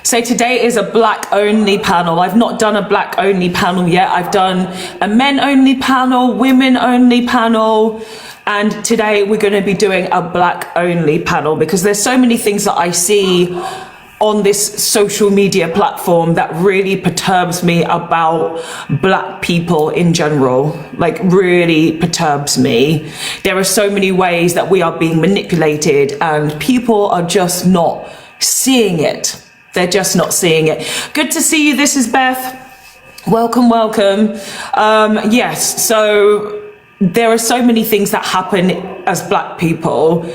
So today is a black only panel. I've not done a black only panel yet. I've done a men only panel, women only panel. And today we're going to be doing a black only panel because there's so many things that I see on this social media platform that really perturbs me about black people in general, like really perturbs me. There are so many ways that we are being manipulated and people are just not seeing it. They're just not seeing it. Good to see you. This is Beth. Welcome, welcome. Yes, so there are so many things that happen as black people.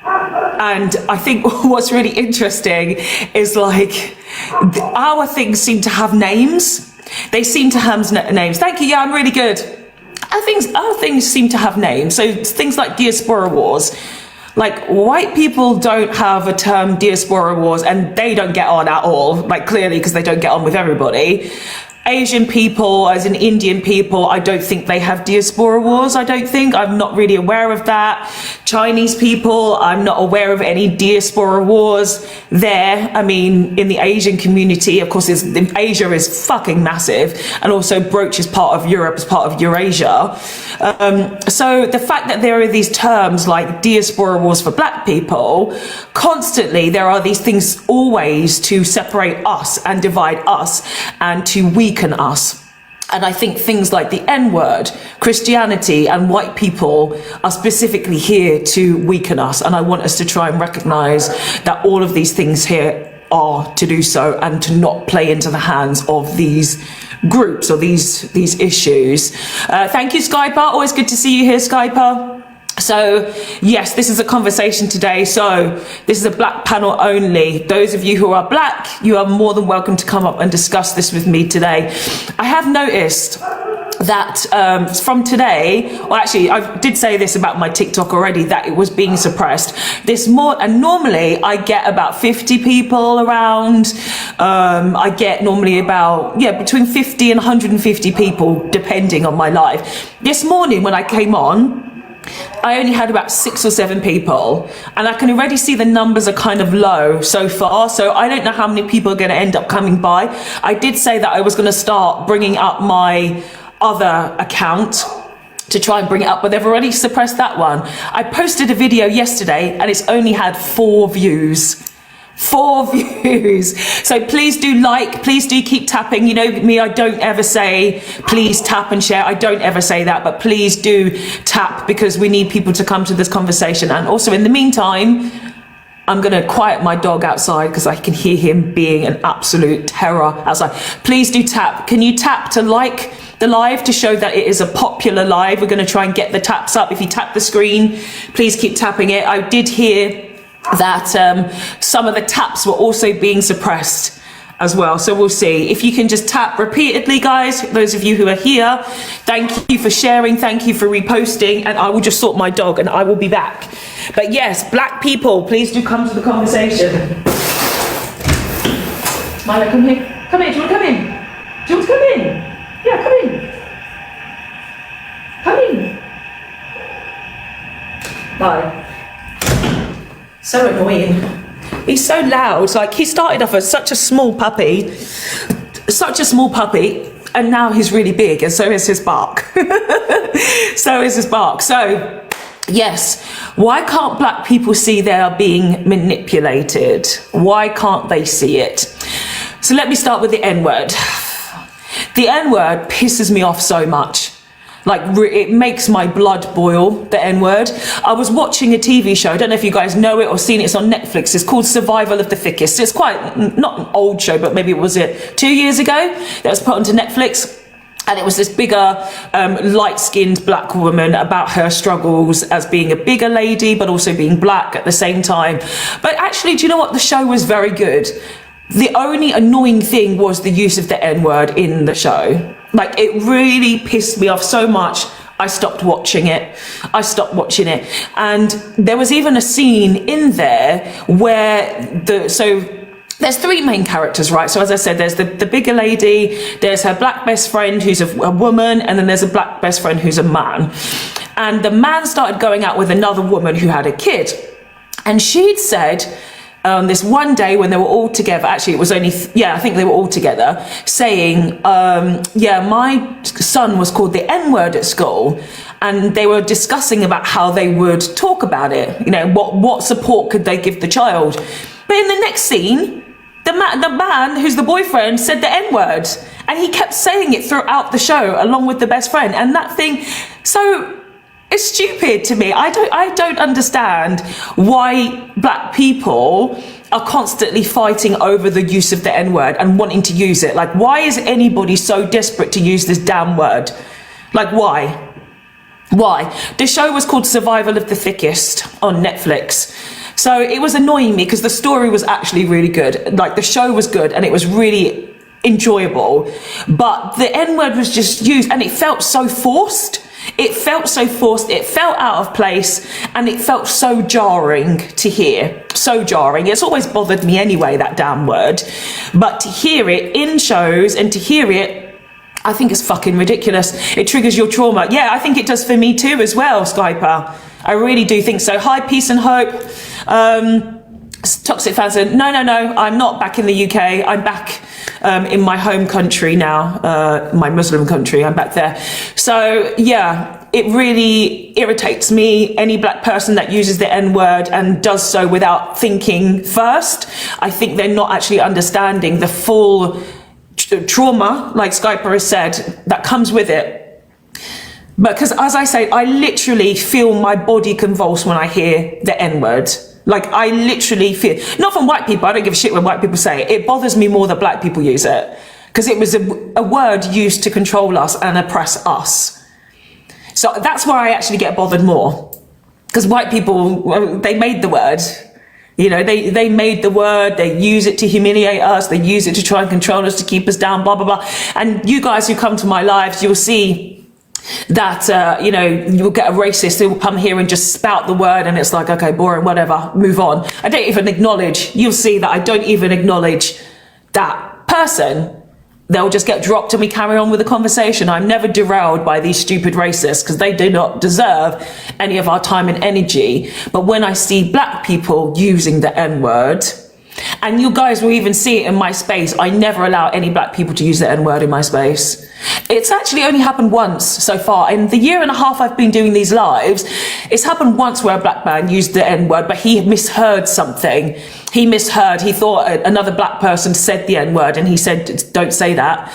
And I think what's really interesting is like our things seem to have names. They seem to have names. Thank you. Yeah, I'm really good. Our things seem to have names. So things like diaspora wars. Like white people don't have a term diaspora wars and they don't get on at all, like clearly because they don't get on with everybody. Asian people, as in Indian people, I don't think they have diaspora wars. I'm not really aware of that. Chinese people, I'm not aware of any diaspora wars there. I mean, in the Asian community, of course, Asia is fucking massive. And also Broach is part of Europe, is part of Eurasia. So the fact that there are these terms like diaspora wars for black people, constantly there are these things always to separate us and divide us and to weaken us. And I think things like the N-word, Christianity and white people are specifically here to weaken us. And I want us to try and recognize that all of these things here are to do so and to not play into the hands of these groups or these issues. Thank you, Skyper. Always good to see you here, Skyper. So yes, this is a conversation today. So this is a black panel only. Those of you who are black, you are more than welcome to come up and discuss this with me today. I have noticed that from today, well actually I did say this about my TikTok already, that it was being suppressed. And normally I get about 50 people around. I get normally about, between 50 and 150 people depending on my live. This morning when I came on, I only had about 6 or 7 people and I can already see the numbers are kind of low so far. So I don't know how many people are going to end up coming by. I did say that I was going to start bringing up my other account to try and bring it up, but they've already suppressed that one. I posted a video yesterday and it's only had 4 views. 4 views. So please do please do keep tapping. You know me, I don't ever say please tap and share. I don't ever say that, but please do tap because we need people to come to this conversation. And also in the meantime, I'm going to quiet my dog outside because I can hear him being an absolute terror outside. Please do tap. Can you tap to like the live to show that it is a popular live? We're going to try and get the taps up. If you tap the screen, please keep tapping it. I did hear that some of the taps were also being suppressed as well. So we'll see. If you can just tap repeatedly, guys, those of you who are here, thank you for sharing. Thank you for reposting. And I will just sort my dog and I will be back. But yes, black people, please do come to the conversation. Milo, come here. Come here. Do you want to come in? Do you want to come in? Yeah, come in. Come in. Bye. So annoying. He's so loud. Like he started off as such a small puppy, and now he's really big, and so is his bark. So yes, why can't black people see they are being manipulated? Why can't they see it? So let me start with the N-word. The N-word pisses me off so much. Like it makes my blood boil, the N-word. I was watching a TV show, I don't know if you guys know it or seen it, it's on Netflix, it's called Survival of the Fittest. It's quite, not an old show, but maybe was it 2 years ago that was put onto Netflix. And it was this bigger, light-skinned black woman about her struggles as being a bigger lady, but also being black at the same time. But actually, do you know what? The show was very good. The only annoying thing was the use of the N-word in the show. Like it really pissed me off so much. I stopped watching it. And there was even a scene in there where there's 3 main characters, right? So as I said, there's the bigger lady, there's her black best friend who's a woman, and then there's a black best friend who's a man. And the man started going out with another woman who had a kid. And she'd said this one day when they were all together, actually it was only, I think they were all together, saying, my son was called the N-word at school. And they were discussing about how they would talk about it. You know, what support could they give the child? But in the next scene, the man who's the boyfriend said the N-word. And he kept saying it throughout the show along with the best friend. And that thing, so it's stupid to me. I don't understand why black people are constantly fighting over the use of the N-word and wanting to use it. Like, why is anybody so desperate to use this damn word? Like, why? Why? The show was called Survival of the Thickest on Netflix. So it was annoying me because the story was actually really good. Like, the show was good and it was really enjoyable. But the N-word was just used and it felt so forced. It felt so forced, it felt out of place, and it felt so jarring to hear. So jarring. It's always bothered me anyway, that damn word. But to hear it in shows and to hear it, I think it's fucking ridiculous. It triggers your trauma. Yeah, I think it does for me too as well, Skyper. I really do think so. Hi, peace and hope. Toxic fans said, no, I'm not back in the UK. I'm back in my home country now, my Muslim country. I'm back there. So yeah, it really irritates me. Any black person that uses the N-word and does so without thinking first, I think they're not actually understanding the full trauma, like Skyper has said, that comes with it. Because as I say, I literally feel my body convulse when I hear the N-word. Like, I literally feel, not from white people, I don't give a shit when white people say it. It bothers me more that black people use it. Because it was a word used to control us and oppress us. So that's where I actually get bothered more. Because white people, well, they made the word. You know, they made the word, they use it to humiliate us, they use it to try and control us, to keep us down, blah, blah, blah. And you guys who come to my lives, you'll see that, you'll get a racist who will come here and just spout the word and it's like, okay, boring, whatever, move on. I don't even acknowledge, you'll see that I don't even acknowledge that person. They'll just get dropped and we carry on with the conversation. I'm never derailed by these stupid racists because they do not deserve any of our time and energy. But when I see black people using the N-word, and you guys will even see it in my space, I never allow any black people to use the N-word in my space. It's actually only happened once so far. In the year and a half I've been doing these lives, it's happened once where a black man used the N-word, but he misheard something. He misheard, he thought another black person said the N-word and he said, don't say that.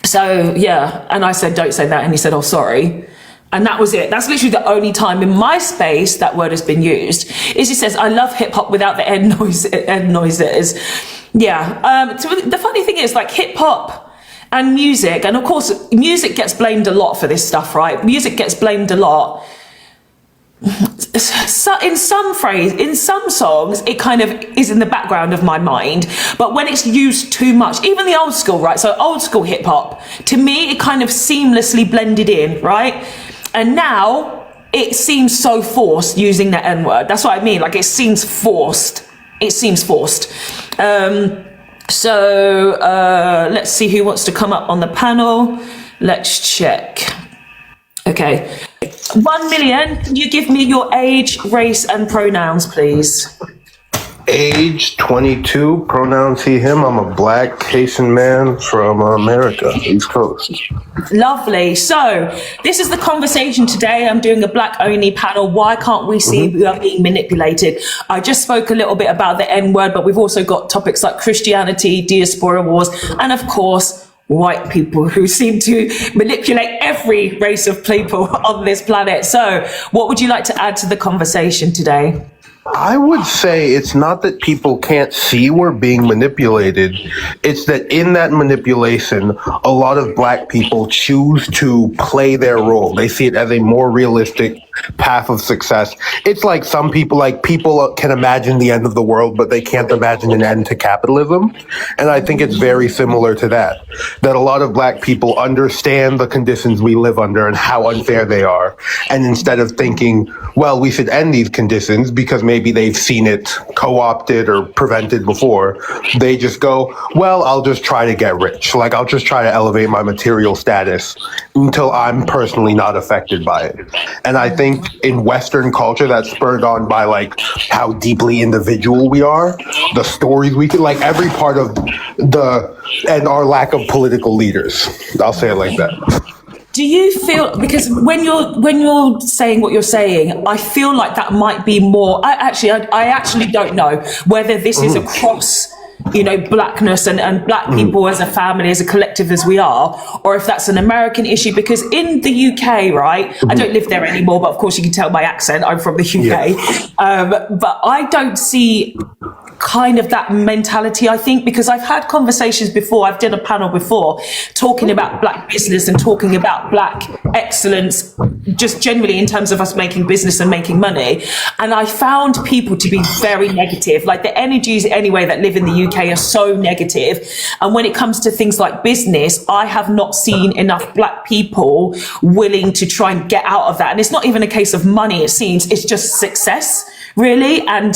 So yeah, and I said, don't say that. And he said, oh, sorry. And that was it. That's literally the only time in my space that word has been used. Is he says, I love hip hop without the N noises. Yeah. So the funny thing is, like, hip hop and music, and of course, music gets blamed a lot for this stuff, right? Music gets blamed a lot. So in some songs, it kind of is in the background of my mind, but when it's used too much, even the old school, right? So old school hip hop, to me, it kind of seamlessly blended in, right? And now it seems so forced using the N-word. That's what I mean. Like, it seems forced. It seems forced. So let's see who wants to come up on the panel. Let's check. Okay. 1 million, can you give me your age, race, and pronouns, please? Age 22, pronouns he, him. I'm a black Haitian man from America, East Coast. Lovely. So this is the conversation today. I'm doing a black only panel. Why can't we see we are being manipulated? I just spoke a little bit about the N-word, but we've also got topics like Christianity, diaspora wars, and of course, white people who seem to manipulate every race of people on this planet. So what would you like to add to the conversation today? I would say it's not that people can't see we're being manipulated. It's that in that manipulation, a lot of black people choose to play their role. They see it as a more realistic path of success. It's like some people, can imagine the end of the world, but they can't imagine an end to capitalism. And I think it's very similar to that a lot of black people understand the conditions we live under and how unfair they are. And instead of thinking, well, we should end these conditions because maybe they've seen it co-opted or prevented before, they just go, well, I'll just try to get rich. Like, I'll just try to elevate my material status until I'm personally not affected by it. And I think think in Western culture that's spurred on by like how deeply individual we are, the stories we can, like every part of and our lack of political leaders. I'll say it like that. Do you feel, because when you're saying what you're saying, I feel like that might be more, I actually don't know whether this is across, blackness and black people as a family, as a collective as we are, or if that's an American issue, because in the UK, right, I don't live there anymore, but of course you can tell my accent, I'm from the UK, but I don't see kind of that mentality, I think, because I've had conversations before, I've done a panel before talking about black business and talking about black excellence, just generally in terms of us making business and making money. And I found people to be very negative, like the energies anyway that live in the UK are so negative. And when it comes to things like business, I have not seen enough black people willing to try and get out of that. And it's not even a case of money, it seems, it's just success, really, and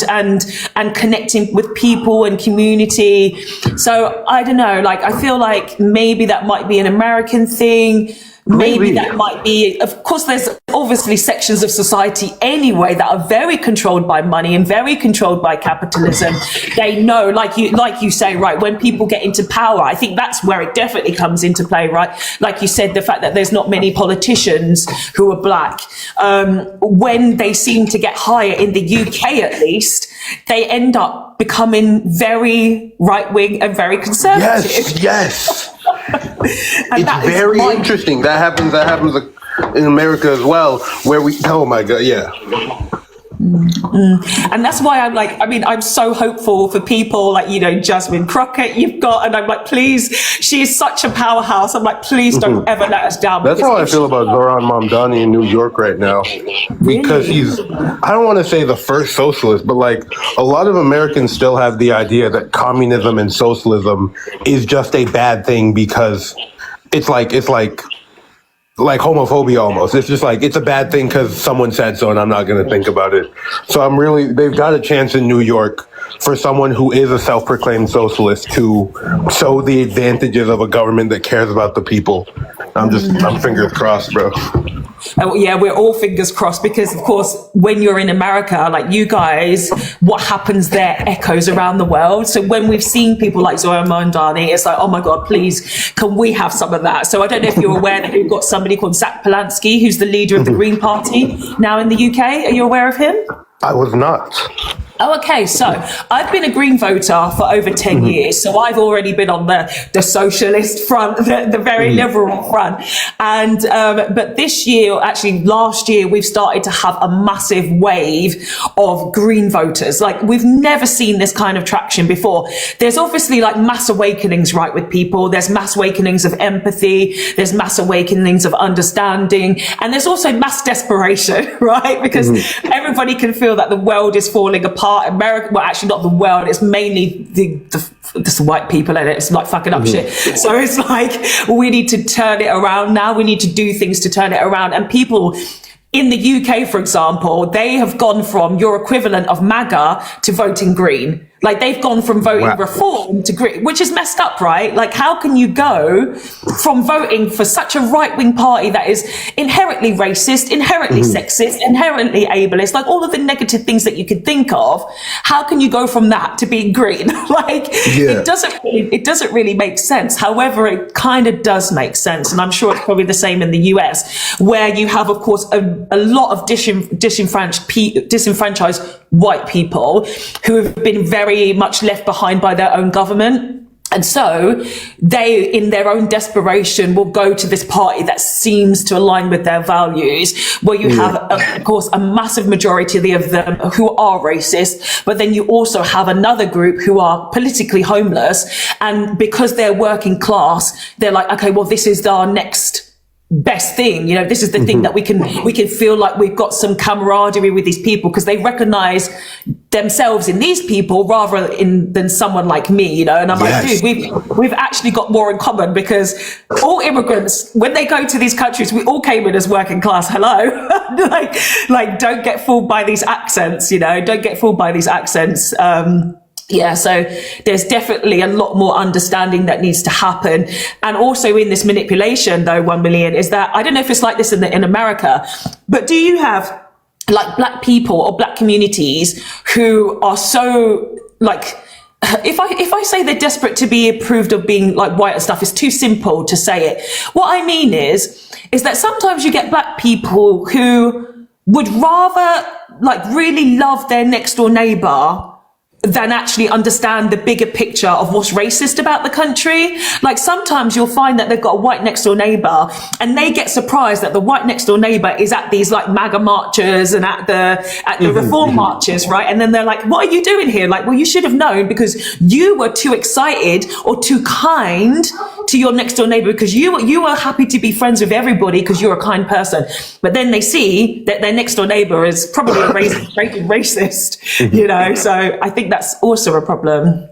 connecting with people and community. So I don't know, like I feel like maybe that might be an American thing. Maybe that might be, of course, there's obviously sections of society anyway that are very controlled by money and very controlled by capitalism. They know, like you say, right, when people get into power, I think that's where it definitely comes into play, right? Like you said, the fact that there's not many politicians who are black, when they seem to get higher in the UK, at least, they end up becoming very right-wing and very conservative. Yes. It's very interesting. That happens in America as well, where oh my God, yeah. And that's why I'm so hopeful for people like, Jasmine Crockett you've got, and I'm like, please, she is such a powerhouse. I'm like, please don't ever let us down. That's how I feel about Zoran Mamdani in New York right now, because he's, I don't want to say the first socialist, but like a lot of Americans still have the idea that communism and socialism is just a bad thing because it's like homophobia almost. It's just like, it's a bad thing because someone said so and I'm not going to think about it. So they've got a chance in New York for someone who is a self-proclaimed socialist to show the advantages of a government that cares about the people. I'm fingers crossed, bro. Oh, yeah, we're all fingers crossed, because of course, when you're in America, like you guys, what happens there echoes around the world. So when we've seen people like Zoran Mamdani, it's like, oh my God, please, can we have some of that? So I don't know if you're aware that we've got somebody called Zach Polanski, who's the leader of the Green Party now in the UK. Are you aware of him? I was not. Oh, okay. So I've been a Green voter for over 10 years. So I've already been on the socialist front, the very liberal front. And, but this year, actually last year, we've started to have a massive wave of Green voters. Like we've never seen this kind of traction before. There's obviously like mass awakenings, right, with people. There's mass awakenings of empathy. There's mass awakenings of understanding. And there's also mass desperation, right? Because everybody can feel that the world is falling apart. America, well, actually not the world, it's mainly the white people, and it's like fucking up shit. So it's like, we need to turn it around now. We need to do things to turn it around. And people in the UK, for example, they have gone from your equivalent of MAGA to voting Green. Like they've gone from voting Reform to Green, which is messed up, right? Like how can you go from voting for such a right-wing party that is inherently racist, inherently sexist, inherently ableist, like all of the negative things that you could think of? How can you go from that to being Green? It doesn't really make sense. However, it kind of does make sense. And I'm sure it's probably the same in the US, where you have, of course, a lot of disenfranchised white people who have been very much left behind by their own government. And so they, in their own desperation, will go to this party that seems to align with their values, where you have, of course, a massive majority of them who are racist, but then you also have another group who are politically homeless. And because they're working class, they're like, okay, well, this is our next best thing, this is the thing that we can feel like we've got some camaraderie with these people, because they recognize themselves in these people rather than someone like me, and I'm like, dude, we've actually got more in common, because all immigrants, when they go to these countries, we all came in as working class. Hello. like don't get fooled by these accents, don't get fooled by these accents. Yeah, so there's definitely a lot more understanding that needs to happen. And also in this manipulation, though, 1 million, is that I don't know if it's like this in America, but do you have like black people or black communities who are so like, if I say they're desperate to be approved of being like white and stuff, it's too simple to say it. What I mean is that sometimes you get black people who would rather like really love their next door neighbor than actually understand the bigger picture of what's racist about the country. Like sometimes you'll find that they've got a white next door neighbor and they get surprised that the white next door neighbor is at these like MAGA marches and at the reform marches, right? And then they're like, what are you doing here? Like, well, you should have known because you were too excited or too kind to your next door neighbor because you were happy to be friends with everybody because you're a kind person. But then they see that their next door neighbor is probably a racist, you know? So I think that's also a problem.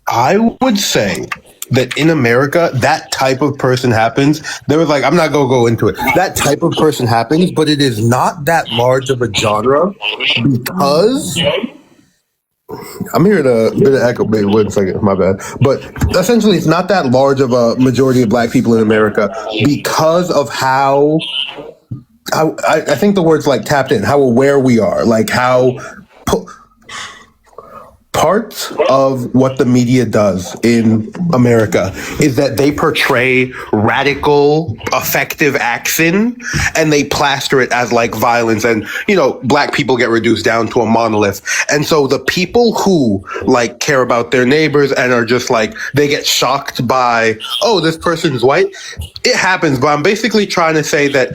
I would say that in America, that type of person happens. There was like, I'm not going to go into it. That type of person happens, but it is not that large of a genre because I'm hearing a bit of echo. Wait 1 second, my bad. But essentially, it's not that large of a majority of black people in America because of how I think the word's like tapped in, how aware we are, like how parts of what the media does in America is that they portray radical, effective action and they plaster it as like violence. And, you know, black people get reduced down to a monolith. And so the people who like care about their neighbors and are just like, they get shocked by, oh, this person's white. It happens. But I'm basically trying to say that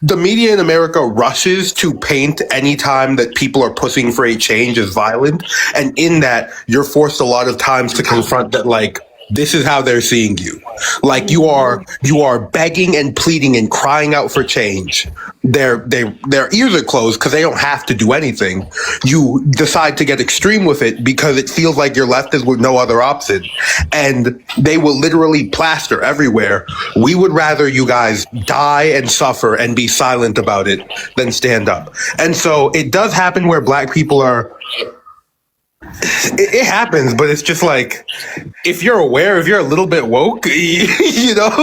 the media in America rushes to paint any time that people are pushing for a change as violent. And in that, you're forced a lot of times to confront that, like, this is how they're seeing you. Like you are begging and pleading and crying out for change. Their ears are closed because they don't have to do anything. You decide to get extreme with it because it feels like you're left with no other option. And they will literally plaster everywhere. We would rather you guys die and suffer and be silent about it than stand up. And so it does happen where black people are. It happens, but it's just like, if you're aware, if you're a little bit woke, you know,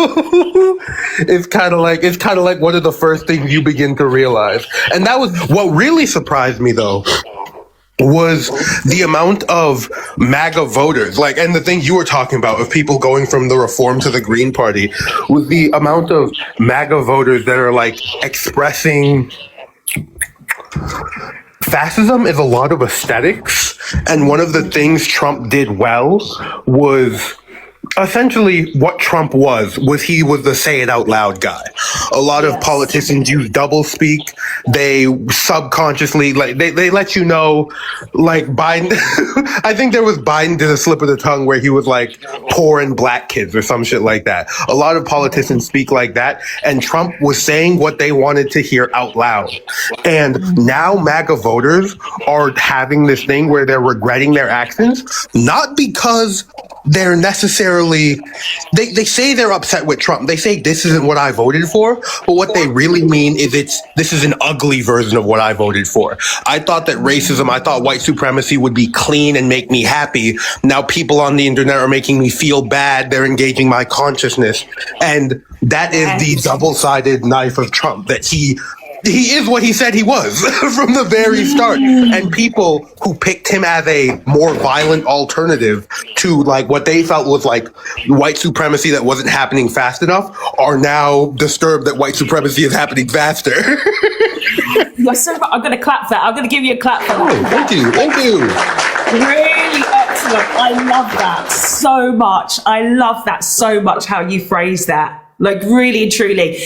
it's kind of like one of the first things you begin to realize. And that was what really surprised me, though, was the amount of MAGA voters, like, and the thing you were talking about of people going from the Reform to the Green Party, was the amount of MAGA voters that are like expressing. Fascism is a lot of aesthetics, and one of the things Trump did well was essentially what Trump was he was the say it out loud guy. A lot of politicians use double speak. They subconsciously, like, they let you know, like Biden, I think there was Biden did a slip of the tongue where he was like poor and black kids or some shit like that. A lot of politicians speak like that, and Trump was saying what they wanted to hear out loud. And now MAGA voters are having this thing where they're regretting their actions, not because they're necessarily, they say they're upset with Trump. They say this isn't what I voted for, but what they really mean is this is an ugly version of what I voted for. I thought that racism, I thought white supremacy would be clean and make me happy. Now people on the internet are making me feel bad. They're engaging my consciousness. And that is the double-sided knife of Trump, that he is what he said he was from the very start. And people who picked him as a more violent alternative to like what they felt was like white supremacy that wasn't happening fast enough are now disturbed that white supremacy is happening faster. You're so right. I'm going to clap for that. I'm going to give you a clap for that. Oh, thank you. Really excellent. I love that so much. I love that so much, how you phrase that. Like, really and truly.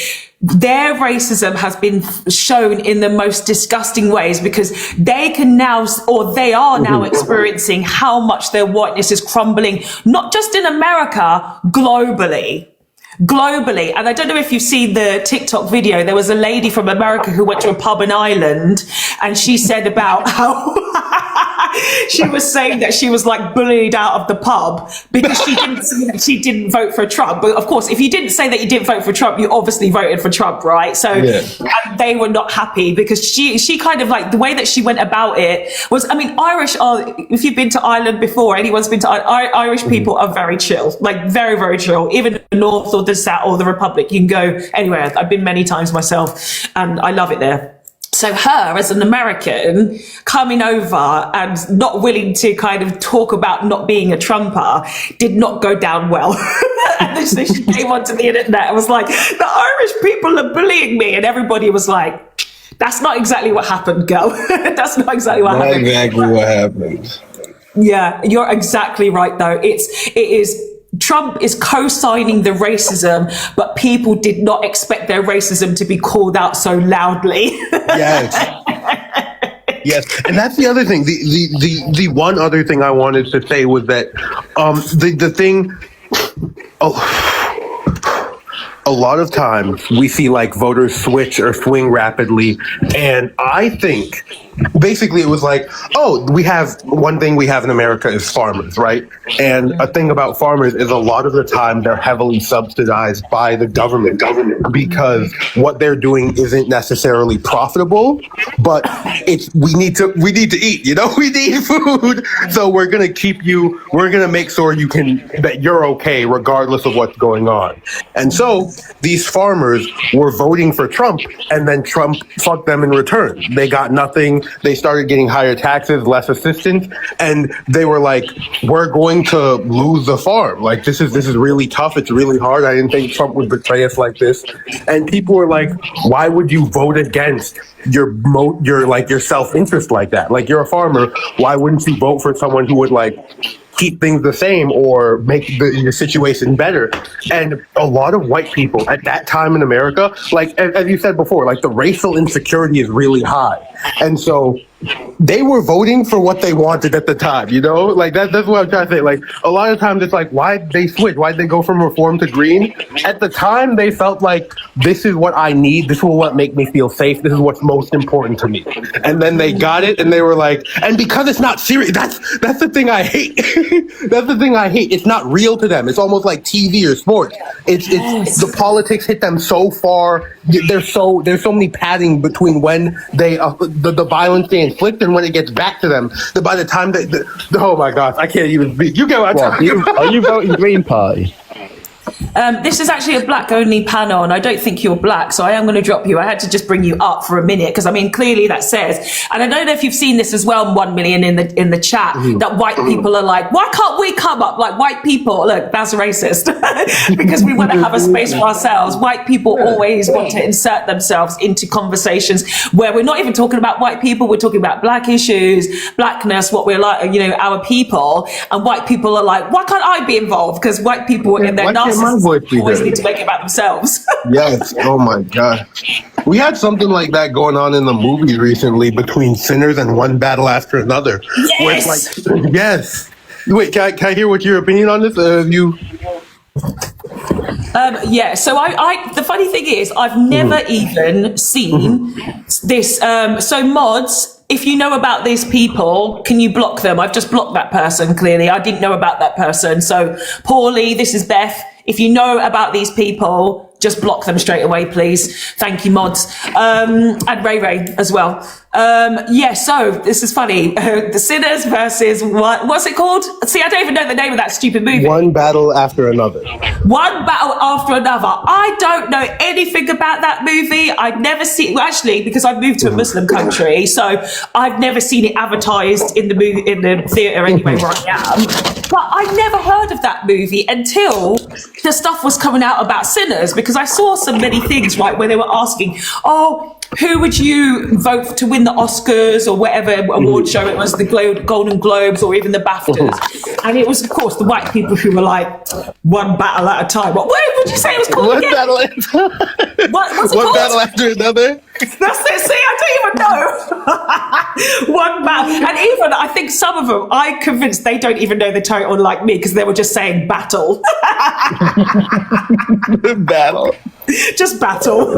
Their racism has been shown in the most disgusting ways because they can now, or they are now experiencing how much their whiteness is crumbling, not just in America, globally. And I don't know if you've seen the TikTok video. There was a lady from America who went to a pub in Ireland and she said about how She was saying that she was like bullied out of the pub because she didn't say that she didn't vote for Trump. But of course, if you didn't say that you didn't vote for Trump, you obviously voted for Trump, right? So and they were not happy because she kind of like the way that she went about it was, I mean, Irish are, if you've been to Ireland before, anyone's been to Irish people are very chill, like very, very chill. Even the North or the South or the Republic, you can go anywhere. I've been many times myself and I love it there. So her as an American coming over and not willing to kind of talk about not being a Trumper did not go down well. And then she came onto the internet and was like, the Irish people are bullying me. And everybody was like, that's not exactly what happened, girl. That's not exactly what happened. Exactly what happened. Yeah, you're exactly right though. It is Trump is co-signing the racism, but people did not expect their racism to be called out so loudly. Yes. Yes, and that's the other thing. The one other thing I wanted to say was that the thing. A lot of times we see like voters switch or swing rapidly, and I think basically it was like, oh, we have one thing we have in America is farmers, right? And a thing about farmers is a lot of the time they're heavily subsidized by the government because what they're doing isn't necessarily profitable, but we need to eat, you know, we need food. So we're gonna make sure that you're okay regardless of what's going on. And so these farmers were voting for Trump, and then Trump fucked them in return. They got nothing. They started getting higher taxes, less assistance, and they were like, we're going to lose the farm. Like, this is really tough. It's really hard. I didn't think Trump would betray us like this. And people were like, why would you vote against your self-interest like that? Like, you're a farmer. Why wouldn't you vote for someone who would like keep things the same or make your situation better? And a lot of white people at that time in America, like as you said before, like the racial insecurity is really high. And so they were voting for what they wanted at the time, you know? Like that's what I'm trying to say. Like a lot of times it's like, why'd they switch? Why'd they go from reform to green? At the time they felt like this is what I need. This is what make me feel safe. This is what's most important to me. And then they got it and they were like, and because it's not serious, that's the thing I hate. That's the thing I hate. It's not real to them. It's almost like TV or sports. It's the politics hit them so far. There's so many padding between when they the violence they inflict and when it gets back to them. That by the time oh my gosh, I can't even speak. You get what I'm talking about. Are you voting Green Party? This is actually a black only panel and I don't think you're black, so I am going to drop you. I had to just bring you up for a minute because I mean clearly that says, and I don't know if you've seen this as well, 1 million in the chat, that white people are like, why can't we come up? Like white people, look, that's racist because we want to have a space for ourselves. White people always want to insert themselves into conversations where we're not even talking about white people, we're talking about black issues, blackness, what we're like, you know, our people, and white people are like, why can't I be involved? Because white people in their narcissists always need to make it about themselves. Yes. Oh my God. We had something like that going on in the movies recently between Sinners and One Battle After Another. Yes. Where it's like, yes. Wait, can I hear what your opinion on this? Yeah, so I the funny thing is I've never even seen this. So mods, if you know about these people, can you block them? I've just blocked that person, clearly. I didn't know about that person. So Paulie, this is Beth. If you know about these people, just block them straight away, please. Thank you, mods. And Ray Ray as well. Yeah, so this is funny. The Sinners versus what's it called? See, I don't even know the name of that stupid movie. One Battle After Another. One Battle After Another. I don't know anything about that movie. I've never seen, well, actually, because I've moved to a Muslim country, so I've never seen it advertised in the movie, in the theatre anyway where I am. But I never heard of that movie until the stuff was coming out about Sinners, because I saw so many things, right, where they were asking, oh, who would you vote to win the Oscars or whatever award show it was, the Golden Globes or even the BAFTAs? And it was, of course, the white people who were like, one battle at a time. What would you say it was called One again? battle at What's it One called? battle after another. That's it. See, I don't even know. One battle. And even, I think some of them, I'm convinced they don't even know the title like me because they were just saying battle. Battle. just battle.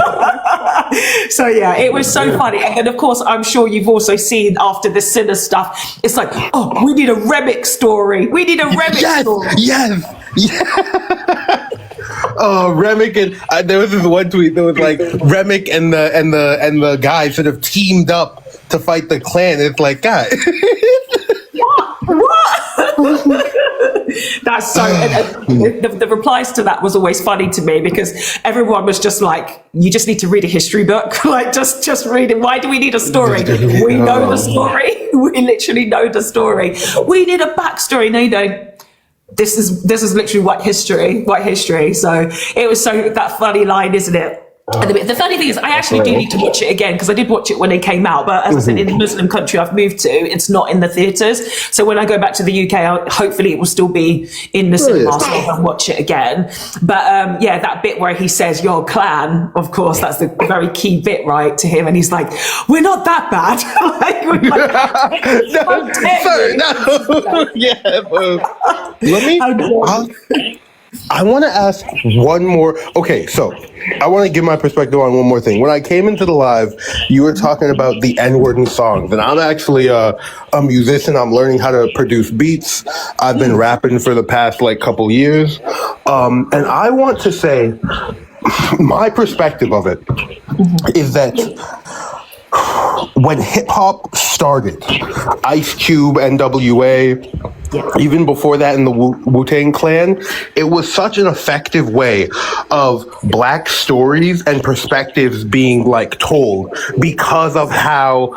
So yeah, it was so funny. And of course, I'm sure you've also seen after the Sinner stuff, it's like, oh, we need a Remick story. We need a Remick story. Yes. Oh, Remick and there was this one tweet that was like Remick and the guys sort of teamed up to fight the Klan. It's like, God. What? That's so. The replies to that was always funny to me because everyone was just like, "You just need to read a history book. Like, just read it. Why do we need a story? We know the story. We literally know the story. We need a backstory. No, you don't. This is literally white history. So it was so that funny line, isn't it? And the funny thing is, I actually do need to watch it again because I did watch it when it came out. But as I said, in the Muslim country I've moved to, it's not in the theatres. So when I go back to the UK, hopefully it will still be in the cinema, so I can watch it again. But yeah, that bit where he says, "Your clan," of course, that's the very key bit, right, to him. And he's like, "We're not that bad." Like, we're No. Yeah, let me. I want to ask one more. Okay, so I want to give my perspective on one more thing. When I came into the live, you were talking about the N-word in songs, and I'm actually a musician. I'm learning how to produce beats. I've been rapping for the past couple years, and I want to say my perspective of it is that when hip hop started, Ice Cube, NWA, even before that in the Wu-Tang Clan, it was such an effective way of black stories and perspectives being told because of how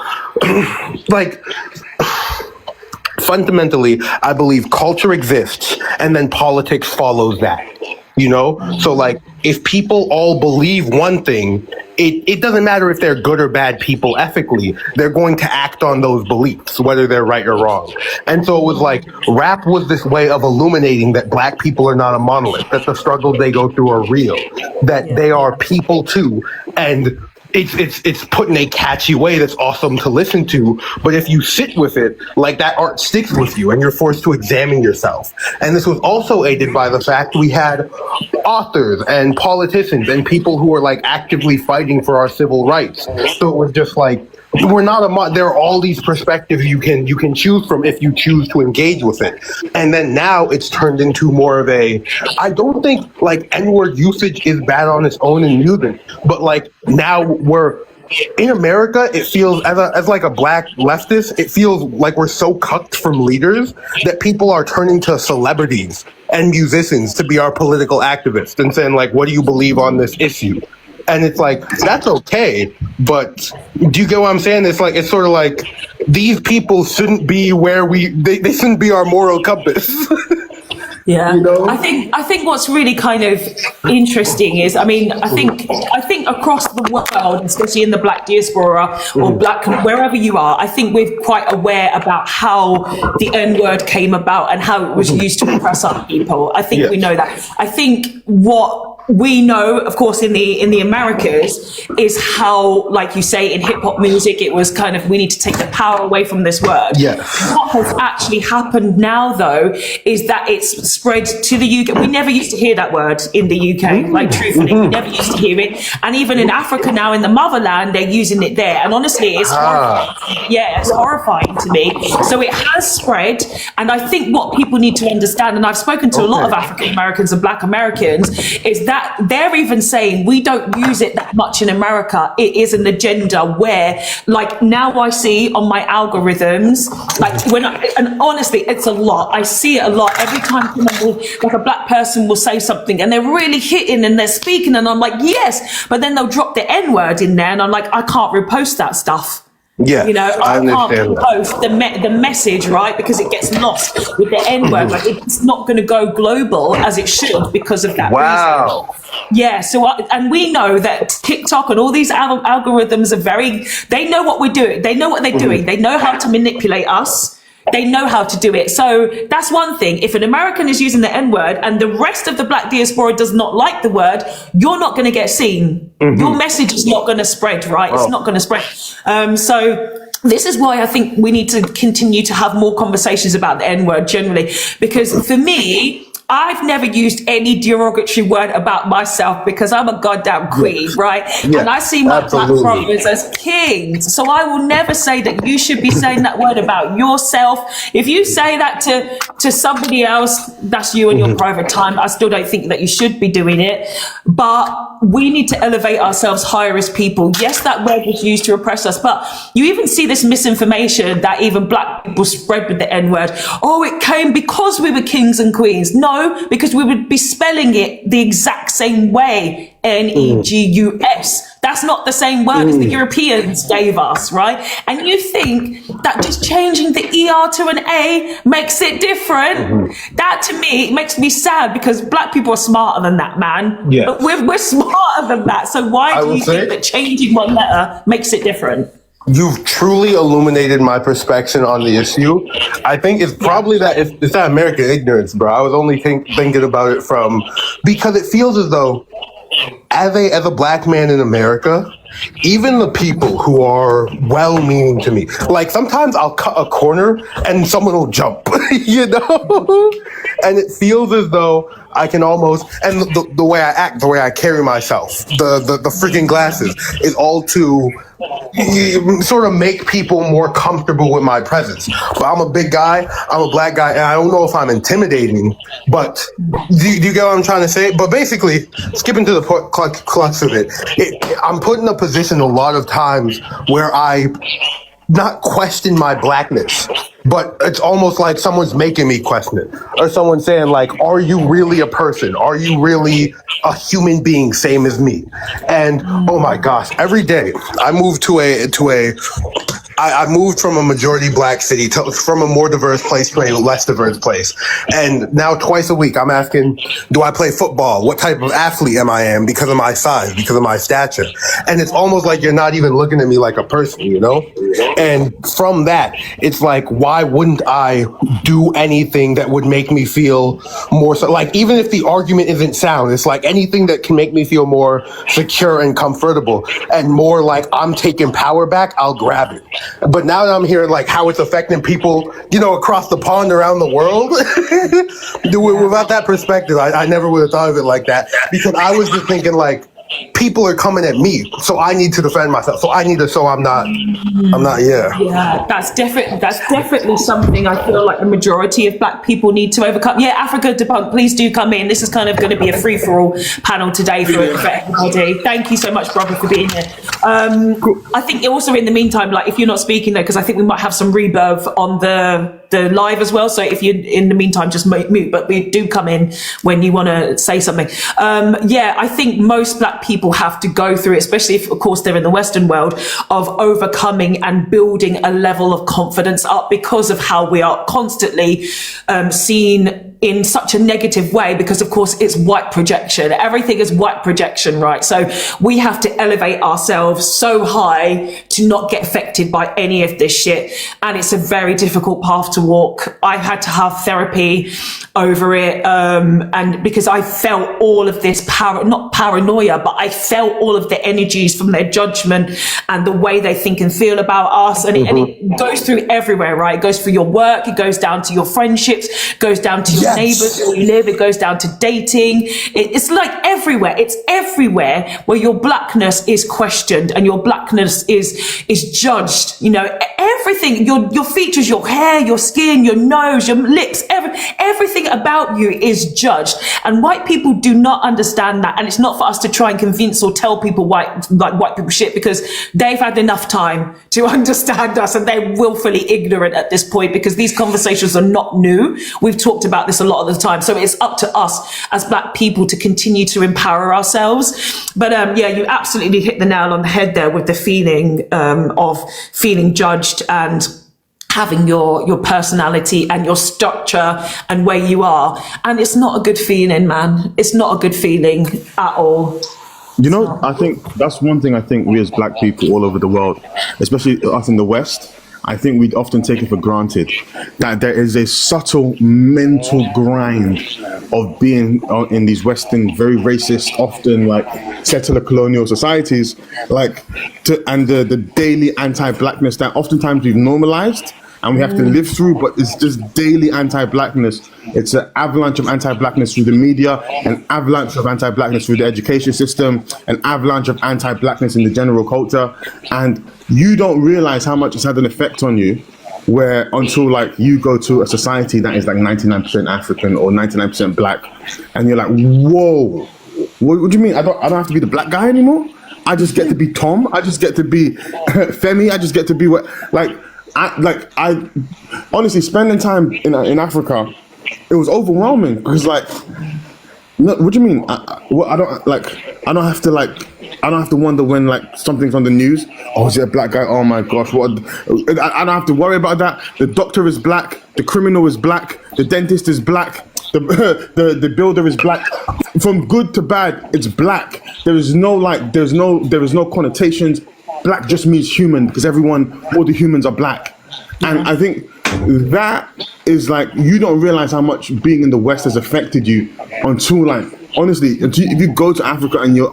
fundamentally, I believe culture exists and then politics follows that. So if people all believe one thing, it doesn't matter if they're good or bad people ethically, they're going to act on those beliefs, whether they're right or wrong. And so it was rap was this way of illuminating that black people are not a monolith, that the struggles they go through are real, that they are people too. And it's put in a catchy way that's awesome to listen to, but if you sit with it, that art sticks with you and you're forced to examine yourself. And this was also aided by the fact we had authors and politicians and people who were actively fighting for our civil rights. So it was just we're not there are all these perspectives you can choose from if you choose to engage with it. And then now it's turned into more of I don't think N-word usage is bad on its own in music, but now we're in America, it feels as a black leftist, it feels like we're so cucked from leaders that people are turning to celebrities and musicians to be our political activists and saying what do you believe on this issue? And it's that's okay, but do you get what I'm saying? It's it's sort of these people shouldn't be where they shouldn't be our moral compass. Yeah, I think what's really kind of interesting is, I think across the world, especially in the black diaspora or black, wherever you are, I think we're quite aware about how the N-word came about and how it was used to oppress other people. I think we know that. I think what we know, of course, in the Americas is how, like you say, in hip hop music, it was kind of, we need to take the power away from this word. Yeah. What has actually happened now, though, is that it's spread to the UK. We never used to hear that word in the UK, truthfully, we never used to hear it. And even in Africa now, in the motherland, they're using it there. And honestly, it's horrifying. Yeah, it's horrifying to me. So it has spread. And I think what people need to understand, and I've spoken to a lot of African Americans and Black Americans, is that they're even saying we don't use it that much in America. It is an agenda where, now I see on my algorithms, and honestly, it's a lot. I see it a lot every time someone a black person will say something and they're really hitting and they're speaking, and I'm yes, but then they'll drop the N-word in there, and I'm I can't repost that stuff. Yeah, I can't post the message, right? Because it gets lost with the N-word. It's not going to go global as it should because of that reason. Yeah, and we know that TikTok and all these algorithms are they know what we're doing. They know what they're doing. They know how to manipulate us. They know how to do it. So that's one thing. If an American is using the N-word and the rest of the black diaspora does not like the word, you're not going to get seen. Your message is not going to spread, right? It's not going to spread. So this is why I think we need to continue to have more conversations about the N-word generally, because for me, I've never used any derogatory word about myself because I'm a goddamn queen, right? Yeah, And I see my absolutely. black brothers as kings. So I will never say that you should be saying that word about yourself. If you say that to somebody else, that's you and your private time. I still don't think that you should be doing it. But we need to elevate ourselves higher as people. Yes, that word was used to oppress us, but you even see this misinformation that even black people spread with the N-word. Oh, it came because we were kings and queens. No, because we would be spelling it the exact same way, Negus. That's not the same word as the Europeans gave us, right? And you think that just changing the ER to an A makes it different? That to me makes me sad because black people are smarter than that, man. Yes. But we're smarter than that. So why do you think that changing one letter makes it different? You've truly illuminated my perspective on the issue. I think it's probably that it's that American ignorance, bro. I was only thinking about it because it feels as though as a black man in America, even the people who are well-meaning to me, like sometimes I'll cut a corner and someone will jump, you know? And it feels as though I can almost, and the way I act, the way I carry myself, the freaking glasses is all to sort of make people more comfortable with my presence. But I'm a big guy, I'm a black guy, and I don't know if I'm intimidating, but do you get what I'm trying to say? But basically, skipping to the crux of it, I'm put in a position a lot of times where I not question my blackness, but it's almost like someone's making me question it, or someone saying like, are you really a person? Are you really a human being same as me? And oh my gosh, every day I move I moved from a majority black city from a more diverse place to a less diverse place. And now twice a week, I'm asking, do I play football? What type of athlete am I because of my size, because of my stature? And it's almost like you're not even looking at me like a person, you know? And from that, it's like, why wouldn't I do anything that would make me feel more so, like, even if the argument isn't sound, it's like anything that can make me feel more secure and comfortable and more like I'm taking power back, I'll grab it. But now that I'm hearing like how it's affecting people, you know, across the pond around the world, without that perspective, I never would have thought of it like that, because I was just thinking like, people are coming at me, so I need to defend myself. So I need to, so I'm not. Yeah, that's definitely something I feel like the majority of black people need to overcome. Yeah, Africa Debunk, please do come in. This is kind of going to be a free-for-all panel today for everybody. Thank you so much, brother, for being here. I think also in the meantime, like if you're not speaking though, because I think we might have some reverb on the live as well. So if you in the meantime just mute, but we do come in when you want to say something. Yeah, I think most black people have to go through it, especially if of course they're in the Western world, of overcoming and building a level of confidence up because of how we are constantly seen in such a negative way, because of course it's white projection. Everything is white projection, right? So we have to elevate ourselves so high to not get affected by any of this shit. And it's a very difficult path to walk. I've had to have therapy over it. And because I felt all of this not paranoia, but I felt all of the energies from their judgment and the way they think and feel about us. And it goes through everywhere, right? It goes through your work. It goes down to your friendships, goes down to your neighbors where you live. It goes down to dating. It's like everywhere. It's everywhere where your blackness is questioned and your blackness is judged. You know, everything, your features, your hair, your skin, your nose, your lips, everything about you is judged. And white people do not understand that. And it's not for us to try and convince or tell people white people shit, because they've had enough time to understand us and they're willfully ignorant at this point, because these conversations are not new. We've talked about this a lot of the time. So it's up to us as black people to continue to empower ourselves. But yeah, you absolutely hit the nail on the head there with the feeling of feeling judged and having your personality and your structure and where you are. And it's not a good feeling, man. It's not a good feeling at all. You know, I think that's one thing I think we as black people all over the world, especially us in the West, I think we'd often take it for granted that there is a subtle mental grind of being in these Western, very racist, often like settler colonial societies, and the daily anti-blackness that oftentimes we've normalized and we have to live through, but it's just daily anti-blackness. It's an avalanche of anti-blackness through the media, an avalanche of anti-blackness through the education system, an avalanche of anti-blackness in the general culture, and you don't realize how much it's had an effect on you where until like you go to a society that is like 99% African or 99% black, and you're like, whoa, what do you mean? I don't have to be the black guy anymore? I just get to be Tom. I just get to be Femi. I just get to be what, I honestly spending time in Africa, it was overwhelming because like, no, what do you mean? I don't have to wonder when like something's on the news. Oh, is it a black guy? Oh my gosh, what? I don't have to worry about that. The doctor is black. The criminal is black. The dentist is black. The builder is black. From good to bad, it's black. There is no connotations. Black just means human because all the humans are black. And I think that is like, you don't realize how much being in the West has affected you until like, honestly, if you go to Africa and you're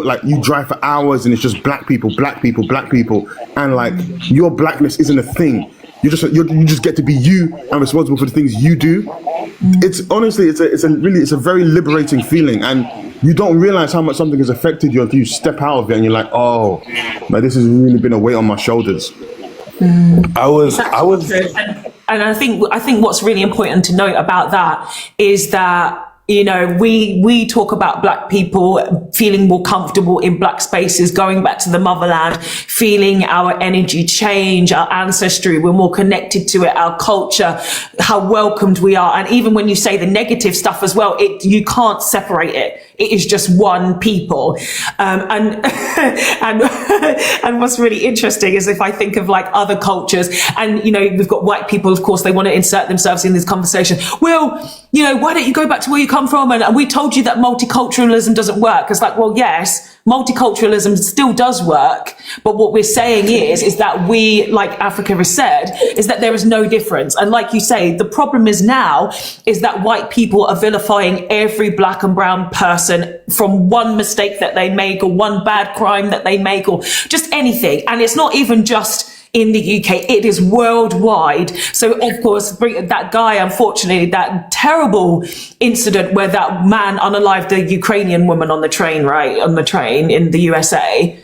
like, you drive for hours and it's just black people, and like your blackness isn't a thing. You just get to be you and responsible for the things you do. It's honestly, it's a very liberating feeling, and you don't realize how much something has affected you until you step out of it and you're like, oh, man, this has really been a weight on my shoulders. I was and I think what's really important to note about that is that, you know, we talk about black people feeling more comfortable in black spaces, going back to the motherland, feeling our energy change, our ancestry, we're more connected to it, our culture, how welcomed we are. And even when you say the negative stuff as well, you can't separate it. It is just one people. And what's really interesting is if I think of like other cultures, and, you know, we've got white people, of course, they want to insert themselves in this conversation. Well, you know, why don't you go back to where you come from? And we told you that multiculturalism doesn't work. It's like, well, yes, multiculturalism still does work. But what we're saying is that we, like Africa has said, is that there is no difference. And like you say, the problem is now is that white people are vilifying every black and brown person from one mistake that they make or one bad crime that they make or just anything. And it's not even just in the UK, it is worldwide. So of course, that guy, unfortunately, that terrible incident where that man unalived the Ukrainian woman on the train, right? On the train in the USA.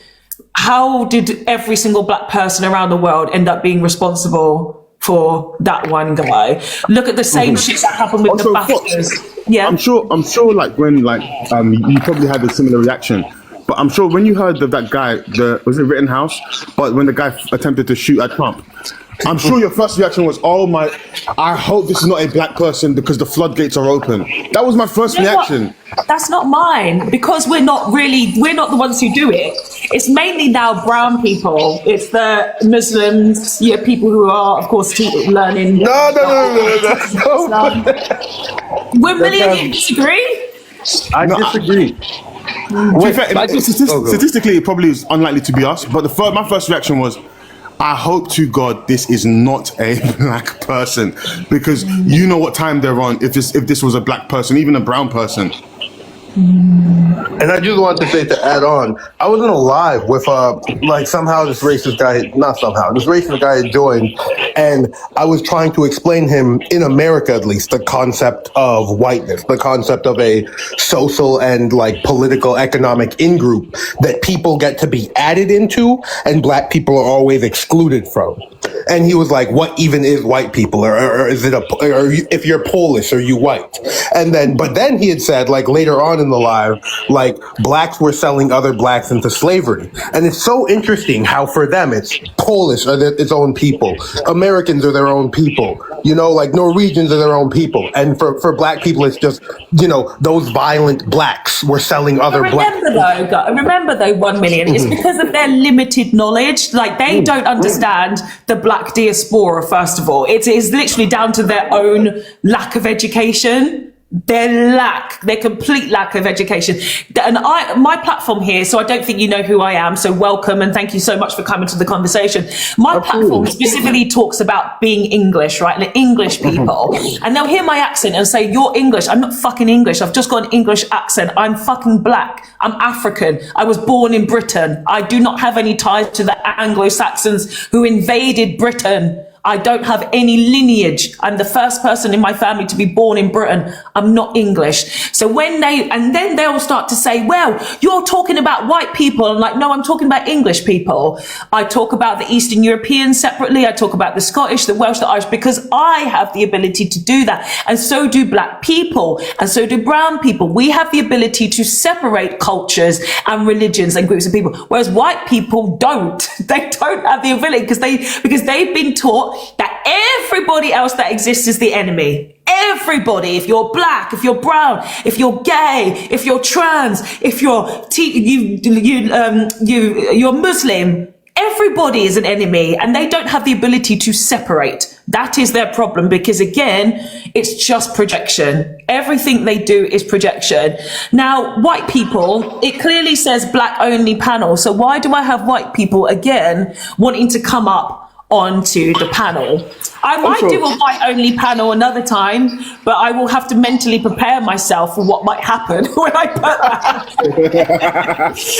How did every single black person around the world end up being responsible for that one guy? Look at the same shit that happened with the BAFTAs. Yeah. I'm sure like when you probably had a similar reaction. But I'm sure when you heard of that guy, was it Rittenhouse? But when the guy attempted to shoot at Trump, I'm sure your first reaction was, oh my, I hope this is not a black person because the floodgates are open. That was my first reaction. That's not mine, because we're not the ones who do it. It's mainly now brown people. It's the Muslims, people who are, of course, learning. No. We're million disagree? I disagree. Statistically, it probably is unlikely to be us. But my first reaction was, I hope to God this is not a black person, because you know what time they're on. If this was a black person, even a brown person. And I just wanted to say, to add on, I wasn't alive with somehow this racist guy had joined, and I was trying to explain him, in America at least, the concept of whiteness, the concept of a social and like political economic in-group that people get to be added into and black people are always excluded from. And he was like, what even is white people? Or is it if you're Polish, are you white? But then he had said, like later on in the live, like blacks were selling other blacks into slavery. And it's so interesting how for them it's Polish are its own people. Americans are their own people. You know, like Norwegians are their own people. And for black people, it's just, those violent blacks were selling other blacks. Remember though, 1 million, it's because of their limited knowledge. Like they don't understand the black diaspora, first of all. It is literally down to their own lack of education. Their complete lack of education. And my platform here, so I don't think you know who I am, so welcome and thank you so much for coming to the conversation. My platform specifically talks about being English, right? The English people. And they'll hear my accent and say, you're English. I'm not fucking English. I've just got an English accent. I'm fucking black. I'm African. I was born in Britain. I do not have any ties to the Anglo-Saxons who invaded Britain. I don't have any lineage. I'm the first person in my family to be born in Britain. I'm not English. So then they'll start to say, well, you're talking about white people. I'm like, no, I'm talking about English people. I talk about the Eastern Europeans separately. I talk about the Scottish, the Welsh, the Irish, because I have the ability to do that. And so do black people. And so do brown people. We have the ability to separate cultures and religions and groups of people. Whereas white people don't. They don't have the ability because they've been taught that everybody else that exists is the enemy. Everybody, if you're black, if you're brown, if you're gay, if you're trans, if you're you're Muslim, everybody is an enemy, and they don't have the ability to separate. That is their problem, because again, it's just projection. Everything they do is projection. Now, white people, it clearly says black only panel. So why do I have white people again wanting to come up onto the panel? I might do a white only panel another time, but I will have to mentally prepare myself for what might happen when I put that.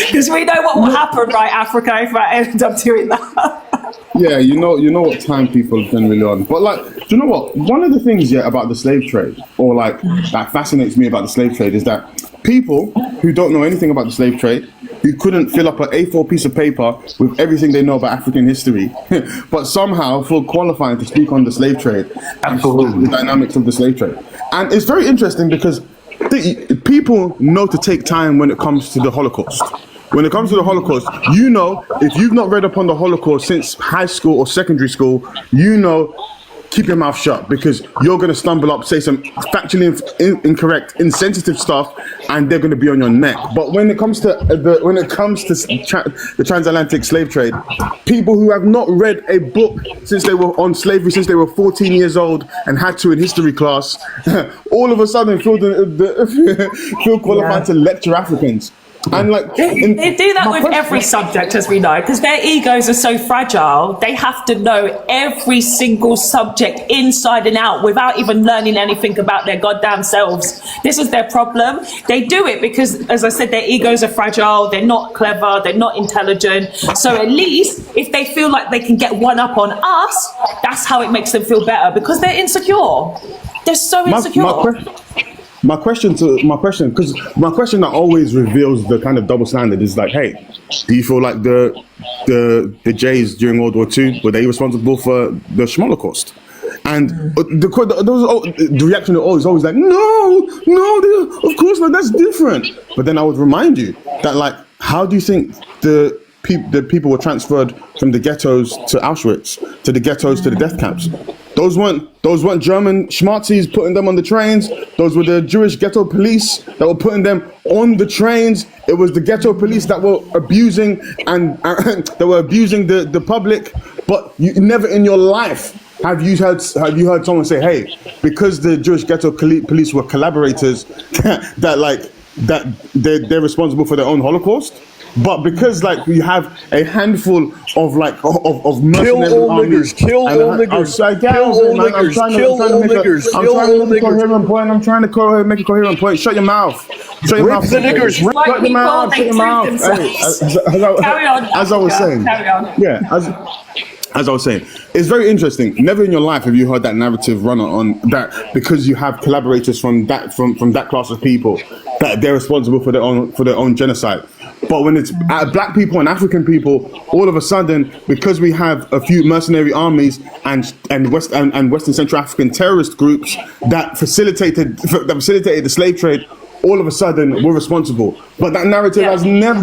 Because we know what will happen, right, Africa, if I end up doing that. Yeah, you know what time people generally on. But like, do you know what? One of the things about the slave trade, or like that fascinates me about the slave trade, is that people who don't know anything about the slave trade, who couldn't fill up an A4 piece of paper with everything they know about African history, but somehow feel qualified to speak on the slave trade, Absolutely. the dynamics of the slave trade. And it's very interesting because people know to take time when it comes to the Holocaust. When it comes to the Holocaust, you know, if you've not read up on the Holocaust since high school or secondary school, you know, keep your mouth shut, because you're going to stumble up, say some factually incorrect, insensitive stuff, and they're going to be on your neck. But when it comes to the transatlantic slave trade, people who have not read a book since they were on slavery, since they were 14 years old and had to in history class, all of a sudden feel qualified to lecture Africans. And like They do that with every subject, as we know, because their egos are so fragile. They have to know every single subject inside and out without even learning anything about their goddamn selves. This is their problem. They do it because, as I said, their egos are fragile. They're not clever. They're not intelligent. So at least if they feel like they can get one up on us, that's how it makes them feel better, because they're insecure. They're so insecure. My question that always reveals the kind of double standard is like, hey, do you feel like the Jays during World War II, were they responsible for the Holocaust? And the reaction is always like, no, of course not, that's different. But then I would remind you that, like, how do you think the people were transferred from the ghettos to Auschwitz, to the ghettos to the death camps? Those weren't German schmatzis putting them on the trains. Those were the Jewish ghetto police that were putting them on the trains. It was the ghetto police that were abusing the public. But you never in your life have you heard someone say, hey, because the Jewish ghetto police were collaborators, that they're responsible for their own Holocaust. But because like you have a handful of mercenary armies, kill all niggers, I'm trying to make a coherent point. Shut your mouth. Shut your mouth. The niggers. Shut your mouth. Shut your mouth. Carry on. As I was saying. Carry on. Yeah. As I was saying, it's very interesting. Never in your life have you heard that narrative run on that, because you have collaborators from that class of people, that they're responsible for their own genocide. But when it's black people and African people, all of a sudden, because we have a few mercenary armies and Western Central African terrorist groups that facilitated the slave trade, all of a sudden we're responsible. But that narrative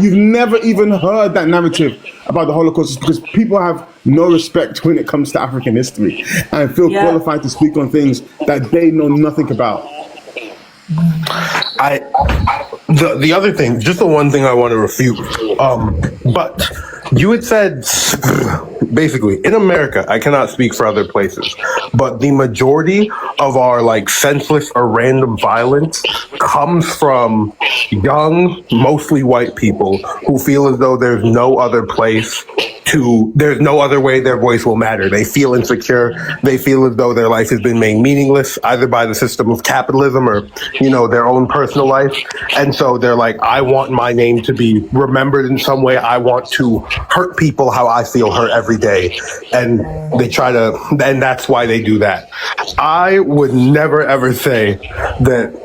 you've never even heard that narrative about the Holocaust, because people have no respect when it comes to African history and feel qualified to speak on things that they know nothing about. The other thing, just the one thing I want to refute, but you had said, basically, in America, I cannot speak for other places, but the majority of our like senseless or random violence comes from young, mostly white people who feel as though there's no other place there's no other way their voice will matter. They feel insecure. They feel as though their life has been made meaningless either by the system of capitalism or, their own personal life. And so they're like, I want my name to be remembered in some way. I want to hurt people how I feel hurt every day. And and that's why they do that. I would never ever say that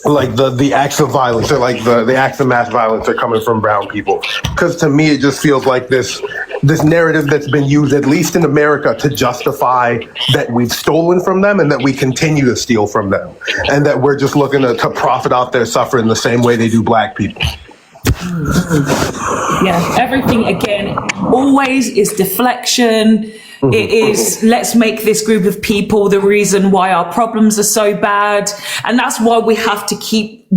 like the acts of violence or like the acts of mass violence are coming from brown people, because to me it just feels like this narrative that's been used, at least in America, to justify that we've stolen from them and that we continue to steal from them, and that we're just looking to profit off their suffering the same way they do black people. Yeah, everything again always is deflection. It is, let's make this group of people the reason why our problems are so bad. And that's why we have to keep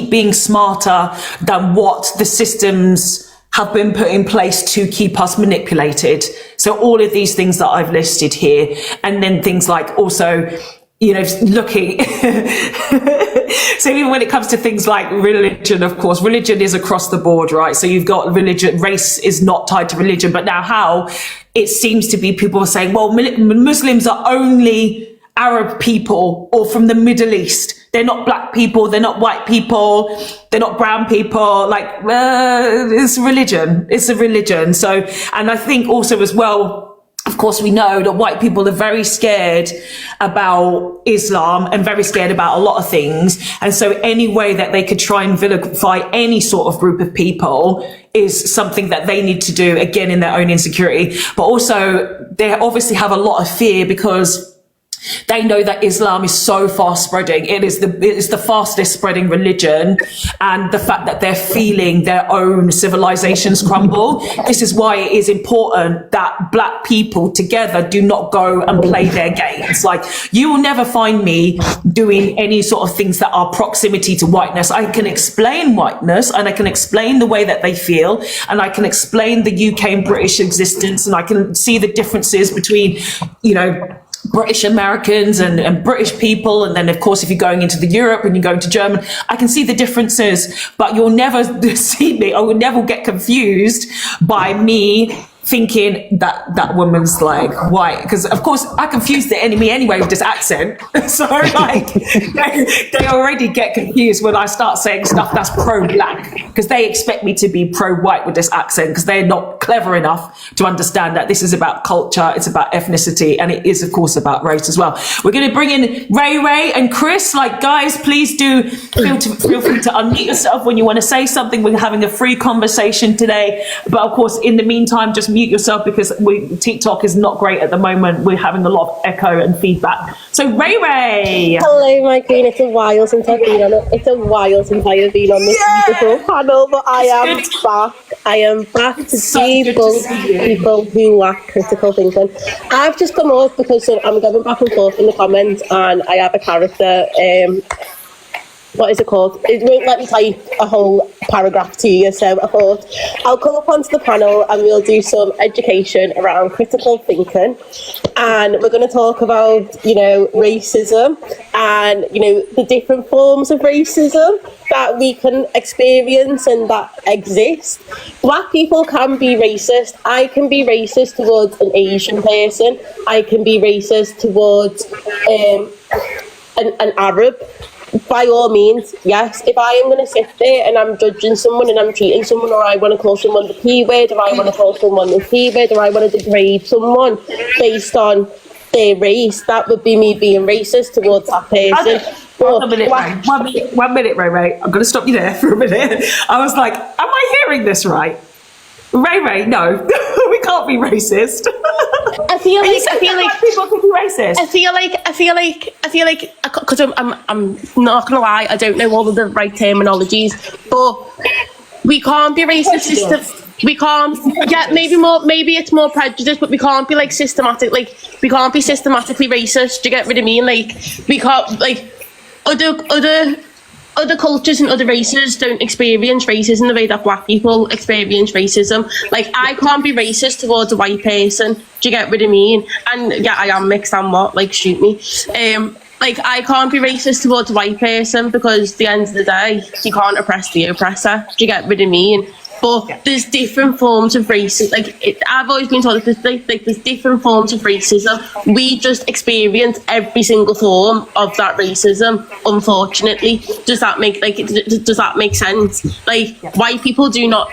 being smarter than what the systems have been put in place to keep us manipulated. So all of these things that I've listed here, and then things like also, looking. So even when it comes to things like religion, of course, religion is across the board, right? So you've got religion, race is not tied to religion, but now how it seems to be people are saying, well, Muslims are only Arab people or from the Middle East. They're not black people. They're not white people. They're not brown people. Like, it's religion. It's a religion. So, and I think also as well, of course, we know that white people are very scared about Islam and very scared about a lot of things. And so any way that they could try and vilify any sort of group of people is something that they need to do, again, in their own insecurity. But also, they obviously have a lot of fear because they know that Islam is so fast spreading. It is the fastest spreading religion, and the fact that they're feeling their own civilizations crumble. This is why it is important that black people together do not go and play their games. Like, you will never find me doing any sort of things that are proximity to whiteness. I can explain whiteness, and I can explain the way that they feel, and I can explain the UK and British existence, and I can see the differences between, British Americans and British people. And then, of course, if you're going into the Europe and you're going to German, I can see the differences, but you'll never see me. I will never get confused by me thinking that woman's like white, because of course I confuse the enemy anyway with this accent. So like they already get confused when I start saying stuff that's pro-black, because they expect me to be pro-white with this accent, because they're not clever enough to understand that this is about culture, it's about ethnicity, and it is of course about race as well. We're going to bring in Ray and Chris. Like, guys, please do feel free to unmute yourself when you want to say something. We're having a free conversation today, but of course in the meantime just mute yourself, because TikTok is not great at the moment. We're having a lot of echo and feedback. So Ray. Hello, my queen. It's a while since I've been on it. It's a while since I have been on this beautiful panel, but I am back. I am back to debunk people who lack critical thinking. I've just come off because I'm going back and forth in the comments, and I have a character. What is it called? It won't let me type a whole paragraph to you, so I thought I'll come up onto the panel and we'll do some education around critical thinking, and we're going to talk about, racism and, the different forms of racism that we can experience and that exist. Black people can be racist. I can be racist towards an Asian person. I can be racist towards an Arab. By all means, yes. If I am going to sit there and I'm judging someone and I'm treating someone, or I want to call someone the P word, or I want to call someone the P word, or I want to degrade someone based on their race, that would be me being racist towards that person. One minute, Ray. I'm going to stop you there for a minute. I was like, am I hearing this right? Ray, no, we can't be racist. I feel like people can be racist. I feel like, because I'm not gonna lie, I don't know all of the right terminologies, but we can't be racist. We can't. Yeah, maybe it's more prejudice, but we can't be like systematic. Like, we can't be systematically racist. Do you get what I mean? Like, we can't, like, other cultures and other races don't experience racism the way that black people experience racism. Like, I can't be racist towards a white person. Do you get what I mean? And yeah, I am mixed and what, like, shoot me. Like, I can't be racist towards a white person, because at the end of the day, you can't oppress the oppressor. Do you get what I mean? But there's different forms of racism. I've always been told that there's different forms of racism. We just experience every single form of that racism. Unfortunately, does that make sense? Like, white people do not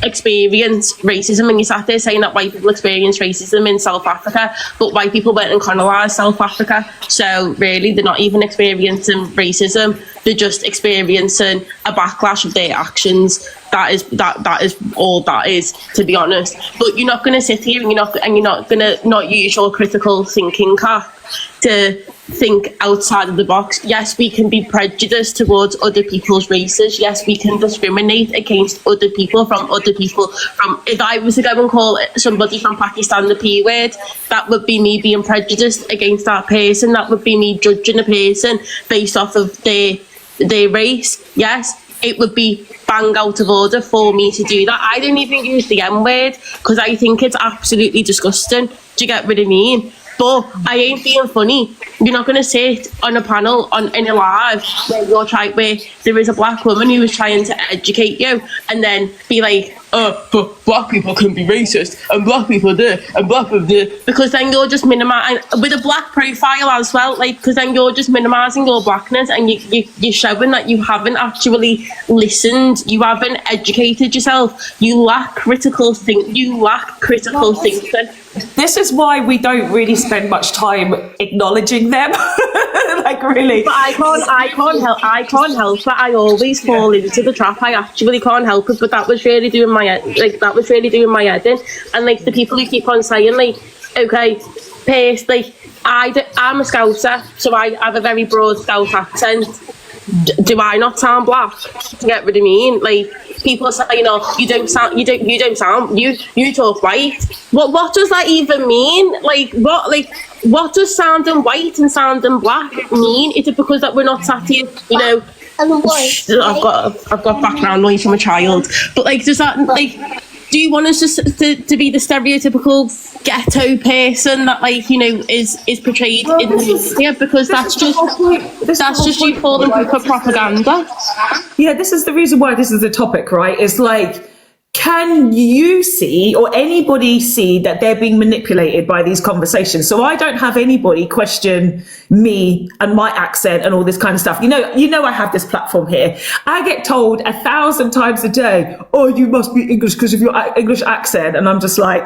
experience racism, and you sat there saying that white people experience racism in South Africa, but white people went and colonised South Africa, so really they're not even experiencing racism, they're just experiencing a backlash of their actions. That is all that is, to be honest. But you're not going to sit here and you're not going to not use your critical thinking cap to think outside of the box. Yes, we can be prejudiced towards other people's races. Yes, we can discriminate against other people. If I was to go and call somebody from Pakistan the P word, that would be me being prejudiced against that person. That would be me judging a person based off of their race. Yes, it would be bang out of order for me to do that. I don't even use the M word because I think it's absolutely disgusting. Do you get what I mean? But I ain't being funny. You're not going to sit on a panel in a live where there is a black woman who is trying to educate you and then be like, oh, but black people can be racist and black people do and black people do, because then you're just minimising with a black profile as well, like, because then you're just minimising your blackness and you're showing that you haven't actually listened, you haven't educated yourself, you lack critical thinking. This is why we don't really spend much time acknowledging them. Like, really. But I can't help that. I always fall into the trap. I actually can't help it. But that was really doing my head. In. And like the people who keep on saying like, okay, pace, like I'm a Scouser, so I have a very broad Scout accent. Do I not sound black? Do you get what I mean? Like, people say, you don't sound, you talk white. What does that even mean? What does sounding white and sounding black mean? Is it because that we're not sat here, I've got background noise from a child, but like, does that, like, do you want us to be the stereotypical ghetto person that, like, is portrayed in the media? Because that's just you falling for propaganda. Yeah, this is the reason why this is the topic, right? It's like, can you see, or anybody see, that they're being manipulated by these conversations? So I don't have anybody question me and my accent and all this kind of stuff. You know, I have this platform here. I get told 1,000 times a day, oh, you must be English because of your English accent. And I'm just like,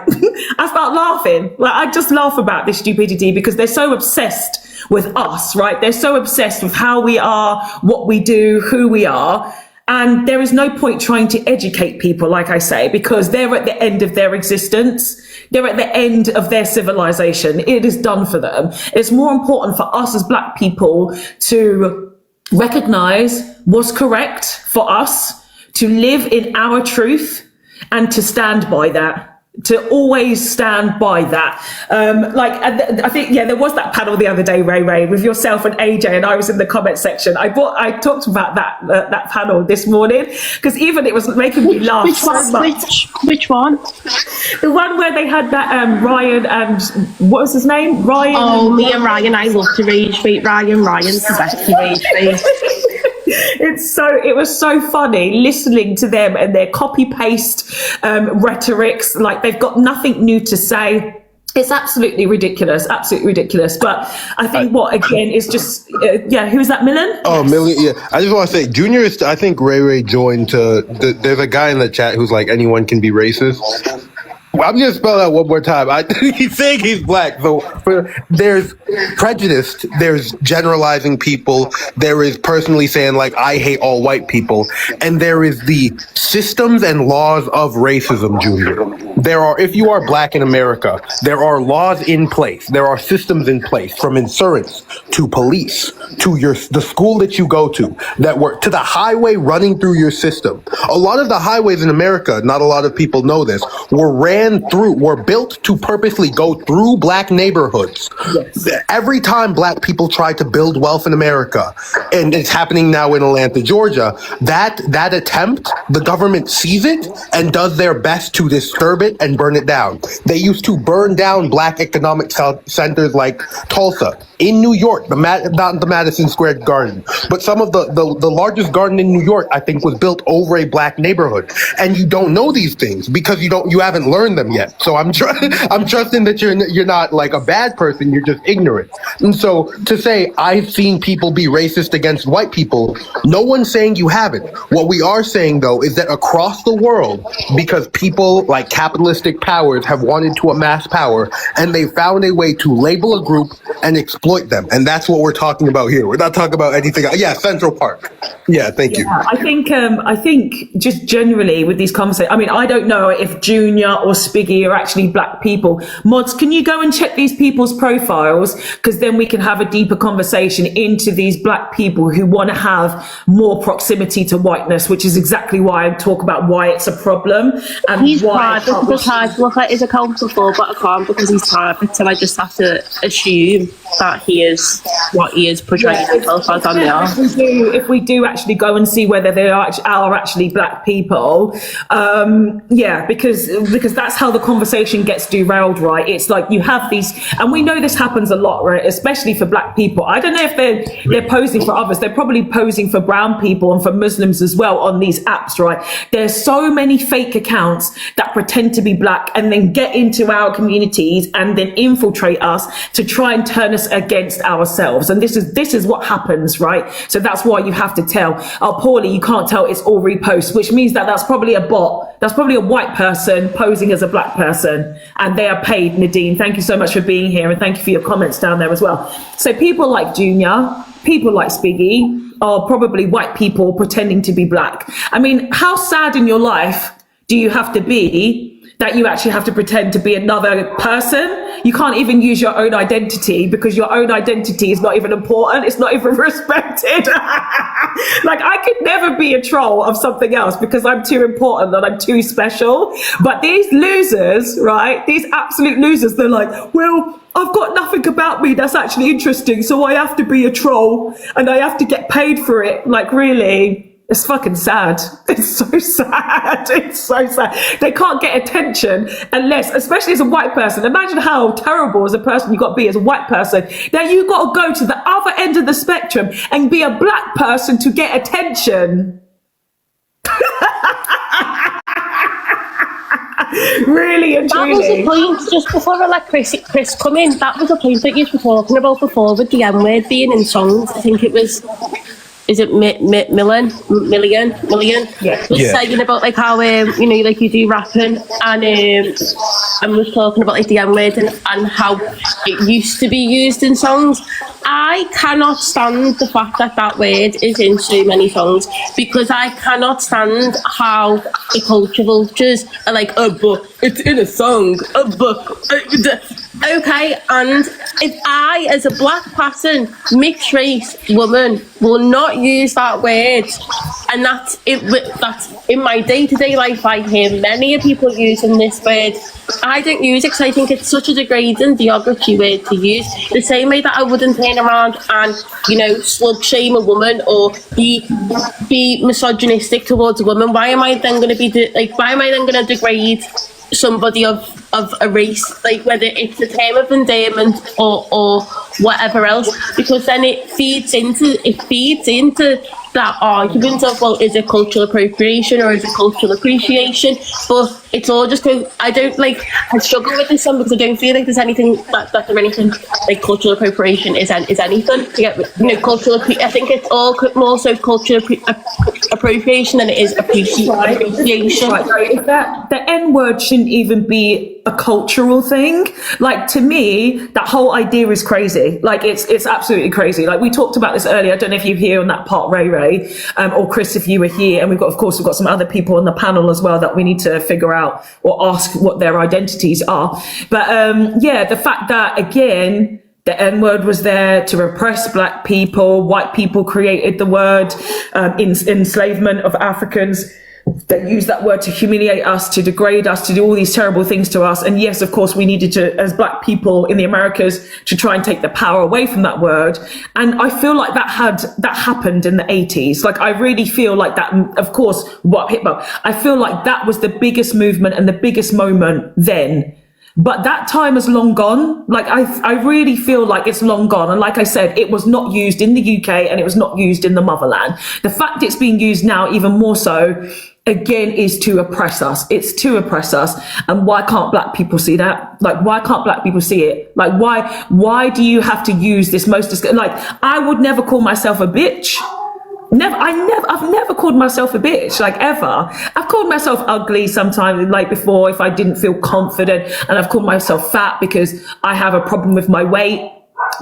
I start laughing. Like, I just laugh about this stupidity because they're so obsessed with us, right? They're so obsessed with how we are, what we do, who we are. And there is no point trying to educate people, like I say, because they're at the end of their existence. They're at the end of their civilization. It is done for them. It's more important for us as black people to recognize what's correct for us, to live in our truth, and to stand by that. To always stand by that. I think, there was that panel the other day, Ray, with yourself and AJ, and I was in the comment section. I talked about that panel this morning because even it was making me laugh so much. Which one? The one where they had that Ryan and what was his name? Ryan. Oh, me and Ryan. I love to rage bait. Ryan's the best to rage bait. It was so funny listening to them and their copy paste rhetorics. Like, they've got nothing new to say. It's absolutely ridiculous. But I think what again is just who's that, Millen? Oh, Millen. Yeah, I just want to say, Junior is. I think Ray joined. There's a guy in the chat who's like, anyone can be racist. Well, I'm gonna spell out one more time. He's saying he's black. So there's prejudice. There's generalizing people. There is personally saying, like, I hate all white people, and there is the systems and laws of racism, Junior. If you are black in America, there are laws in place. There are systems in place, from insurance to police to the school that you go to, that work to the highway running through your system. A lot of the highways in America, not a lot of people know this, were ran were built to purposely go through black neighborhoods. Yes. Every time black people try to build wealth in America, and it's happening now in Atlanta, Georgia, that attempt, the government sees it and does their best to disturb it and burn it down. They used to burn down black economic centers like Tulsa, in New York, not the Madison Square Garden, but some of the largest garden in New York, I think, was built over a black neighborhood. And you don't know these things because you haven't learned them yet. So I'm trusting that you're not like a bad person, you're just ignorant. And so to say I've seen people be racist against white people, no one's saying you haven't. What we are saying though is that across the world, because people like capitalistic powers have wanted to amass power, and they found a way to label a group and exploit them. And that's what we're talking about here. We're not talking about anything else. Yeah, Central Park. Yeah, thank you. I think just generally with these conversations, I mean, I don't know if Junior or Spiggy are actually black people. Mods, can you go and check these people's profiles? Because then we can have a deeper conversation into these black people who want to have more proximity to whiteness, which is exactly why I talk about why it's a problem. And He's why private because I look at his account before, but I can't because he's private, so I just have to assume that he is what he is portraying himself as on the earth. If we do actually go and see whether they are actually black people, because that's how the conversation gets derailed, right? It's like you have these, and we know this happens a lot, right? Especially for black people. I don't know if they're posing for others. They're probably posing for brown people and for Muslims as well on these apps, right? There's so many fake accounts that pretend to be black and then get into our communities and then infiltrate us to try and turn us against ourselves. And this is what happens, right? So that's why you have to tell. Oh, Paulie, you can't tell, it's all reposts, which means that that's probably a bot. That's probably a white person posing as a black person, and they are paid. Nadine, thank you so much for being here, and thank you for your comments down there as well. So people like Junior, people like Spiggy are probably white people pretending to be black. I mean, how sad in your life do you have to be that you actually have to pretend to be another person? You can't even use your own identity because your own identity is not even important. It's not even respected. Like, I could never be a troll of something else because I'm too important and I'm too special. But these losers, right? These absolute losers, they're like, well, I've got nothing about me that's actually interesting, so I have to be a troll and I have to get paid for it. Like, really? It's fucking sad. It's so sad. It's so sad. They can't get attention unless, especially as a white person, imagine how terrible as a person you got to be as a white person. Now you got to go to the other end of the spectrum and be a black person to get attention. Really and truly. That was the point, just before I let Chris come in, that was the point that you were talking about before with the N-word being in songs. I think it was... Is it Million? Yeah. Was saying about like how like you do rapping and was talking about like the N-word and how it used to be used in songs. I cannot stand the fact that that word is in so many songs because I cannot stand how the culture vultures are like, oh, but it's in a song. Oh, but okay, and if I, as a black person, mixed race woman, will not use that word, and that's in my day-to-day life, I hear many people using this word. I don't use it because I think it's such a degrading derogatory word to use. The same way that I wouldn't turn around and, slug shame a woman or be misogynistic towards a woman. Why am I then going to degrade somebody of a race, like whether it's a term of endearment or whatever else, because then it feeds into that argument of, well, is it cultural appropriation or is it cultural appreciation? But it's all just I struggle with this one because I don't feel like there's anything that there anything like cultural appropriation is anything to get cultural. I think it's all more so cultural appropriation than it is appreciation. Right. Is that the N-word shouldn't even be a cultural thing? Like, to me, that whole idea is crazy. Like, it's absolutely crazy. Like, we talked about this earlier. I don't know if you're here on that part, Ray, or Chris, if you were here. And we've got some other people on the panel as well that we need to figure out or ask what their identities are. But the fact that, again, the N-word was there to repress black people. White people created the word, enslavement of Africans. They use that word to humiliate us, to degrade us, to do all these terrible things to us. And yes, of course, we needed to, as black people in the Americas, to try and take the power away from that word. And I feel like that happened in the 80s. Like, I really feel like that, of course, what hip hop, I feel like that was the biggest movement and the biggest moment then. But that time is long gone. Like, I really feel like it's long gone. And like I said, it was not used in the UK and it was not used in the motherland. The fact it's being used now even more so, again, is to oppress us. It's to oppress us. And why can't black people see that? Like, why can't black people see it? Like, why do you have to use this like, I would never call myself a bitch. I've never called myself a bitch, like, ever. I've called myself ugly sometimes, like, before, if I didn't feel confident, and I've called myself fat because I have a problem with my weight.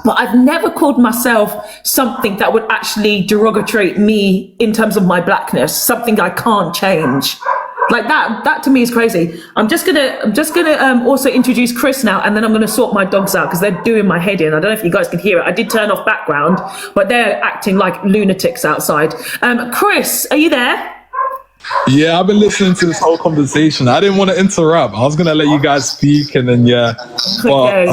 But I've never called myself something that would actually derogatory me in terms of my blackness, something I can't change. Like, that to me is crazy. I'm just gonna also introduce Chris now, and then I'm gonna sort my dogs out because they're doing my head in. I don't know if you guys can hear it. I did turn off background, but they're acting like lunatics outside. Chris, are you there? Yeah, I've been listening to this whole conversation. I didn't want to interrupt. I was gonna let you guys speak, and then but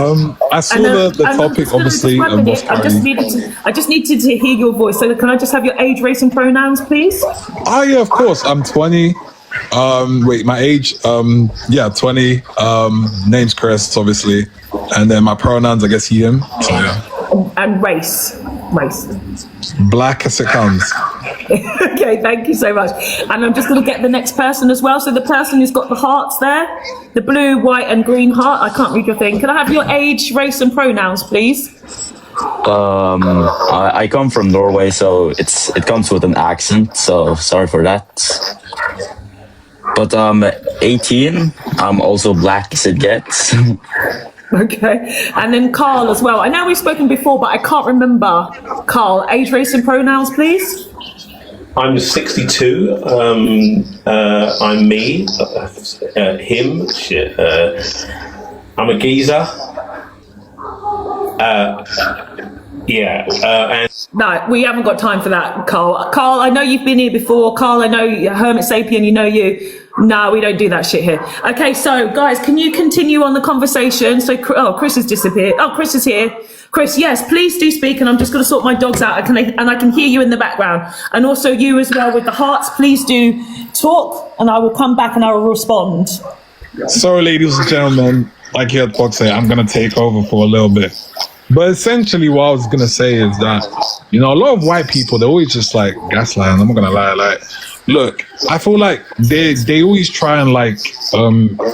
I saw the topic, obviously. I just needed to hear your voice. So can I just have your age, race, and pronouns, please? Oh yeah, of course. I'm 20. Wait, my age? 20. Name's Chris, obviously, and then my pronouns, I guess, he, him. So yeah. And race. Black as it comes. Okay, thank you so much. And I'm just going to get the next person as well. So the person who's got the hearts there, the blue, white, and green heart. I can't read your thing. Can I have your age, race, and pronouns, please? I come from Norway, so it comes with an accent. So sorry for that. But I'm 18. I'm also black as it gets. Okay. And then Carl as well. I know we've spoken before, but I can't remember. Carl, age, race, and pronouns, please. I'm 62. I'm me. Him. I'm a geezer. And No, we haven't got time for that, Carl. Carl, I know you've been here before. Carl, I know you're Hermit Sapien, you know you. No, we don't do that shit here. Okay, so guys, can you continue on the conversation? So, Chris has disappeared. Oh, Chris is here. Chris, yes, please do speak, and I'm just going to sort my dogs out, and I can hear you in the background. And also you as well with the hearts, please do talk, and I will come back and I will respond. So, ladies and gentlemen, like you heard Pod say, I'm going to take over for a little bit. But essentially what I was going to say is that, a lot of white people, they're always just like gaslighting. I'm not going to lie. Like, look, I feel like they always try and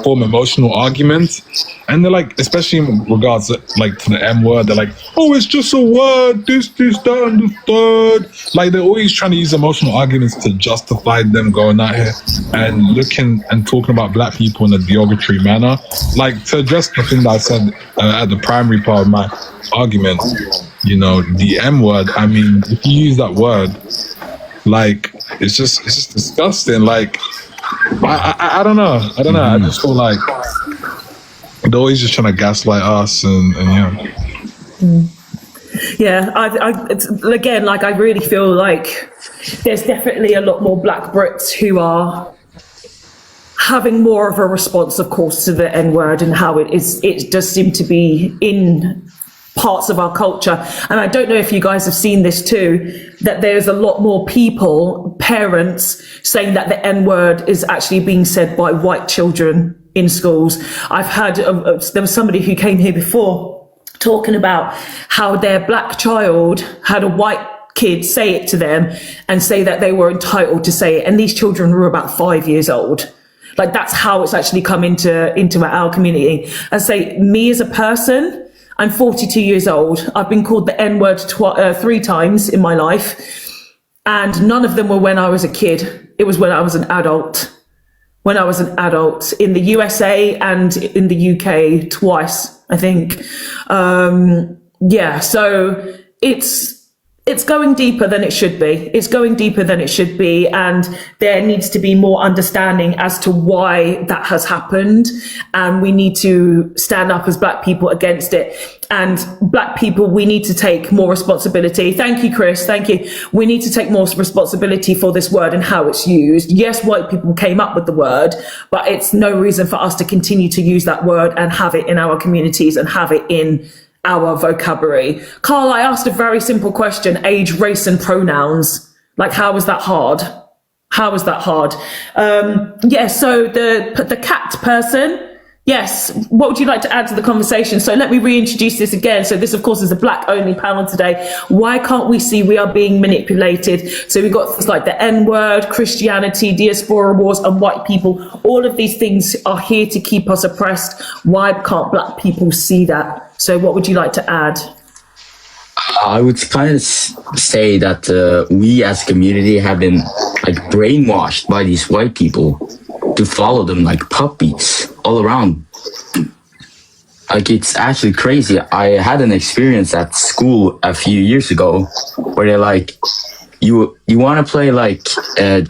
form emotional arguments. And they're like, especially in regards to the M word, they're like, oh, it's just a word, this, that, and the third. Like, they're always trying to use emotional arguments to justify them going out here and looking and talking about black people in a derogatory manner. Like, to address the thing that I said at the primary part of my argument, the M word, I mean, if you use that word, it's just disgusting. Like, I don't know. I just feel like they're always just trying to gaslight us, and Yeah, I really feel like there's definitely a lot more black Brits who are having more of a response, of course, to the N word and how it does seem to be in parts of our culture. And I don't know if you guys have seen this too, that there's a lot more parents saying that the N word is actually being said by white children in schools. I've heard there was somebody who came here before talking about how their black child had a white kid say it to them and say that they were entitled to say it. And these children were about 5 years old. Like, that's how it's actually come into our community. And say, me as a person, I'm 42 years old. I've been called the N word 3 times in my life. And none of them were when I was a kid. It was when I was an adult. When I was an adult in the USA and in the UK twice, I think. So it's going deeper than it should be. It's going deeper than it should be. And there needs to be more understanding as to why that has happened. And we need to stand up as Black people against it. And Black people, we need to take more responsibility. Thank you, Chris. Thank you. We need to take more responsibility for this word and how it's used. Yes, white people came up with the word, but it's no reason for us to continue to use that word and have it in our communities and have it in our vocabulary. Carl, I asked a very simple question: age, race, and pronouns. Like, how was that hard? How was that hard? Yeah, so the cat person, yes, what would you like to add to the conversation? So let me reintroduce this again. So this, of course, is a Black only panel today. Why can't we see we are being manipulated? So we've got things like the N-word, Christianity, diaspora wars, and white people. All of these things are here to keep us oppressed. Why can't Black people see that? So what would you like to add? I would kind of say that we as a community have been like brainwashed by these white people to follow them like puppies all around. Like, it's actually crazy. I had an experience at school a few years ago where they're like, you want to play like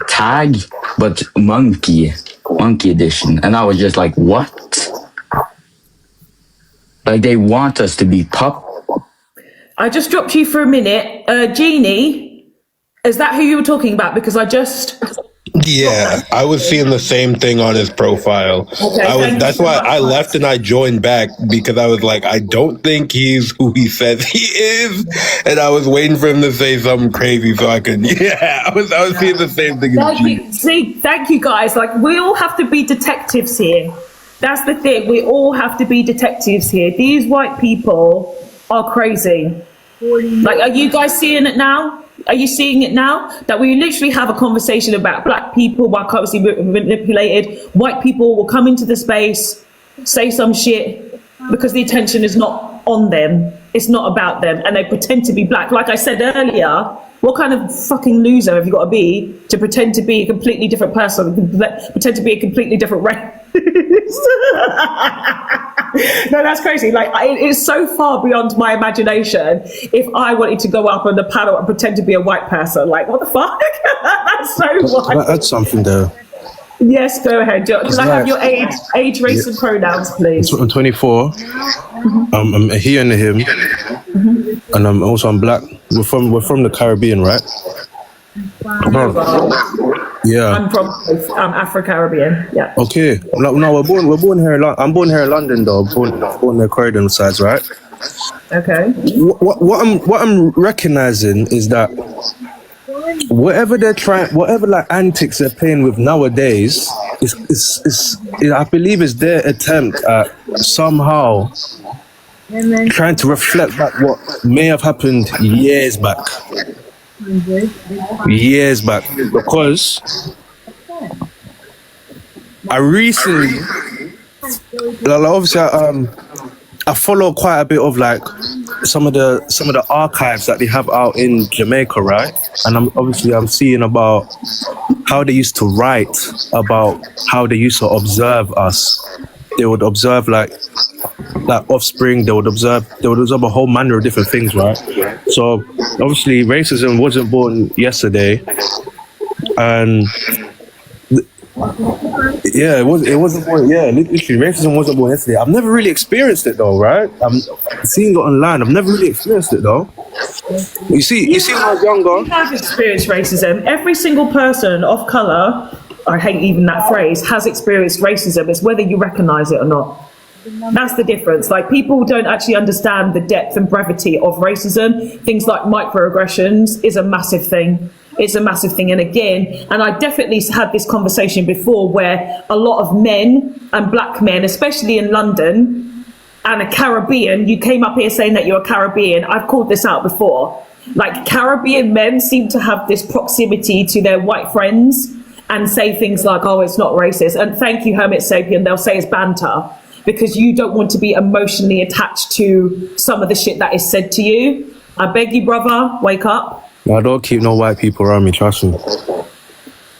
tag, but monkey edition. And I was just like, what? Like, they want us to be I just dropped you for a minute. Jeannie, is that who you were talking about? Because I just... Yeah, I was seeing the same thing on his profile. Okay, That's why I left and I joined back, because I was like, I don't think he's who he says he is, and I was waiting for him to say something crazy so I could. Yeah, I was seeing the same thing. Thank you guys. Like, we all have to be detectives here. That's the thing. We all have to be detectives here. These white people are crazy. Like, are you guys seeing it now? Are you seeing it now? That we literally have a conversation about Black people, while obviously manipulated. White people will come into the space, say some shit, because the attention is not on them. It's not about them. And they pretend to be Black. Like I said earlier, what kind of fucking loser have you got to be to pretend to be a completely different person, pretend to be a completely different race? No, that's crazy. Like, it's so far beyond my imagination. If I wanted to go up on the panel and pretend to be a white person, like, what the fuck? That's so wild. Can I add something there? Yes, go ahead. Can I have your age, race, and pronouns, please? I'm 24. I'm a he and a him, and I'm Black. We're from the Caribbean, right? Yeah. I'm Afro-Caribbean. Yeah. Okay. No, we're born here. I'm born here in London, though. Born in the Croydon sides, right? Okay. What I'm recognizing is that whatever like antics they're playing with nowadays is I believe is their attempt at somehow trying to reflect back what may have happened years back. Because I recently, obviously, I follow quite a bit of like some of the archives that they have out in Jamaica, right? And I'm seeing about how they used to write about how they used to observe us. They would observe like offspring. They would observe a whole manner of different things, right? So obviously, racism wasn't born yesterday, and yeah, it wasn't born. Yeah, literally, racism wasn't born yesterday. I've never really experienced it though, right? I'm seeing it online. I've never really experienced it though. You see, when I was younger, You have experienced racism. Every single person of colour, I hate even that phrase, has experienced racism. It's whether you recognise it or not. That's the difference. Like, people don't actually understand the depth and brevity of racism. Things like microaggressions is a massive thing. It's a massive thing. And again, and I definitely had this conversation before where a lot of men and Black men, especially in London, and a Caribbean, you came up here saying that you're a Caribbean. I've called this out before. Like, Caribbean men seem to have this proximity to their white friends and say things like, oh, it's not racist. And thank you, Hermit Sapien. They'll say it's banter, because you don't want to be emotionally attached to some of the shit that is said to you. I beg you, brother, wake up. I don't keep no white people around me, trust me.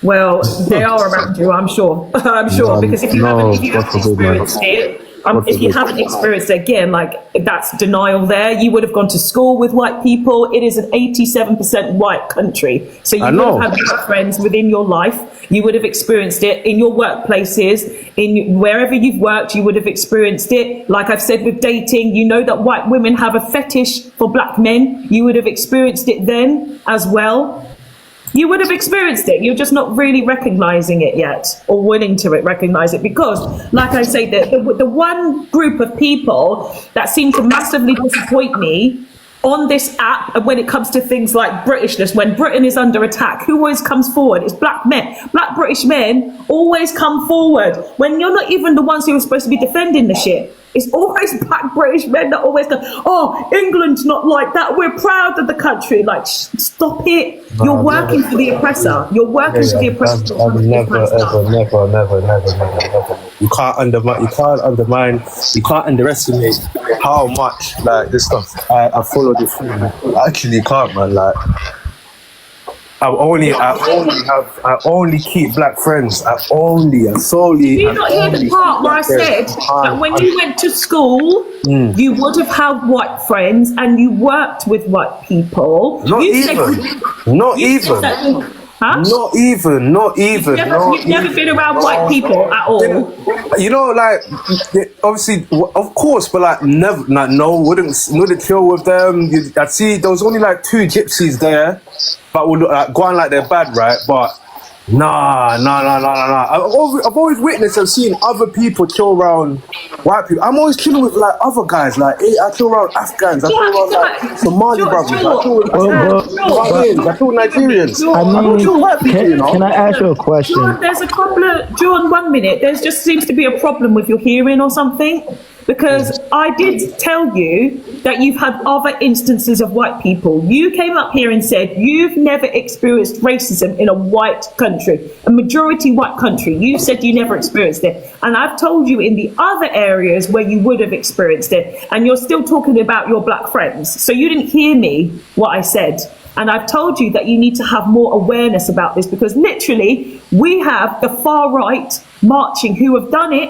Well, they are around you, I'm sure. I'm sure, because if you haven't experienced it, if you haven't experienced it, again, like that's denial there. You would have gone to school with white people. It is an 87% white country. So you I would know. have had black friends within your life. You would have experienced it in your workplaces, in wherever you've worked, you would have experienced it. Like I've said with dating, you know that white women have a fetish for black men. You would have experienced it then as well. You would have experienced it. You're just not really recognizing it yet, or willing to recognize it, because, like I say, the one group of people that seem to massively disappoint me on this app, and when it comes to things like Britishness, when Britain is under attack, who always comes forward? It's black men. Black British men always come forward when you're not even the ones who are supposed to be defending the shit. It's always black British men that always go, oh, England's not like that. We're proud of the country. Like, stop it. You're working for the oppressor. You're working for the oppressor. Never. You can't undermine, you can't underestimate how much, like, this stuff, I follow this thing. I actually can't, man, like, I only keep black friends. I solely. Did you not hear the part where I said that when you went to school, you would have had white friends and you worked with white people? Not even. You've never been around white people at all. You know, like, obviously, of course, but like, never, like, no, wouldn't chill with them. I'd see there was only like 2 gypsies there, but would like go on like they're bad, right? But nah. I've always witnessed and seen other people chill around white people. I'm always chilling with like other guys, like I chill around Afghans, I chill around like Somali brothers, I chill with Ghanaians, I chill with Nigerians. I don't chill with white people, you know. Can I ask you a question? John, there's a couple of, John, 1 minute. There's just seems to be a problem with your hearing or something. Because I did tell you that you've had other instances of white people. You came up here and said you've never experienced racism in a white country, a majority white country. You said you never experienced it. And I've told you in the other areas where you would have experienced it. And you're still talking about your black friends. So you didn't hear me, what I said. And I've told you that you need to have more awareness about this, because literally we have the far right marching who have done it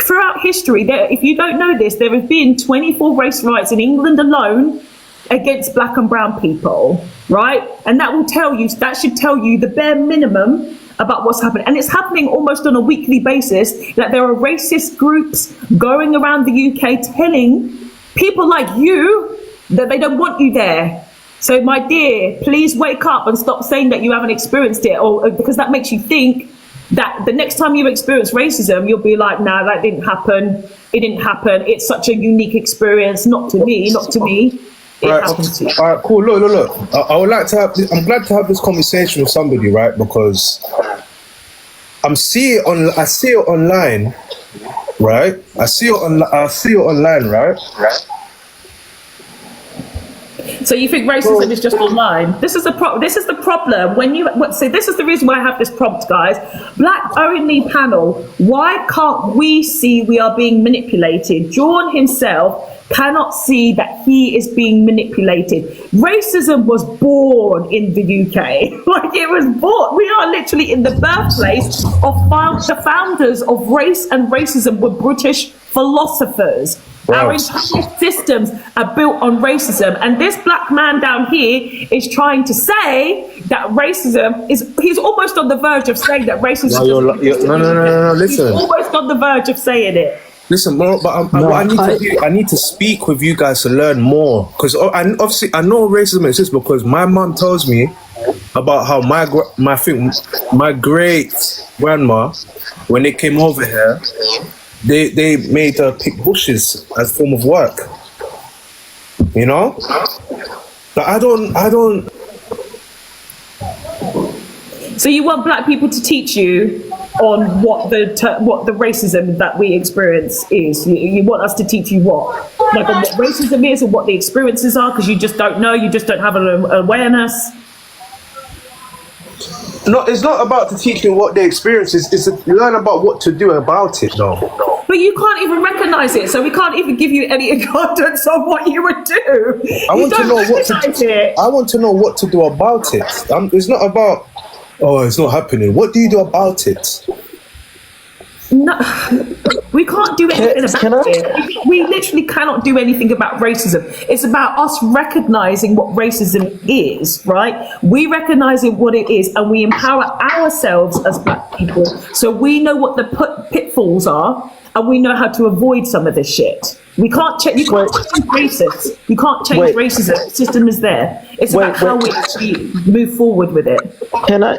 throughout history. If you don't know this, there have been 24 race riots in England alone against black and brown people, right? And that should tell you the bare minimum about what's happening. And it's happening almost on a weekly basis, that there are racist groups going around the UK telling people like you that they don't want you there. So my dear, please wake up and stop saying that you haven't experienced it, or because that makes you think that the next time you experience racism, you'll be like, nah, that didn't happen. It didn't happen. It's such a unique experience. Not to me. It happened to you. All right, cool. Look. I would like to have. I'm glad to have this conversation with somebody, right? Because I see it online, right? I see it online, right? So you think racism is just online? This is the problem. This is the reason why I have this prompt, guys. Black only panel. Why can't we see we are being manipulated? John himself cannot see that he is being manipulated. Racism was born in the UK. Like, it was born. We are literally in the birthplace of the founders of race and racism were British philosophers. Wow. Our entire systems are built on racism, and this black man down here is trying to say that racism he's almost on the verge of saying that racism No, listen. He's almost on the verge of saying it. Listen, what I need to speak with you guys to learn more, because obviously I know racism exists because my mom tells me about how my great grandma, when they came over here, they made her pick bushes as a form of work, you know. But I don't. So you want black people to teach you on what the racism that we experience is? You want us to teach you what? Like on what racism is and what the experiences are, because you just don't know, you just don't have an awareness? No, it's not about to teach you what the experience is. It's to learn about what to do about it, though. But you can't even recognize it, so we can't even give you any guidance on what you would do. I want to know what to do about it. It's not about, oh, it's not happening. What do you do about it? No. We can't do anything about it. We literally cannot do anything about racism. It's about us recognizing what racism is, right? We recognizing what it is, and we empower ourselves as Black people, so we know what the pitfalls are, and we know how to avoid some of this shit. We can't change. You can't change racism. You can't change racism. The system is there. It's about how we actually move forward with it. Can I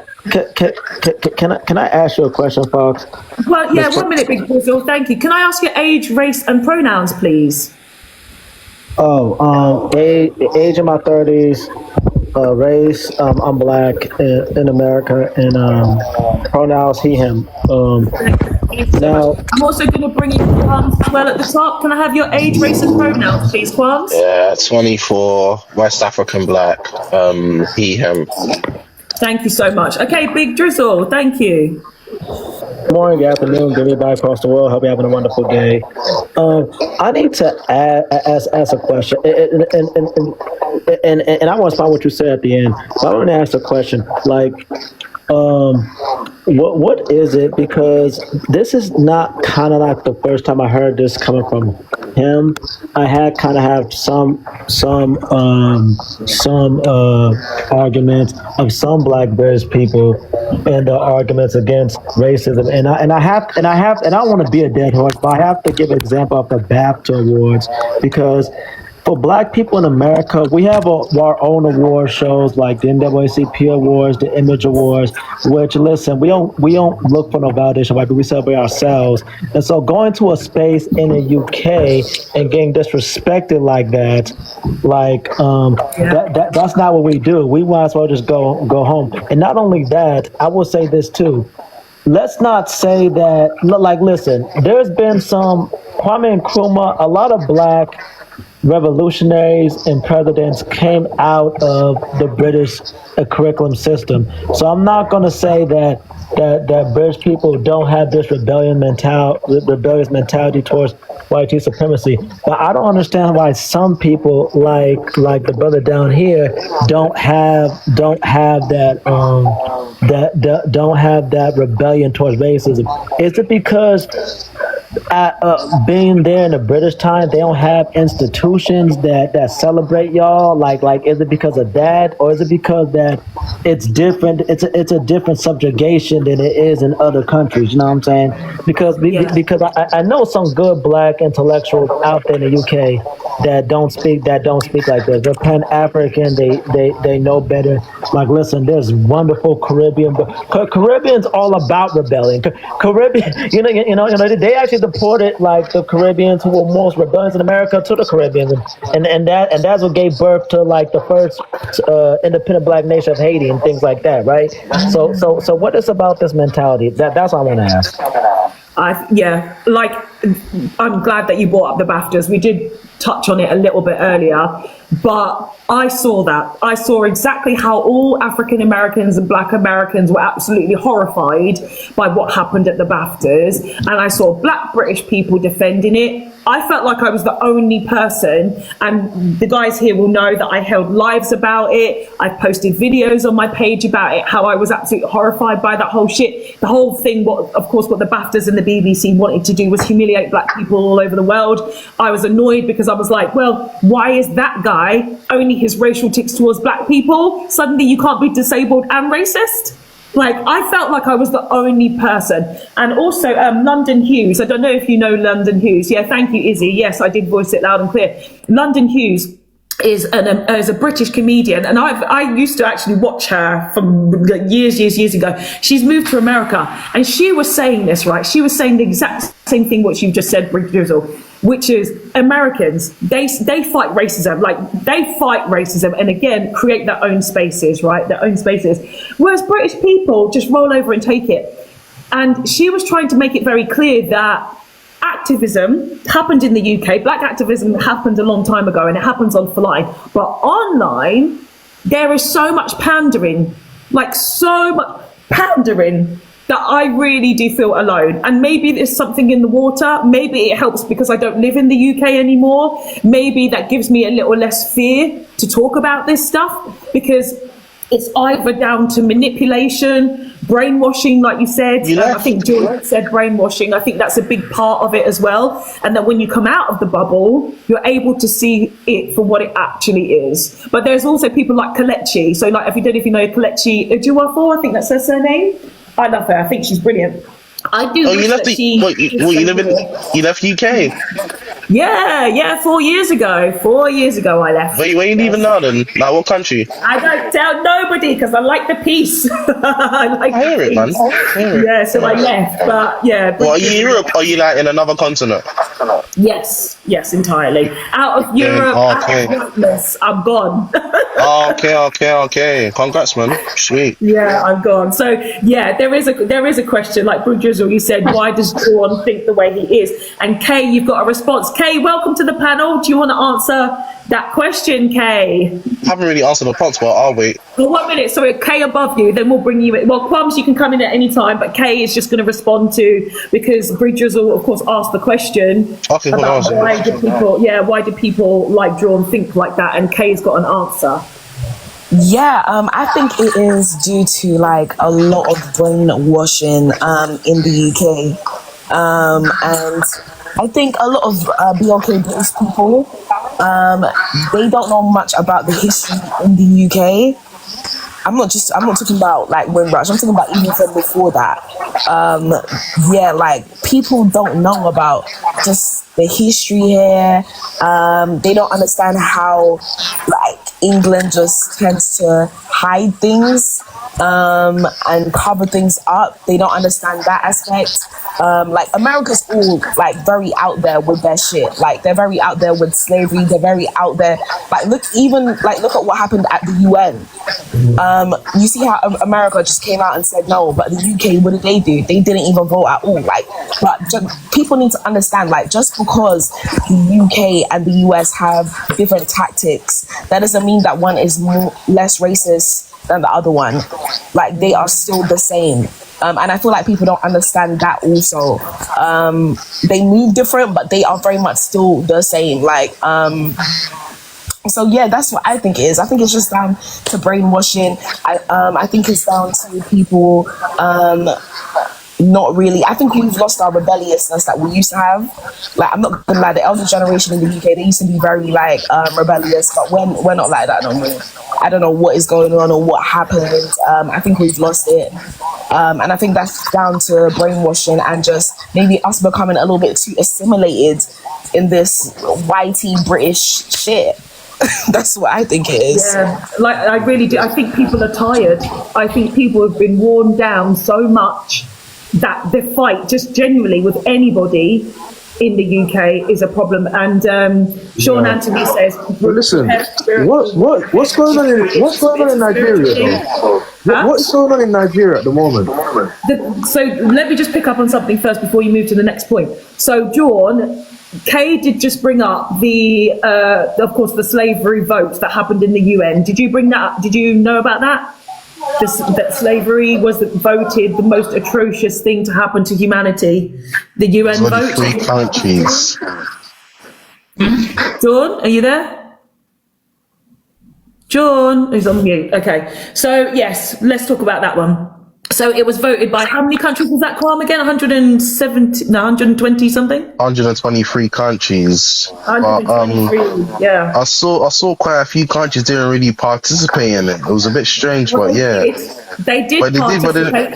ask you a question, Fox? Well, yeah. 1 minute, Big Brazil. Thank you. Can I ask your age, race, and pronouns, please? Age in my 30s. Race, I'm Black in America, and pronouns he, him. Now, I'm also going to bring in Quams as well at the top. Can I have your age, race, and pronouns, please, Quams? Yeah, 24, West African Black, he, him. Thank you so much. Okay, Big Drizzle, thank you. good morning, good afternoon, good everybody across the world. Hope you're having a wonderful day. I need to ask a question, and I want to find what you said at the end. But I want to ask a question, like, what is it? Because this is not kind of like the first time I heard this coming from him. I had kind of have some arguments of some Black British people and the arguments against racism. And I don't want to be a dead horse, but I have to give an example of the BAFTA awards, because for Black people in America, we have our own award shows like the NAACP Awards, the Image Awards, which, listen, we don't look for no validation, right? But we celebrate ourselves. And so going to a space in the UK and getting disrespected like that, that's not what we do. We might as well just go home. And not only that, I will say this too. Let's not say that, like, listen, there's been some Kwame Nkrumah, a lot of Black revolutionaries and presidents came out of the British curriculum system. So I'm not going to say that British people don't have this rebellious mentality towards white supremacy, but I don't understand why some people like the brother down here don't have that don't have that rebellion towards racism. Is it because being there in the British time, they don't have institutions that celebrate y'all? Like, is it because of that, or is it because that it's different? It's a different subjugation than it is in other countries. You know what I'm saying? Because I know some good Black intellectuals out there in the UK that don't speak like this. They're Pan-African. They know better. Like, listen, there's wonderful Caribbean. Caribbean's all about rebellion. Caribbean, you know, they actually deported like the Caribbeans who were most rebellious in America to the Caribbean, and that's what gave birth to like the first independent Black nation of Haiti and things like that, right? So what is about this mentality? That's what I want to ask. I'm glad that you brought up the BAFTAs. We did touch on it a little bit earlier, but I saw that. I saw exactly how all African Americans and Black Americans were absolutely horrified by what happened at the BAFTAs, and I saw Black British people defending it. I felt like I was the only person, and the guys here will know that I held lives about it. I posted videos on my page about it, how I was absolutely horrified by that whole shit. The whole thing, what the BAFTAs and the BBC wanted to do was humiliate Black people all over the world. I was annoyed because I was like, well, why is that guy only his racial tics towards Black people? Suddenly you can't be disabled and racist? Like, I felt like I was the only person. And also, London Hughes, I don't know if you know London Hughes. Yeah, thank you, Izzy. Yes, I did voice it loud and clear. London Hughes is a British comedian, and I used to actually watch her from years ago. She's moved to America, and she was saying this, right? She was saying the exact same thing what you just said, Brig Drizzle, which is Americans, they fight racism, and again, create their own spaces, right? Their own spaces. Whereas British people just roll over and take it. And she was trying to make it very clear that activism happened in the UK. Black activism happened a long time ago, and it happens offline. But online, there is so much pandering, that I really do feel alone. And maybe there's something in the water. Maybe it helps because I don't live in the UK anymore. Maybe that gives me a little less fear to talk about this stuff, because it's either down to manipulation, brainwashing, like you said. I think George said brainwashing. I think that's a big part of it as well. And that when you come out of the bubble, you're able to see it for what it actually is. But there's also people like Kelechi. So like, if you don't know if you know Kelechi Ejiwafo, I think that's her surname. I love her. I think she's brilliant. I do. Oh, you left you left UK? Yeah, 4 years ago. 4 years ago I left. Where you leaving now then? Like what country? I don't tell nobody because I like the peace. I hear it, man. I hear it. Yeah, so I left. But yeah. Well, are you Europe? Or are you like in another continent? Yes, entirely. Out of Europe, okay. out of Christmas, I'm gone. Okay. Congrats, man. Sweet. Yeah, I'm gone. So yeah, there is a question, like Brew Drizzle, you said, why does Dawn think the way he is? And Kay, you've got a response. Kay, welcome to the panel. Do you want to answer that question, Kay? I haven't really answered the prompt, but I'll wait. Well, 1 minute. So Kay above you, then we'll bring you in. Well, Quams, you can come in at any time, but Kay is just going to respond to, because Brew Drizzle, of course, asked the question about why do people like Dawn think like that, and Kay's got an answer. Yeah, I think it is due to like a lot of brainwashing in the UK, and I think a lot of BLK-based people, they don't know much about the history in the UK. I'm not talking about like Windrush, I'm talking about even from before that. Like people don't know about just the history here. They don't understand how like England just tends to hide things and cover things up. They don't understand that aspect. Like America's all like very out there with their shit. Like they're very out there with slavery. They're very out there. Like look at what happened at the UN. You see how America just came out and said no, but the UK, what did they do? They didn't even vote at all. Like, but people need to understand, like, just because the UK and the US have different tactics, that doesn't mean that one is less racist than the other one. Like, they are still the same. And I feel like people don't understand that also. They move different, but they are very much still the same. Like, so yeah, that's what I think it is. I think it's just down to brainwashing. I think it's down to people not really. I think we've lost our rebelliousness that we used to have. Like, I'm not gonna lie, the elder generation in the UK, they used to be very like rebellious, but we're not like that no more. I don't know what is going on or what happened. I think we've lost it. And I think that's down to brainwashing and just maybe us becoming a little bit too assimilated in this whitey British shit. That's what I think it is. Yeah, like I really do. I think people are tired. I think people have been worn down so much that the fight, just genuinely with anybody in the UK, is a problem. And Sean Anthony says, well, listen, what's going on in Nigeria though? What's going on in Nigeria at the moment? So let me just pick up on something first before you move to the next point. So Dawn, Kay did just bring up of course, the slavery votes that happened in the UN. Did you bring that up? Did you know about that? That slavery was voted the most atrocious thing to happen to humanity. The UN vote. 23 countries. Dawn, are you there? John is on mute. Okay, so yes, let's talk about that one. So it was voted by how many countries was that, Kwame, again? 120 something? 123 countries. 123, yeah. I saw quite a few countries didn't really participate in it. It was a bit strange, but yeah. They did participate.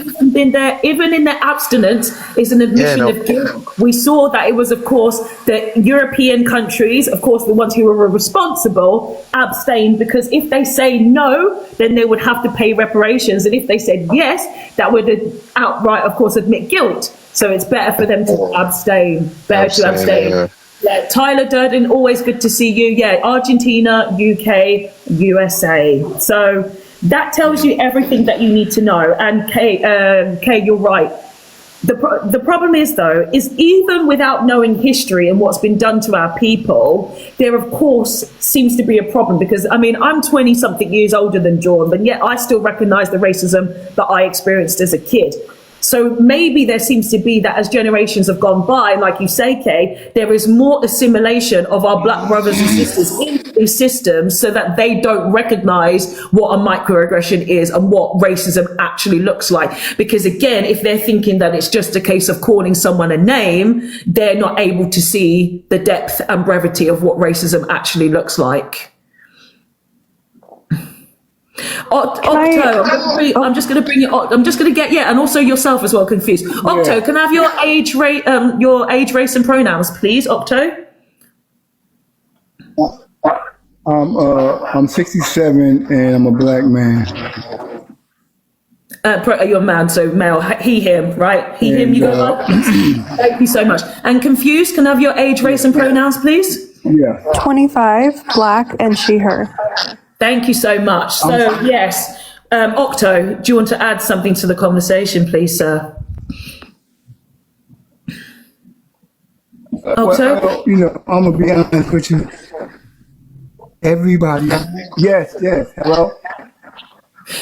Even in their abstinence is an admission of guilt. We saw that it was, of course, the European countries, of course, the ones who were responsible, abstained, because if they say no, then they would have to pay reparations. And if they said yes, that would outright, of course, admit guilt. So it's better for them to abstain. To abstain. Yeah. Tyler Durden, always good to see you. Yeah, Argentina, UK, USA. So that tells you everything that you need to know. And Kay, you're right. The problem is, though, is even without knowing history and what's been done to our people, there, of course, seems to be a problem. Because, I mean, I'm 20-something years older than Dawn, but yet I still recognise the racism that I experienced as a kid. So maybe there seems to be that as generations have gone by, like you say, Kay, there is more assimilation of our black brothers and sisters into these systems so that they don't recognize what a microaggression is and what racism actually looks like. Because again, if they're thinking that it's just a case of calling someone a name, they're not able to see the depth and brevity of what racism actually looks like. Octo, I'm just going to bring it. I'm just going to get and also yourself as well confused. Octo, can I have your age, race, and pronouns, please, Octo? I'm 67 and I'm a black man. You're a man, so male. He, him, right? He, him. You go. Thank you so much. And confused, can I have your age, race, and pronouns, please? Yeah. 25, black, and she, her. Thank you so much. So yes, Octo, do you want to add something to the conversation, please, sir? Octo? Well, I'm gonna be honest with you. Everybody. Yes. Hello.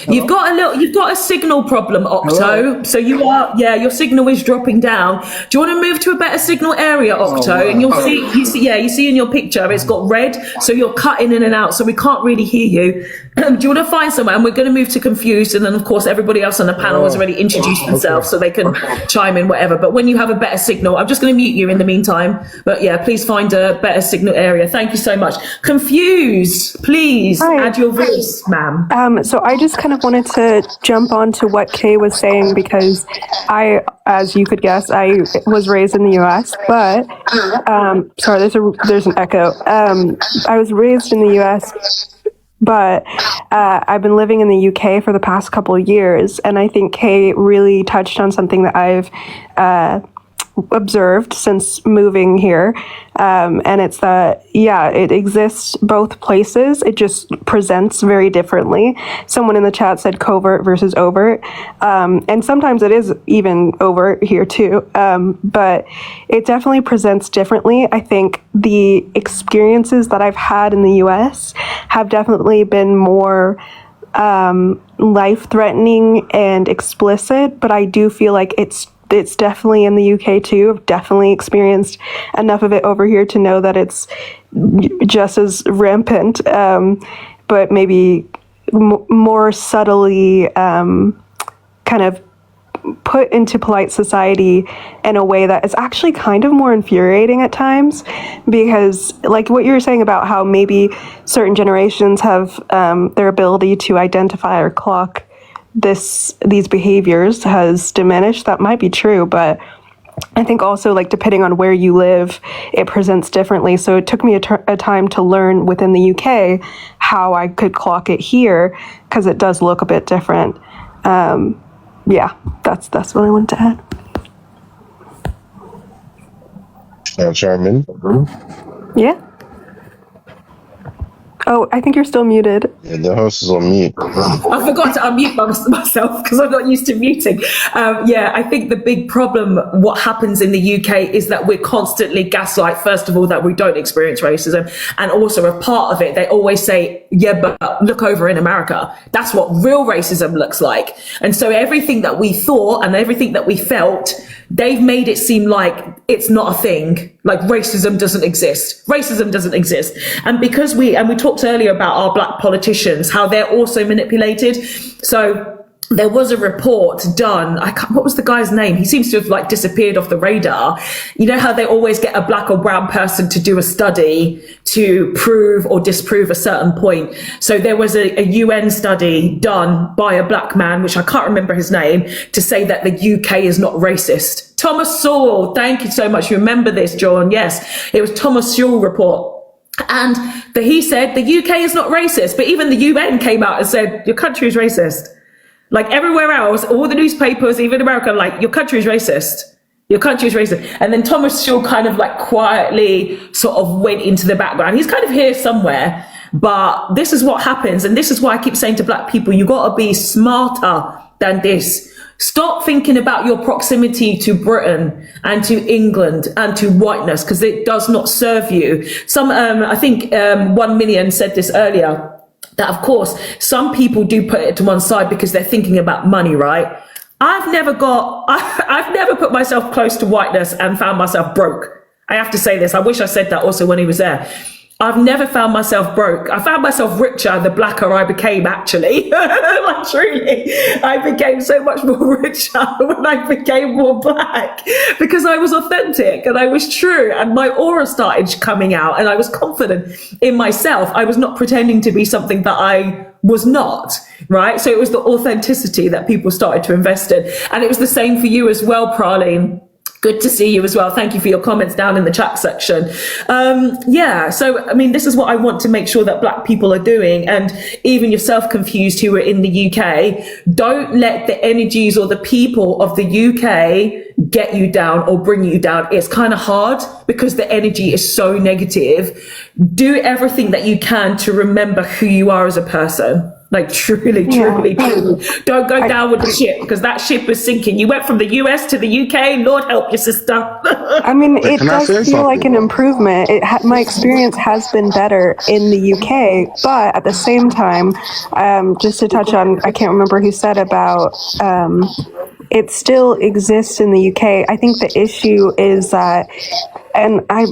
You've got a signal problem, Octo. Hello? So your signal is dropping down. Do you want to move to a better signal area, Octo? wow. And you see in your picture, it's got red, so you're cutting in and out, so we can't really hear you. Do you want to find somewhere? And we're going to move to confused, and then of course everybody else on the panel has already introduced themselves, so they can chime in, whatever. But when you have a better signal, I'm just going to mute you in the meantime. But yeah, please find a better signal area. Thank you so much. Confused, please add your voice, ma'am. So I just kind of wanted to jump on to what Kay was saying, because I, as you could guess, I was raised in the US, but sorry, there's an echo. I was raised in the US, but I've been living in the UK for the past couple of years, and I think Kay really touched on something that I've observed since moving here, and it's that it exists both places, it just presents very differently. Someone in the chat said covert versus overt, and sometimes it is even overt here too, but it definitely presents differently. I think the experiences that I've had in the US have definitely been more life-threatening and explicit, but I do feel like it's definitely in the UK too. I've definitely experienced enough of it over here to know that it's just as rampant, but maybe more subtly kind of put into polite society in a way that is actually kind of more infuriating at times, because like what you were saying about how maybe certain generations have their ability to identify or clock these behaviors has diminished. That might be true, but I think also, like, depending on where you live, it presents differently. So it took me a time to learn within the UK how I could clock it here, because it does look a bit different. That's what I wanted to add. Chairman. Yeah. Oh, I think you're still muted. Yeah, the host is on mute. I forgot to unmute myself because I'm not used to muting. I think the big problem, what happens in the UK, is that we're constantly gaslight, first of all, that we don't experience racism. And also a part of it, they always say, yeah, but look over in America. That's what real racism looks like. And so everything that we thought and everything that we felt, they've made it seem like it's not a thing. Like racism doesn't exist. Racism doesn't exist. And because we talked earlier about our black politicians, how they're also manipulated. So there was a report done. What was the guy's name? He seems to have like disappeared off the radar. You know how they always get a black or brown person to do a study to prove or disprove a certain point. So there was a UN study done by a black man, which I can't remember his name, to say that the UK is not racist. Thomas Sowell. Thank you so much. You remember this, John? Yes, it was Thomas Sowell report. And he said the UK is not racist, but even the UN came out and said your country is racist. Like everywhere else, all the newspapers, even America, like your country is racist. Your country is racist. And then Thomas Sowell kind of like quietly sort of went into the background. He's kind of here somewhere, but this is what happens. And this is why I keep saying to black people, you got to be smarter than this. Stop thinking about your proximity to Britain and to England and to whiteness, because it does not serve you. I think 1 Million said this earlier, that of course, some people do put it to one side because they're thinking about money, right? I've never put myself close to whiteness and found myself broke. I have to say this. I wish I said that also when he was there. I've never found myself broke. I found myself richer the blacker I became, actually. Like, truly, I became so much more richer when I became more black because I was authentic and I was true and my aura started coming out and I was confident in myself. I was not pretending to be something that I was not, right? So it was the authenticity that people started to invest in. And it was the same for you as well, Praline. Good to see you as well. Thank you for your comments down in the chat section. Yeah, so I mean, this is what I want to make sure that black people are doing. And even yourself, Confused, who are in the UK, don't let the energies or the people of the UK get you down or bring you down. It's kind of hard because the energy is so negative. Do everything that you can to remember who you are as a person. Like truly. Don't go down with the ship because that ship is sinking. You went from the US to the UK. Lord help your sister. I mean, it does feel like an improvement. My experience has been better in the UK, but at the same time, just to touch on, I can't remember who said about it still exists in the UK. I think the issue is that, and I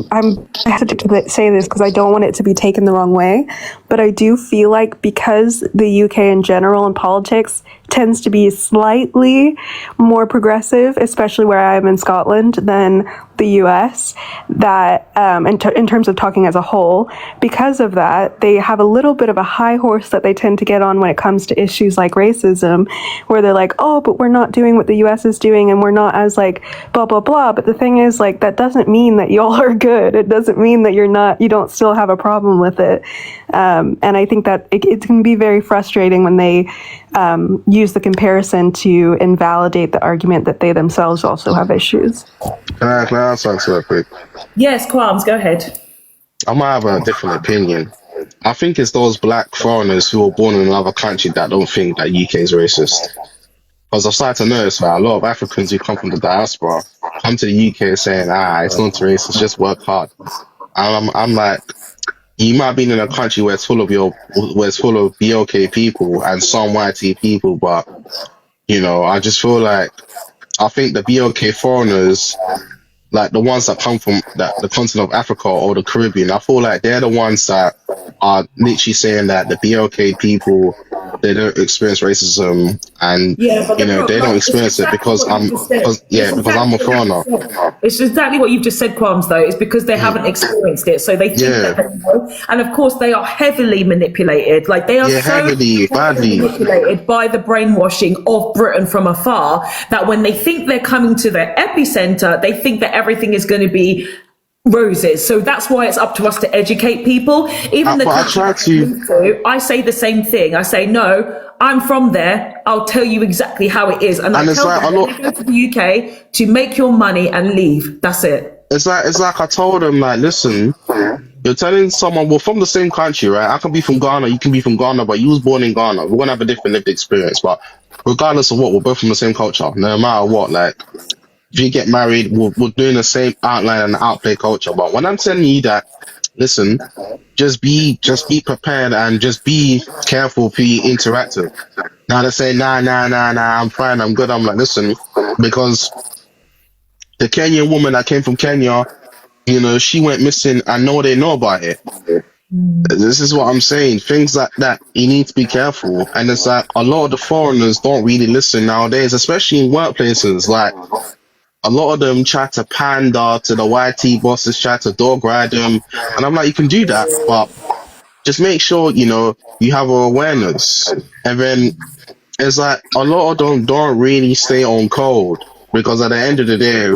hesitate to say this because I don't want it to be taken the wrong way, but I do feel like because the UK in general in politics tends to be slightly more progressive, especially where I am in Scotland, than the US, that in terms of talking as a whole, because of that, they have a little bit of a high horse that they tend to get on when it comes to issues like racism, where they're like, oh, but we're not doing what the US is doing and we're not as like blah, blah, blah. But the thing is, like, that doesn't mean that y'all are good. It doesn't mean that you don't still have a problem with it. And I think that it can be very frustrating when they use the comparison to invalidate the argument that they themselves also have issues. Can I answer that real quick? Yes, Qualms, go ahead. I might have a different opinion. I think it's those black foreigners who are born in another country that don't think that UK is racist. Because I've started to notice that a lot of Africans who come from the diaspora come to the UK saying, it's not racist, just work hard. And I'm like, you might be in a country where it's full of BLK people and some YT people, but I just feel like I think the BLK foreigners, like the ones that come from the continent of Africa or the Caribbean, I feel like they're the ones that are literally saying that the BLK people, they don't experience racism and they don't experience it because I'm a foreigner. It's exactly what you've just said, Qualms, though. It's because they haven't experienced it, so they think that they know. And of course, they are heavily manipulated. Like they are badly manipulated by the brainwashing of Britain from afar. That when they think they're coming to their epicenter, they think that everything is going to be roses. So that's why it's up to us to educate people. Even I say the same thing. I say, no, I'm from there. I'll tell you exactly how it is. And I tell them, when you go to the UK to make your money and leave. That's it. It's like I told them, like, listen, you're telling someone we're from the same country, right? I can be from Ghana, you can be from Ghana, but you was born in Ghana. We're gonna have a different lived experience, but regardless of what, we're both from the same culture, no matter what. Like, if you get married, we're doing the same outline and outplay culture. But when I'm telling you that, listen, just be prepared and just be careful who you interact with. Now they say, nah, I'm fine, I'm good. I'm like, listen, because the Kenyan woman that came from Kenya, she went missing and they know about it. This is what I'm saying. Things like that, you need to be careful. And it's like a lot of the foreigners don't really listen nowadays, especially in workplaces. Like, a lot of them try to pander to the YT bosses, try to dog ride them. And I'm like, you can do that, but just make sure, you have awareness. And then it's like a lot of them don't really stay on code because at the end of the day,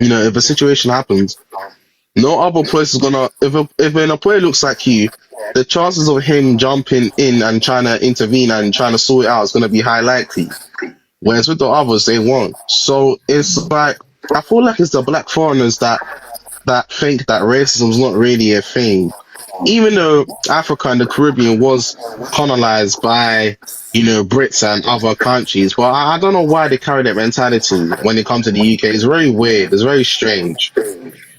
if a situation happens, no other place is gonna, if an employee looks like you, the chances of him jumping in and trying to intervene and trying to sort it out is gonna be high likely. Whereas with the others, they won't. So it's like, I feel like it's the black foreigners that think that racism is not really a thing. Even though Africa and the Caribbean was colonized by, Brits and other countries, but I don't know why they carry that mentality when it comes to the UK. It's very weird. It's very strange.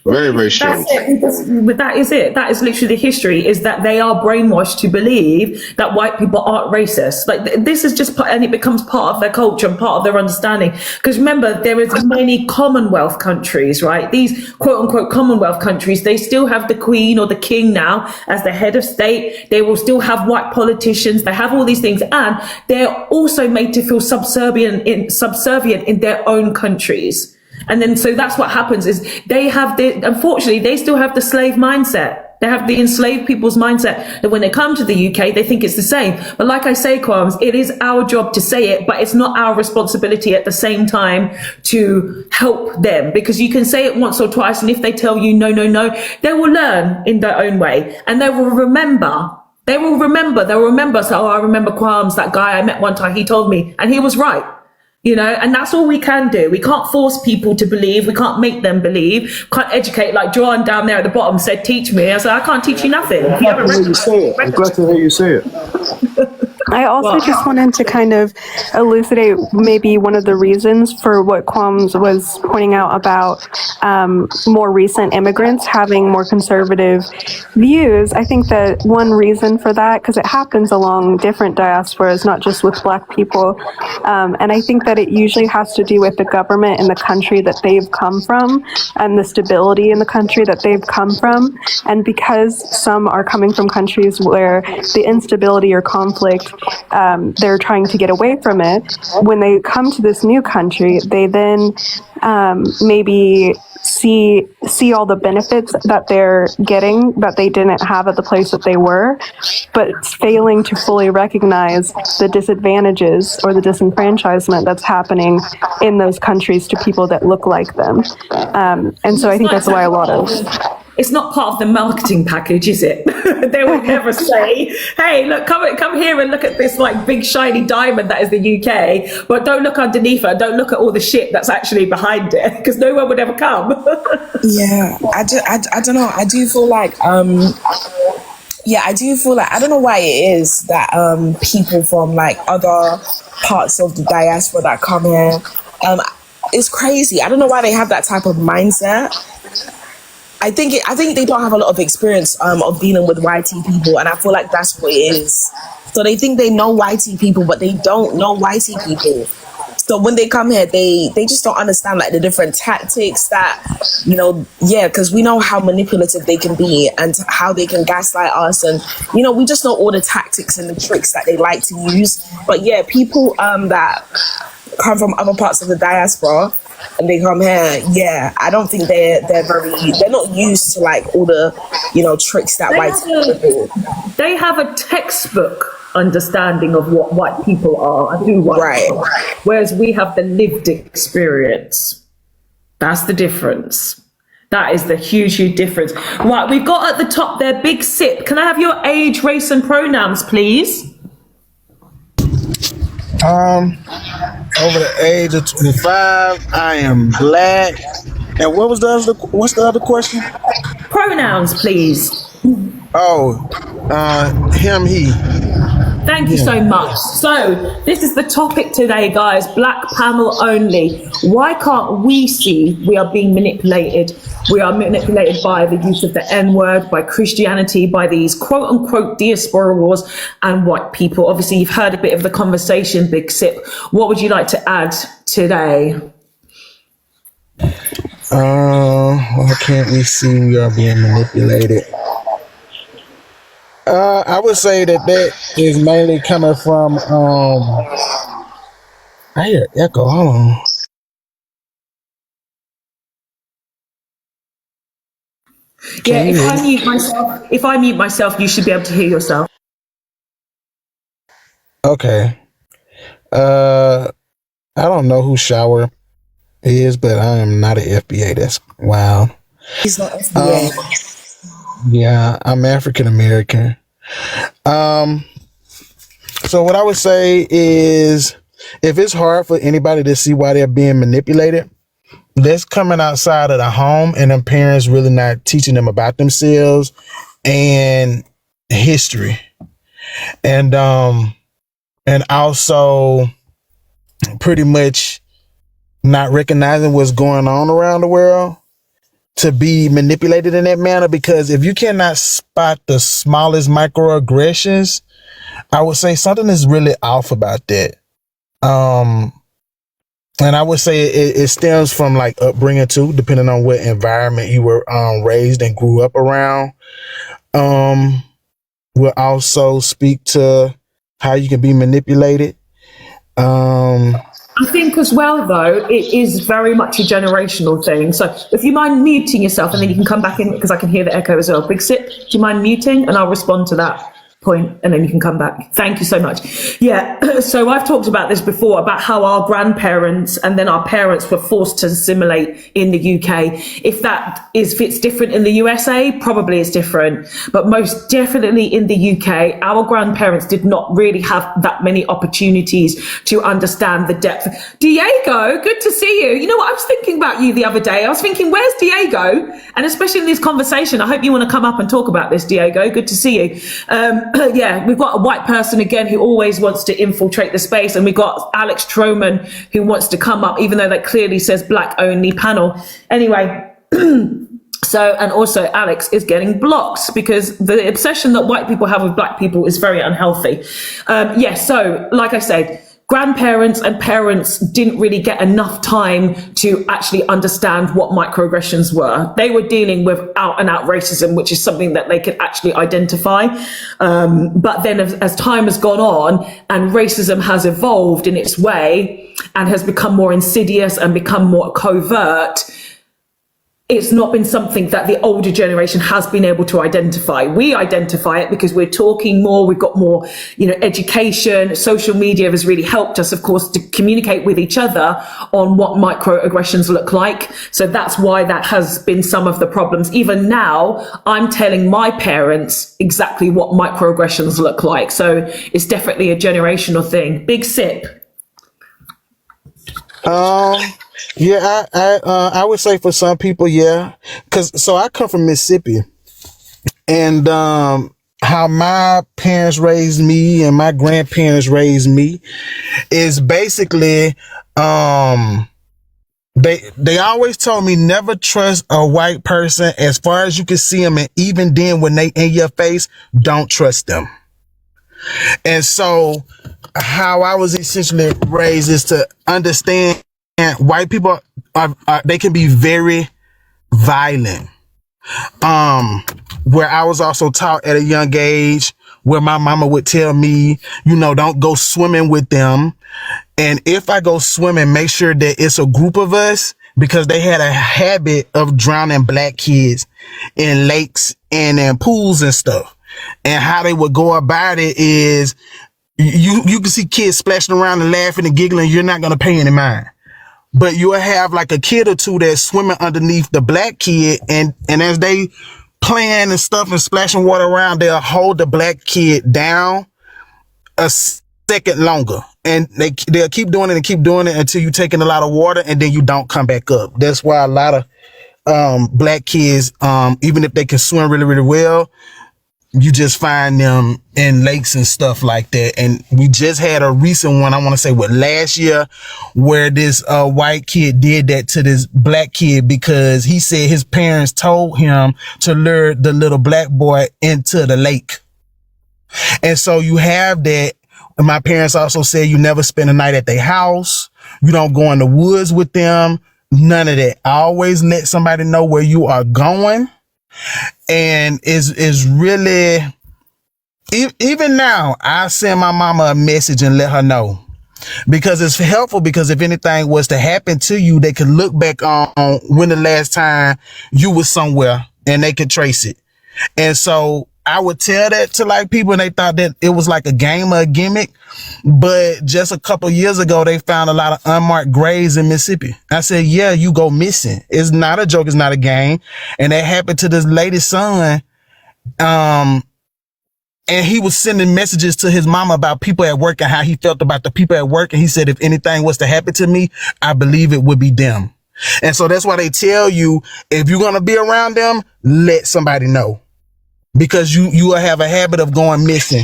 Very, very That's strange. it. But that is it. That is literally the history. Is that they are brainwashed to believe that white people aren't racist. Like this is just, and it becomes part of their culture and part of their understanding. Because remember, there is many Commonwealth countries, right? These quote unquote Commonwealth countries, they still have the Queen or the King now as the head of state. They will still have white politicians. They have all these things, and they're also made to feel subservient in their own countries. And then, so that's what happens is unfortunately, they still have the slave mindset. They have the enslaved people's mindset that when they come to the UK, they think it's the same. But like I say, Kwams, it is our job to say it, but it's not our responsibility at the same time to help them, because you can say it once or twice. And if they tell you no, they will learn in their own way, and they will remember. They'll remember. So, I remember Kwams, that guy I met one time, he told me, and he was right. And that's all we can do. We can't force people to believe. We can't make them believe. Can't educate. Like John down there at the bottom said, teach me. I said, I can't teach you nothing. I'm glad to hear you say it. I'm glad to hear you say it. I also just wanted to kind of elucidate maybe one of the reasons for what Kwams was pointing out about more recent immigrants having more conservative views. I think that one reason for that, because it happens along different diasporas, not just with Black people, and I think that it usually has to do with the government in the country that they've come from and the stability in the country that they've come from. And because some are coming from countries where the instability or conflict, they're trying to get away from it. When they come to this new country, they then maybe see all the benefits that they're getting that they didn't have at the place that they were, but failing to fully recognize the disadvantages or the disenfranchisement that's happening in those countries to people that look like them. And so I think that's why a lot of... It's not part of the marketing package, is it? They would never say, hey, look, come here and look at this like big shiny diamond that is the UK, but don't look underneath it. Don't look at all the shit that's actually behind it, because no one would ever come. Yeah, I don't know. I do feel like, I don't know why it is that people from like other parts of the diaspora that come here, it's crazy. I don't know why they have that type of mindset. I think they don't have a lot of experience of dealing with YT people, and I feel like that's what it is. So they think they know YT people, but they don't know YT people. So when they come here, they just don't understand like the different tactics that, because we know how manipulative they can be and how they can gaslight us, and we just know all the tactics and the tricks that they like to use. But yeah, people that come from other parts of the diaspora and they come here, I don't think they're not used to like all the tricks that white people do. They have a textbook understanding of what white people are and who white people are, whereas we have the lived experience. That's the difference. That is the huge difference. Right, we've got at the top there, Big Sip. Can I have your age, race, and pronouns, please? Over the age of 25, I am Black. And what's the other question? Pronouns, please. Oh, him, he. Thank you so much. So this is the topic today, guys. Black panel only. Why can't we see we are being manipulated? We are manipulated by the use of the N-word, by Christianity, by these quote-unquote diaspora wars and white people. Obviously, you've heard a bit of the conversation, Big Sip. What would you like to add today? Why can't we see we are being manipulated? I would say that is mainly coming from I hear echo. Hold on. Yeah, if I mute myself, you should be able to hear yourself. Okay. I don't know who Shower is, but I am not an FBA. That's wow. He's not FBA. Yeah, I'm African American. So what I would say is, if it's hard for anybody to see why they're being manipulated, that's coming outside of the home and them parents really not teaching them about themselves and history. And also pretty much not recognizing what's going on around the world to be manipulated in that manner, because if you cannot spot the smallest microaggressions, I would say something is really off about that. And I would say it stems from like upbringing too, depending on what environment you were raised and grew up around. Will also speak to how you can be manipulated. I think as well, though, it is very much a generational thing. So if you mind muting yourself and then you can come back in, because I can hear the echo as well. Big Sip, do you mind muting? And I'll respond to that point and then you can come back. Thank you so much. Yeah, so I've talked about this before, about how our grandparents and then our parents were forced to assimilate in the UK. If it's different in the USA, probably it's different, but most definitely in the UK, our grandparents did not really have that many opportunities to understand the depth. Diego, good to see you. You know what, I was thinking about you the other day. I was thinking, where's Diego? And especially in this conversation, I hope you want to come up and talk about this, Diego. Good to see you. Yeah, we've got a white person again who always wants to infiltrate the space, and we've got Alex Troman who wants to come up, even though that clearly says black only panel. Anyway, so, and also Alex is getting blocked because the obsession that white people have with black people is very unhealthy. So like I said, grandparents and parents didn't really get enough time to actually understand what microaggressions were. They were dealing with out and out racism, which is something that they could actually identify. But then as time has gone on and racism has evolved in its way and has become more insidious and become more covert, it's not been something that the older generation has been able to identify. We identify it because we're talking more, we've got more, education. Social media has really helped us, of course, to communicate with each other on what microaggressions look like. So that's why that has been some of the problems. Even now, I'm telling my parents exactly what microaggressions look like. So it's definitely a generational thing. Big Sip. Yeah, I would say for some people, yeah, so I come from Mississippi, and how my parents raised me and my grandparents raised me is basically they always told me never trust a white person as far as you can see them, and even then when they in your face, don't trust them. And so how I was essentially raised is to understand white people they can be very violent. Where I was also taught at a young age, where my mama would tell me, don't go swimming with them. And if I go swimming, make sure that it's a group of us, because they had a habit of drowning black kids in lakes and in pools and stuff. And how they would go about it is you can see kids splashing around and laughing and giggling. You're not going to pay any mind. But you'll have like a kid or two that's swimming underneath the black kid, and as they playing and stuff and splashing water around, they'll hold the black kid down a second longer, and they'll keep doing it until you take in a lot of water, and then you don't come back up. That's why a lot of black kids, even if they can swim really, really well, you just find them in lakes and stuff like that. And we just had a recent one, I want to say last year, where this white kid did that to this black kid because he said his parents told him to lure the little black boy into the lake. And so you have that. My parents also said you never spend a night at their house. You don't go in the woods with them. None of that. Always let somebody know where you are going. And is really, even now, I send my mama a message and let her know, because it's helpful, because if anything was to happen to you, they could look back on when the last time you was somewhere and they could trace it. And so I would tell that to like people, and they thought that it was like a game or a gimmick. But just a couple years ago, they found a lot of unmarked graves in Mississippi. I said, yeah, you go missing. It's not a joke. It's not a game. And that happened to this lady's son. And he was sending messages to his mama about people at work and how he felt about the people at work. And he said, if anything was to happen to me, I believe it would be them. And so that's why they tell you, if you're going to be around them, let somebody know. Because you will have a habit of going missing.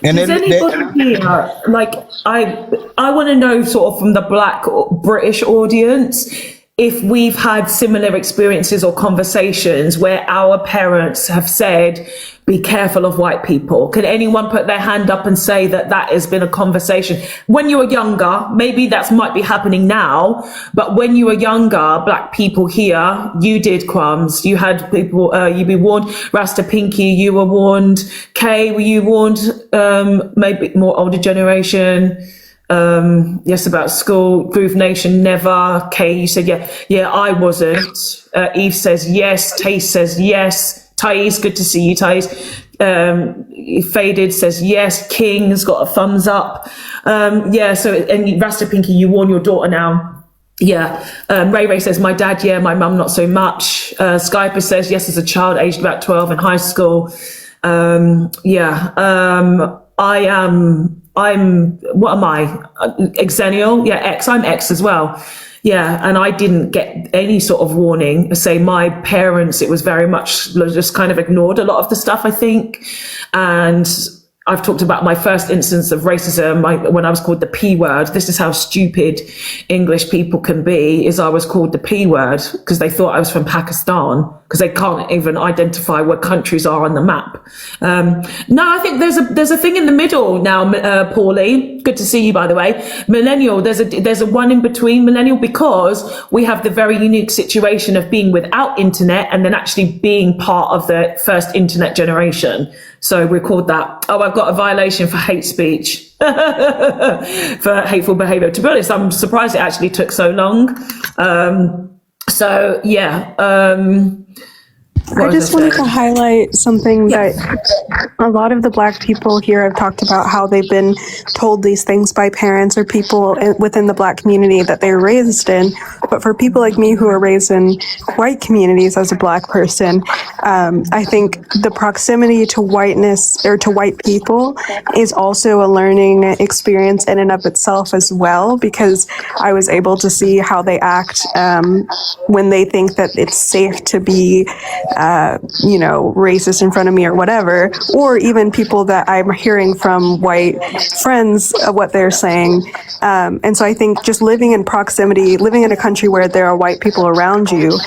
And does anybody here, like, I want to know sort of from the Black British audience, if we've had similar experiences or conversations where our parents have said, be careful of white people. Can anyone put their hand up and say that that has been a conversation? When you were younger, maybe that might be happening now, but when you were younger, black people here, you did, Crumbs. You had people, you be warned. Rasta Pinky, you were warned. Kay, were you warned? Maybe more older generation. Yes, about school. Groove Nation, never. Kay, you said yeah, I wasn't. Eve says yes. Taste says yes. Thais, good to see you, Thais. Faded says yes. King has got a thumbs up. So, and Rasta Pinky, you warn your daughter now. Yeah. Ray says, my dad, yeah, my mum, not so much. Skyper says, yes, as a child, aged about 12 in high school. I'm, what am I? Exennial? Yeah, X. I'm X as well. Yeah, and I didn't get any sort of warning. Say my parents, it was very much just kind of ignored a lot of the stuff, I think. And I've talked about my first instance of racism when I was called the P word. This is how stupid English people can be, is I was called the P word because they thought I was from Pakistan, because they can't even identify what countries are on the map. No, I think there's a thing in the middle now, Paulie. Good to see you, by the way. Millennial, there's a one in between millennial, because we have the very unique situation of being without internet and then actually being part of the first internet generation. So we're called that. Oh, I've got a violation for hate speech, for hateful behavior. To be honest, I'm surprised it actually took so long. I just wanted to highlight something that a lot of the Black people here have talked about, how they've been told these things by parents or people within the Black community that they were raised in. But for people like me who are raised in white communities as a Black person, I think the proximity to whiteness or to white people is also a learning experience in and of itself as well, because I was able to see how they act when they think that it's safe to be racist in front of me or whatever, or even people that I'm hearing from white friends what they're saying. And so I think just living in proximity, living in a country where there are white people around you,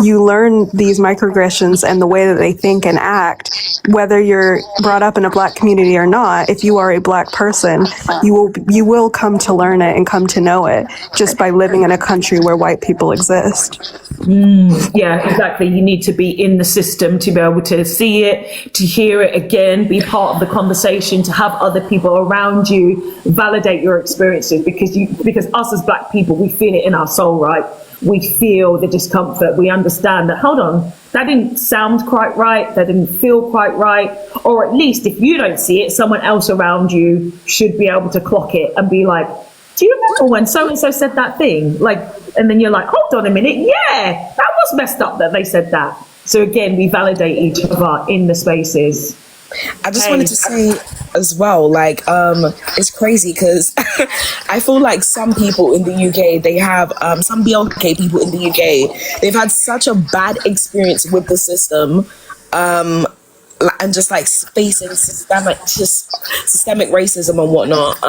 you learn these microaggressions and the way that they think and act, whether you're brought up in a Black community or not. If you are a Black person, you will come to learn it and come to know it just by living in a country where white people exist. Yeah, exactly. You need to be in the system to be able to see it, to hear it again, be part of the conversation, to have other people around you validate your experiences, because us as Black people, we feel it in our soul, right? We feel the discomfort. We understand that, hold on, that didn't sound quite right, that didn't feel quite right. Or at least if you don't see it, someone else around you should be able to clock it and be like, do you remember when so-and-so said that thing? And then you're like, hold on a minute, yeah, that was messed up that they said that. So again, we validate each other in the spaces. I just wanted to say as well, it's crazy because I feel like some people in the UK, they have, some BLK people in the UK, they've had such a bad experience with the system, and just facing systemic racism and whatnot.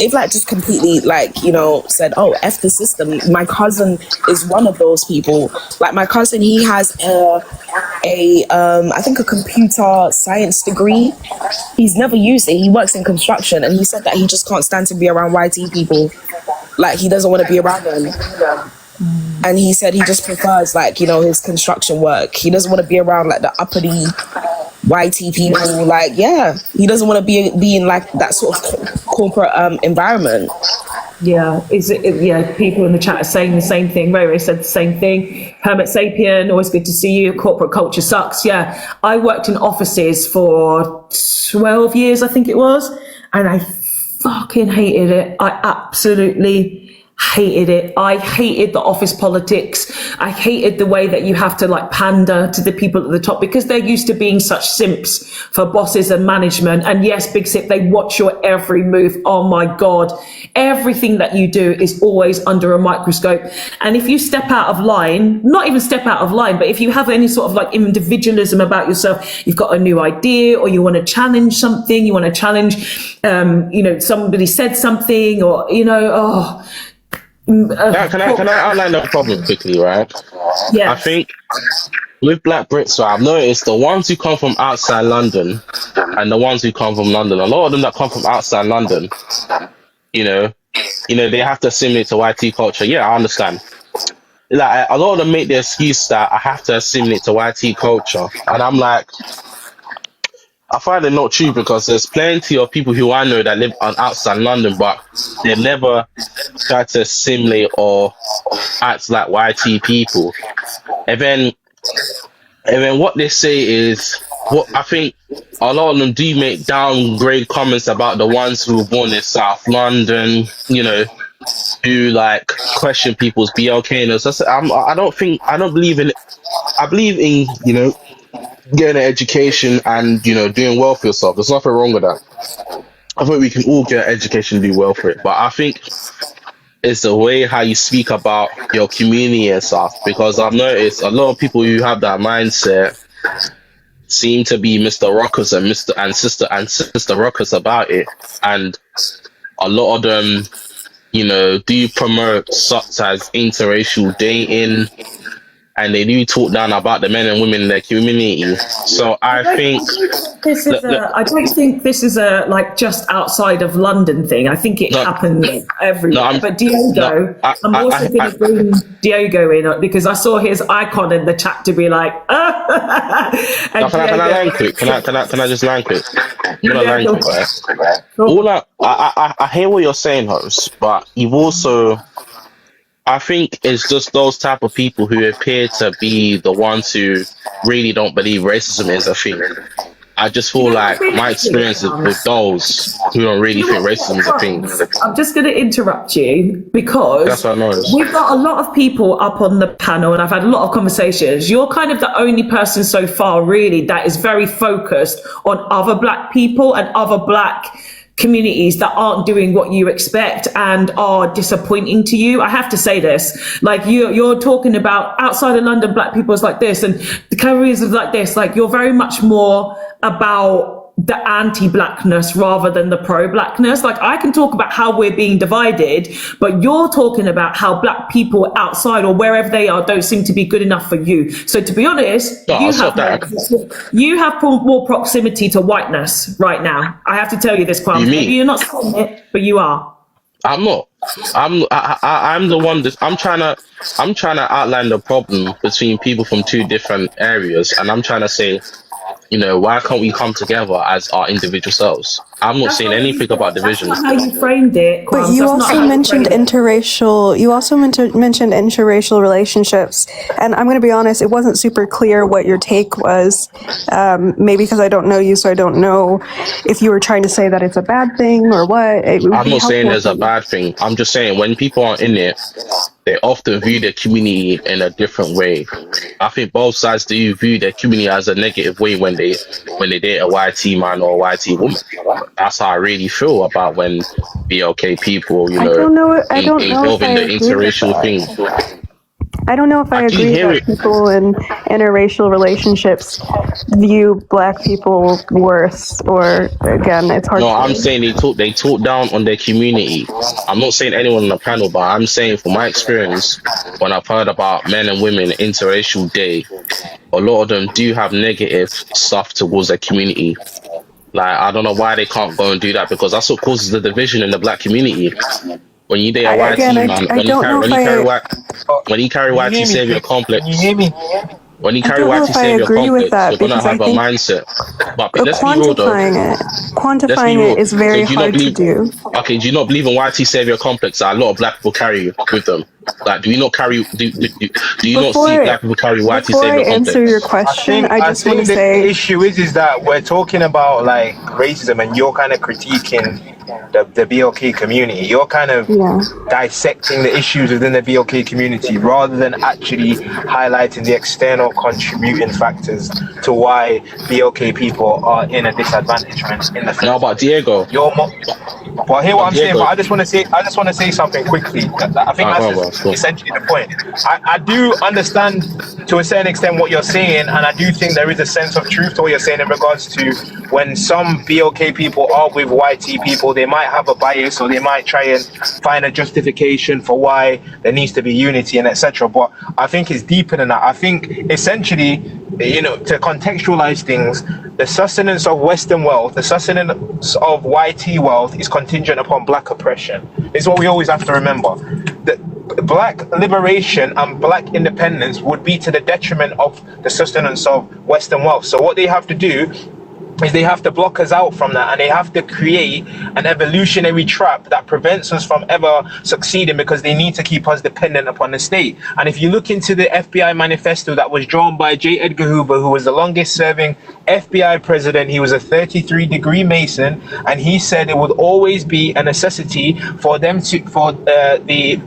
They've just completely said, oh, F the system. My cousin is one of those people. My cousin, he has I think a computer science degree. He's never used it. He works in construction, and he said that he just can't stand to be around YT people. He doesn't want to be around them. And he said he just prefers his construction work. He doesn't want to be around the uppity YT people. He doesn't want to be in that sort of corporate environment. Yeah, people in the chat are saying the same thing. Ray said the same thing. Hermit Sapien, always good to see you. Corporate culture sucks. Yeah, I worked in offices for 12 years, I think it was, and I fucking hated it. I absolutely hated it. I hated the office politics. I hated the way that you have to pander to the people at the top, because they're used to being such simps for bosses and management. And yes, Big Sip, they watch your every move. Oh my God. Everything that you do is always under a microscope. And if you step out of line, not even step out of line, but if you have any sort of individualism about yourself, you've got a new idea, or you want to challenge something, you want to challenge, somebody said something, or, Can I outline the problem quickly, right? Yeah. I think with Black Brits, right, I've noticed the ones who come from outside London and the ones who come from London, a lot of them that come from outside London, you know, they have to assimilate to YT culture. Yeah, I understand. Like, a lot of them make the excuse that I have to assimilate to YT culture. And I'm like, I find it not true, because there's plenty of people who I know that live on outside London, but they never try to assimilate or act like YT people. And then what they say is, what I think a lot of them do make downgrade comments about the ones who were born in South London, you know, who like question people's BLK. So I don't believe in it. I believe in, you know, getting an education and, you know, doing well for yourself. There's nothing wrong with that. I think we can all get an education and do well for it. But I think it's the way how you speak about your community and stuff, because I've noticed a lot of people who have that mindset seem to be Mr. Rockers and Sister Rockers about it. And a lot of them, you know, do promote such as interracial dating, and they do talk down about the men and women in their community. So I think I don't think this is a like just outside of London thing. I think it happens everywhere. But Diogo, I'm also going to bring Diogo in, because I saw his icon in the chat to be like, Can I line quick? Can I just line quick? I'm gonna line quick, right? All I hear what you're saying, host, but you've also, I think it's just those type of people who appear to be the ones who really don't believe racism is a thing. I just feel like my experiences with those who don't really think racism is a thing. I'm just going to interrupt you, because That's what I noticed. we've got a lot of people up on the panel, and I've had a lot of conversations. You're kind of the only person so far, really, that is very focused on other Black people and other Black communities that aren't doing what you expect and are disappointing to you. I have to say this, like you're talking about outside of London Black people is like this, and the Caribbeans is like this. Like, you're very much more about the anti-Blackness rather than the pro-Blackness. Like, I can talk about how we're being divided, but you're talking about how Black people outside or wherever they are don't seem to be good enough for you. So to be honest, you have more proximity to whiteness right now. I have to tell you this, Kwame. Maybe you're not saying it, but you are. I'm not. I'm the one that I'm trying to outline the problem between people from two different areas, and I'm trying to say, you know, why can't we come together as our individual selves? I'm not saying anything about division. That's not how you framed it, Kwame. But you also mentioned interracial. You also mentioned interracial relationships, and I'm going to be honest. It wasn't super clear what your take was. Maybe because I don't know you, so I don't know if you were trying to say that it's a bad thing or what. I'm not saying there's a bad thing. I'm just saying when people are in it, they often view their community in a different way. I think both sides do view their community as a negative way when they date a YT man or a YT woman. That's how I really feel about when BLK people, you know, involved in the interracial thing. I don't know if I agree that people in interracial relationships view Black people worse, or again, it's hard. No, I'm saying they talk down on their community. I'm not saying anyone on the panel, but I'm saying from my experience, when I've heard about men and women interracial day, a lot of them do have negative stuff towards their community. Like, I don't know why they can't go and do that, because that's what causes the division in the Black community. When you date a YT man, when you carry YT savior complex, when you carry YT savior complex, you're gonna have a mindset. But let's be real though. Quantifying it is very hard to do. Okay, do you not believe in YT savior complex that a lot of Black people carry with them? Like, do you not carry? Do you not see Black people carry YT savior complex? Before I answer your question, I just want to say the issue is that we're talking about like racism, and you're kind of critiquing the BLK community. You're kind of dissecting the issues within the BLK community rather than actually highlighting the external contributing factors to why BLK people are in a disadvantage. In the no, but Diego, well, hear what I'm saying, but I just want to say something quickly. I think that's essentially the point. I do understand to a certain extent what you're saying, and I do think there is a sense of truth to what you're saying in regards to when some BOK people are with YT people, they might have a bias, or they might try and find a justification for why there needs to be unity and etc. But I think it's deeper than that. I think essentially, you know, to contextualize things, the sustenance of Western wealth, the sustenance of YT wealth is contingent upon black oppression. It's what we always have to remember. Black liberation and black independence would be to the detriment of the sustenance of Western wealth. So what they have to do is they have to block us out from that, and they have to create an evolutionary trap that prevents us from ever succeeding, because they need to keep us dependent upon the state. And if you look into the FBI manifesto that was drawn by J. Edgar Hoover, who was the longest serving FBI president, he was a 33-degree Mason, and he said it would always be a necessity for them to,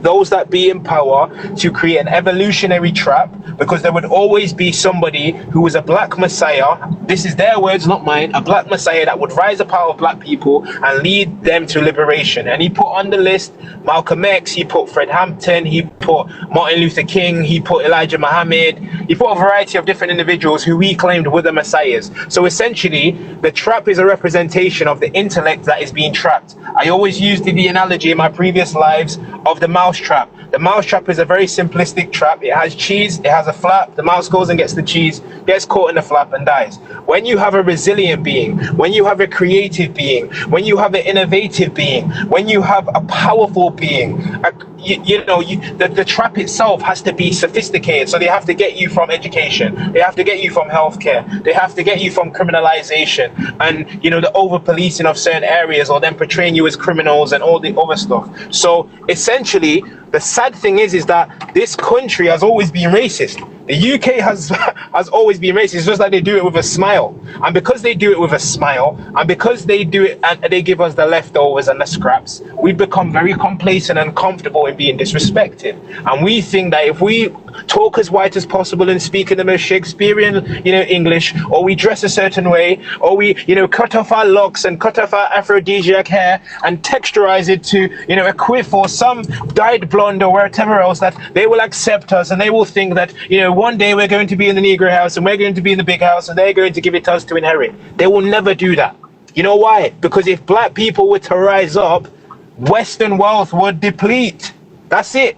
those that be in power, to create an evolutionary trap, because there would always be somebody who was a black messiah. This is their words, not mine. A black messiah that would rise up out of black people and lead them to liberation. And he put on the list Malcolm X, he put Fred Hampton, he put Martin Luther King, he put Elijah Muhammad, he put a variety of different individuals who he claimed were the messiahs. So essentially, the trap is a representation of the intellect that is being trapped. I always used the analogy in my previous lives of the mouse trap. The mouse trap is a very simplistic trap. It has cheese, it has a flap, the mouse goes and gets the cheese, gets caught in the flap and dies. When you have a resilient being, when you have a creative being, when you have an innovative being, when you have a powerful being, the trap itself has to be sophisticated. So they have to get you from education, they have to get you from healthcare, they have to get you from criminalization and the over policing of certain areas, or them portraying you as criminals and all the other stuff. So essentially, the sad thing is that this country has always been racist. The UK has always been racist. It's just like they do it with a smile. And because they do it with a smile, and because they do it and they give us the leftovers and the scraps, we become very complacent and comfortable in being disrespected. And we think that if we talk as white as possible and speak in the most Shakespearean, English, or we dress a certain way, or we, cut off our locks and cut off our aphrodisiac hair and texturize it to, a quiff or some dyed blonde or whatever else, that they will accept us, and they will think that, one day we're going to be in the Negro house and we're going to be in the big house and they're going to give it to us to inherit. They will never do that. You know why? Because if black people were to rise up, Western wealth would deplete. That's it.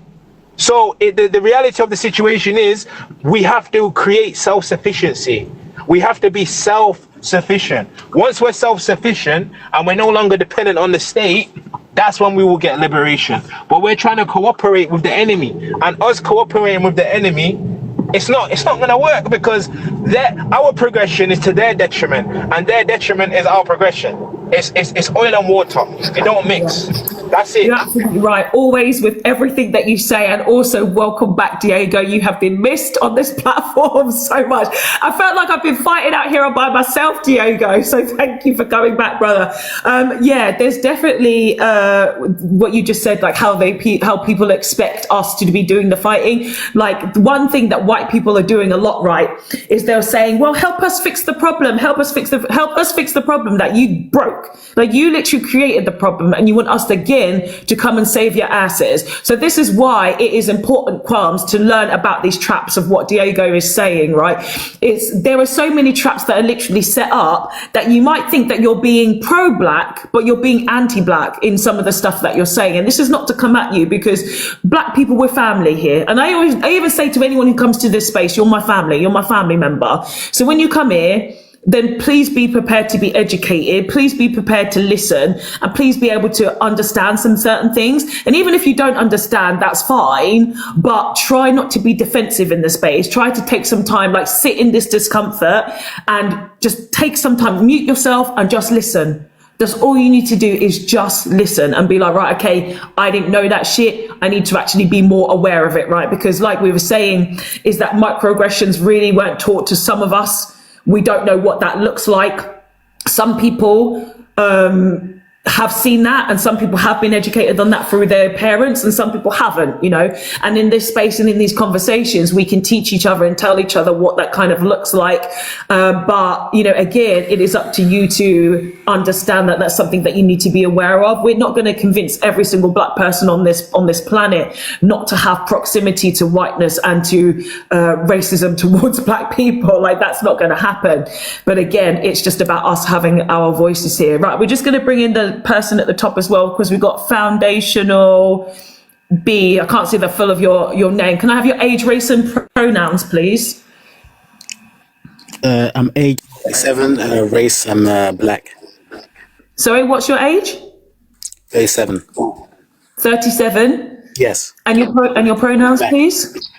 So the reality of the situation is we have to create self-sufficiency. We have to be self-sufficient. Once we're self-sufficient and we're no longer dependent on the state, that's when we will get liberation. But we're trying to cooperate with the enemy, and us cooperating with the enemy, it's not going to work, because our progression is to their detriment, and their detriment is our progression. It's oil and water. It don't mix. That's it. You're absolutely right. Always with everything that you say. And also, welcome back, Diego. You have been missed on this platform so much. I felt like I've been fighting out here by myself, Diego. So thank you for coming back, brother. There's definitely what you just said, like how people expect us to be doing the fighting. Like, one thing that white people are doing a lot right is they're saying, well, help us fix the problem. Help us fix the problem that you broke. Like, you literally created the problem, and you want us again to come and save your asses. So this is why it is important, Qualms, to learn about these traps of what Diego is saying, right? There are so many traps that are literally set up that you might think that you're being pro-black, but you're being anti-black in some of the stuff that you're saying. And this is not to come at you, because black people, we're family here. And I even say to anyone who comes to this space, you're my family, you're my family member. So when you come here, then please be prepared to be educated. Please be prepared to listen, and please be able to understand some certain things. And even if you don't understand, that's fine, but try not to be defensive in the space. Try to take some time, like sit in this discomfort and just take some time, mute yourself and just listen. That's all you need to do, is just listen and be like, right, okay, I didn't know that shit. I need to actually be more aware of it, right? Because like we were saying, is that microaggressions really weren't taught to some of us. We don't know what that looks like. Some people have seen that, and some people have been educated on that through their parents, and some people haven't, you know. And in this space and in these conversations, we can teach each other and tell each other what that kind of looks like. But, you know, again, it is up to you to understand that that's something that you need to be aware of. We're not going to convince every single black person on this planet not to have proximity to whiteness and to racism towards black people. Like, that's not going to happen. But again, it's just about us having our voices here. Right, we're just going to bring in the person at the top as well, because we've got Foundational B. I can't see the full of your name. Can I have your age, race and pronouns, please? I'm age 7, race I'm black. Sorry, what's your age? 37. 37? Yes. And your pronouns, please?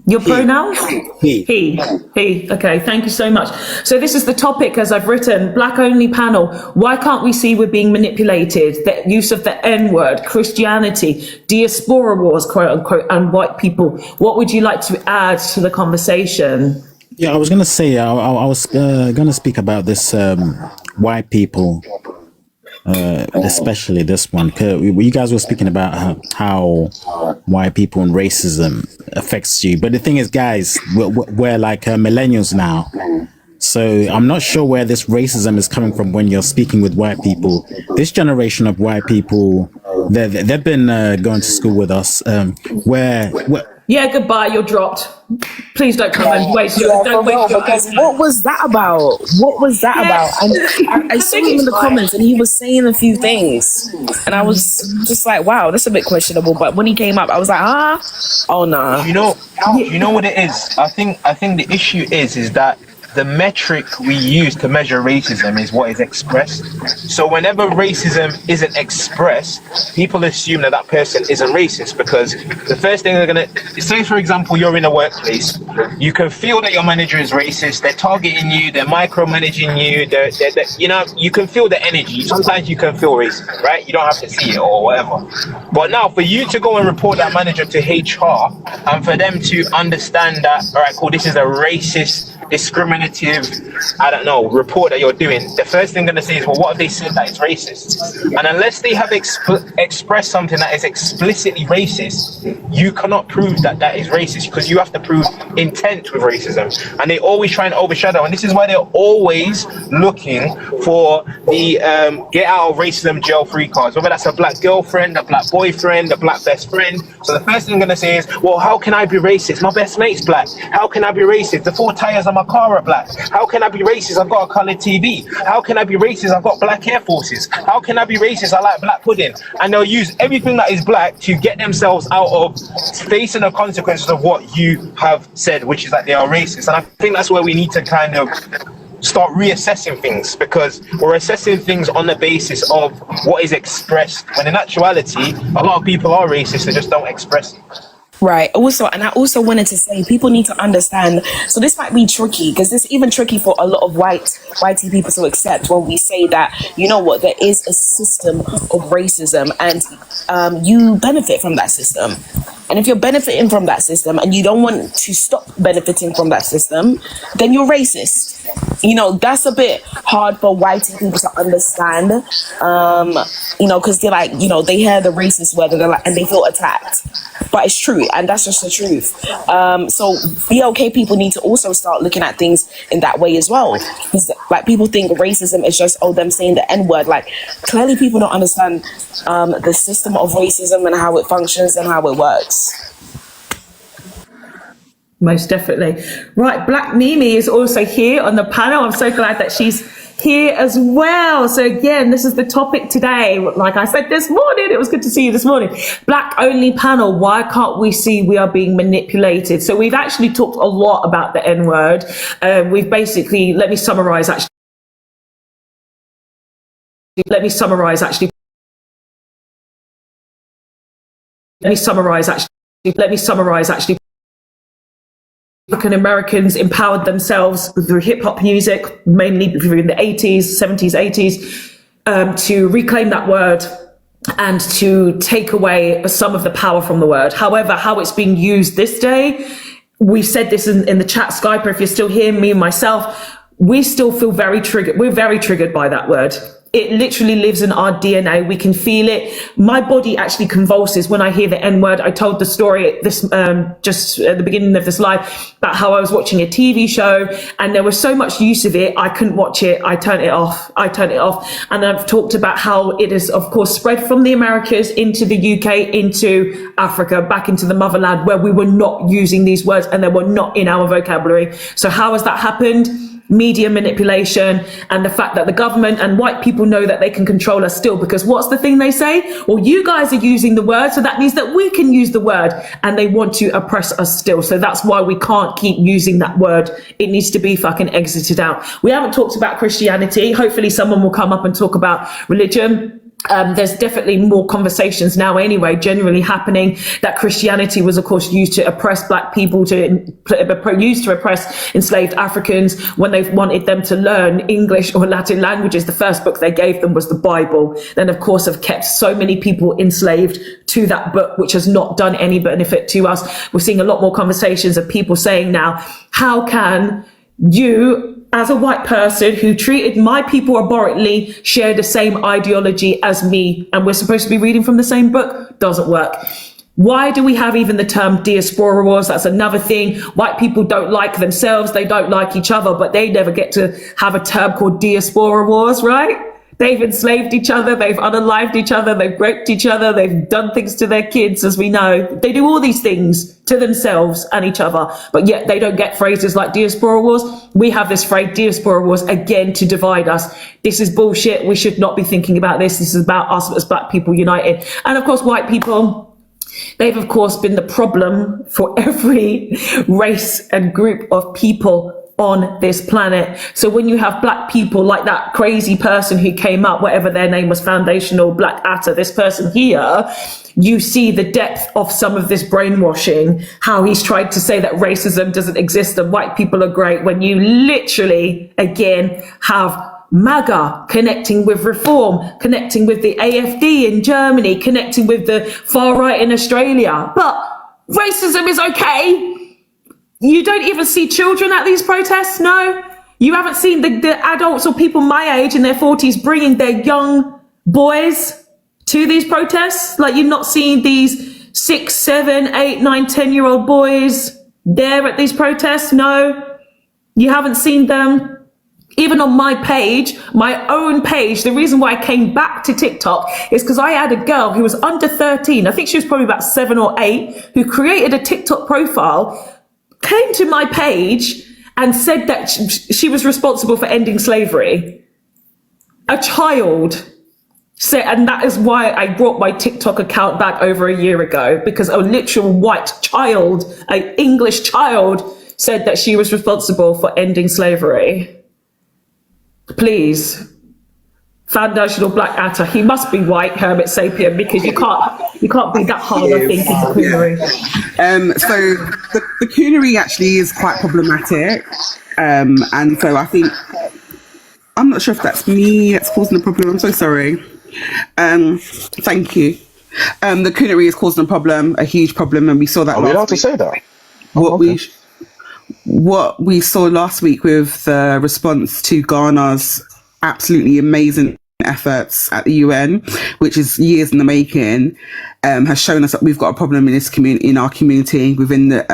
Your pronouns? He. Okay, thank you so much. So this is the topic, as I've written, black only panel. Why can't we see we're being manipulated? The use of the N-word, Christianity, diaspora wars, quote unquote, and white people. What would you like to add to the conversation? Yeah, I was going to say, I was going to speak about this white people, especially this one. 'Cause you guys were speaking about how white people and racism affects you. But the thing is, guys, we're like millennials now. So I'm not sure where this racism is coming from when you're speaking with white people. This generation of white people, they've been going to school with us. Yeah, goodbye, you're dropped. Please don't come and waste your Because what was that about? What was that about? And I saw him in the comments and he was saying a few things. And I was just like, wow, that's a bit questionable. But when he came up, I was like, oh no. You know what it is? I think the issue is that the metric we use to measure racism is what is expressed. So whenever racism isn't expressed, people assume that person isn't racist, because the first thing they're gonna say, for example, you're in a workplace, you can feel that your manager is racist, they're targeting you, they're micromanaging you, they're you know, you can feel the energy. Sometimes you can feel racist, right? You don't have to see it or whatever. But now for you to go and report that manager to HR, and for them to understand that, all right, cool, this is a racist, discriminative, I don't know, report that you're doing, the first thing they're going to say is, well, what have they said that is racist? And unless they have expressed something that is explicitly racist, you cannot prove that is racist, because you have to prove intent with racism. And they always try and overshadow, and this is why they're always looking for the get out of racism jail free cards, whether that's a black girlfriend, a black boyfriend, a black best friend. So the first thing they're going to say is, well, how can I be racist? My best mate's black. How can I be racist? The 4 tires on my car are black. How can I be racist? I've got a colored TV. How can I be racist? I've got black Air Forces. How can I be racist? I like black pudding. And they'll use everything that is black to get themselves out of facing the consequences of what you have said, which is that they are racist. And I think that's where we need to kind of start reassessing things, because we're assessing things on the basis of what is expressed, when in actuality, a lot of people are racist, they just don't express it. Right. Also, and I also wanted to say, people need to understand. So this might be tricky, because it's even tricky for a lot of whitey people to accept when we say that, you know what, there is a system of racism, and you benefit from that system. And if you're benefiting from that system and you don't want to stop benefiting from that system, then you're racist. You know, that's a bit hard for whitey people to understand. You know, because they're like, you know, they hear the racist word and they're like, and they feel attacked. But it's true, and that's just the truth. So BLK people need to also start looking at things in that way as well. Because like, people think racism is just, them saying the N-word. Like, clearly people don't understand the system of racism and how it functions and how it works. Most definitely. Right, Black Mimi is also here on the panel. I'm so glad that she's here as well. So again, this is the topic today. Like I said this morning, it was good to see you this morning. Black only panel. Why can't we see we are being manipulated? So we've actually talked a lot about the N-word. We've basically, let me summarize actually. African Americans empowered themselves through hip hop music, mainly in the 80s, 70s, 80s, to reclaim that word and to take away some of the power from the word. However, how it's being used this day, we said this in the chat, Skyper, if you're still here, me and myself, we still feel very triggered. We're very triggered by that word. It literally lives in our DNA. We can feel it. My body actually convulses when I hear the N word. I told the story this just at the beginning of this live about how I was watching a TV show and there was so much use of it. I couldn't watch it. I turned it off. And I've talked about how it is, of course, spread from the Americas into the UK, into Africa, back into the motherland, where we were not using these words and they were not in our vocabulary. So how has that happened? Media manipulation and the fact that the government and white people know that they can control us still, because what's the thing they say? Well, you guys are using the word, so that means that we can use the word, and they want to oppress us still. So that's why we can't keep using that word. It needs to be fucking exited out. We haven't talked about Christianity. Hopefully someone will come up and talk about religion. There's definitely more conversations now anyway, generally happening, that Christianity was, of course, used to oppress black people, used to oppress enslaved Africans when they wanted them to learn English or Latin languages. The first book they gave them was the Bible. Then, of course, have kept so many people enslaved to that book, which has not done any benefit to us. We're seeing a lot more conversations of people saying now, how can you, as a white person who treated my people abhorrently, share the same ideology as me, and we're supposed to be reading from the same book? Doesn't work. Why do we have even the term diaspora wars? That's another thing. White people don't like themselves, they don't like each other, but they never get to have a term called diaspora wars, right? They've enslaved each other, they've unalived each other, they've raped each other, they've done things to their kids, as we know. They do all these things to themselves and each other, but yet they don't get phrases like diaspora wars. We have this phrase, diaspora wars, again, to divide us. This is bullshit. We should not be thinking about this. This is about us as black people united. And of course, white people, they've of course been the problem for every race and group of people on this planet. So when you have black people like that crazy person who came up, whatever their name was, Foundational Black Atta, this person here, you see the depth of some of this brainwashing, how he's tried to say that racism doesn't exist and white people are great, when you literally, again, have MAGA connecting with Reform, connecting with the AFD in Germany, connecting with the far right in Australia. But racism is okay. You don't even see children at these protests, no? You haven't seen the adults or people my age in their 40s bringing their young boys to these protests? Like, you're not seeing these 6, 7, 8, 9, 10-year-old boys there at these protests? No, you haven't seen them. Even on my page, my own page, the reason why I came back to TikTok is because I had a girl who was under 13, I think she was probably about 7 or 8, who created a TikTok profile, came to my page and said that she was responsible for ending slavery. A child said, and that is why I brought my TikTok account back over a year ago, because a literal white child, an English child, said that she was responsible for ending slavery. Please, Foundational Black Atta, he must be white, Hermit Sapien, because you can't be that hard, I think, in the coonery. So the coonery actually is quite problematic, and so I think, I'm not sure if that's me that's causing the problem. I'm so sorry. Thank you. The coonery is causing a problem, a huge problem, and we saw that. Are we allowed to say that? What we saw last week with the response to Ghana's absolutely amazing efforts at the UN, which is years in the making, has shown us that we've got a problem in this community, in our community, within the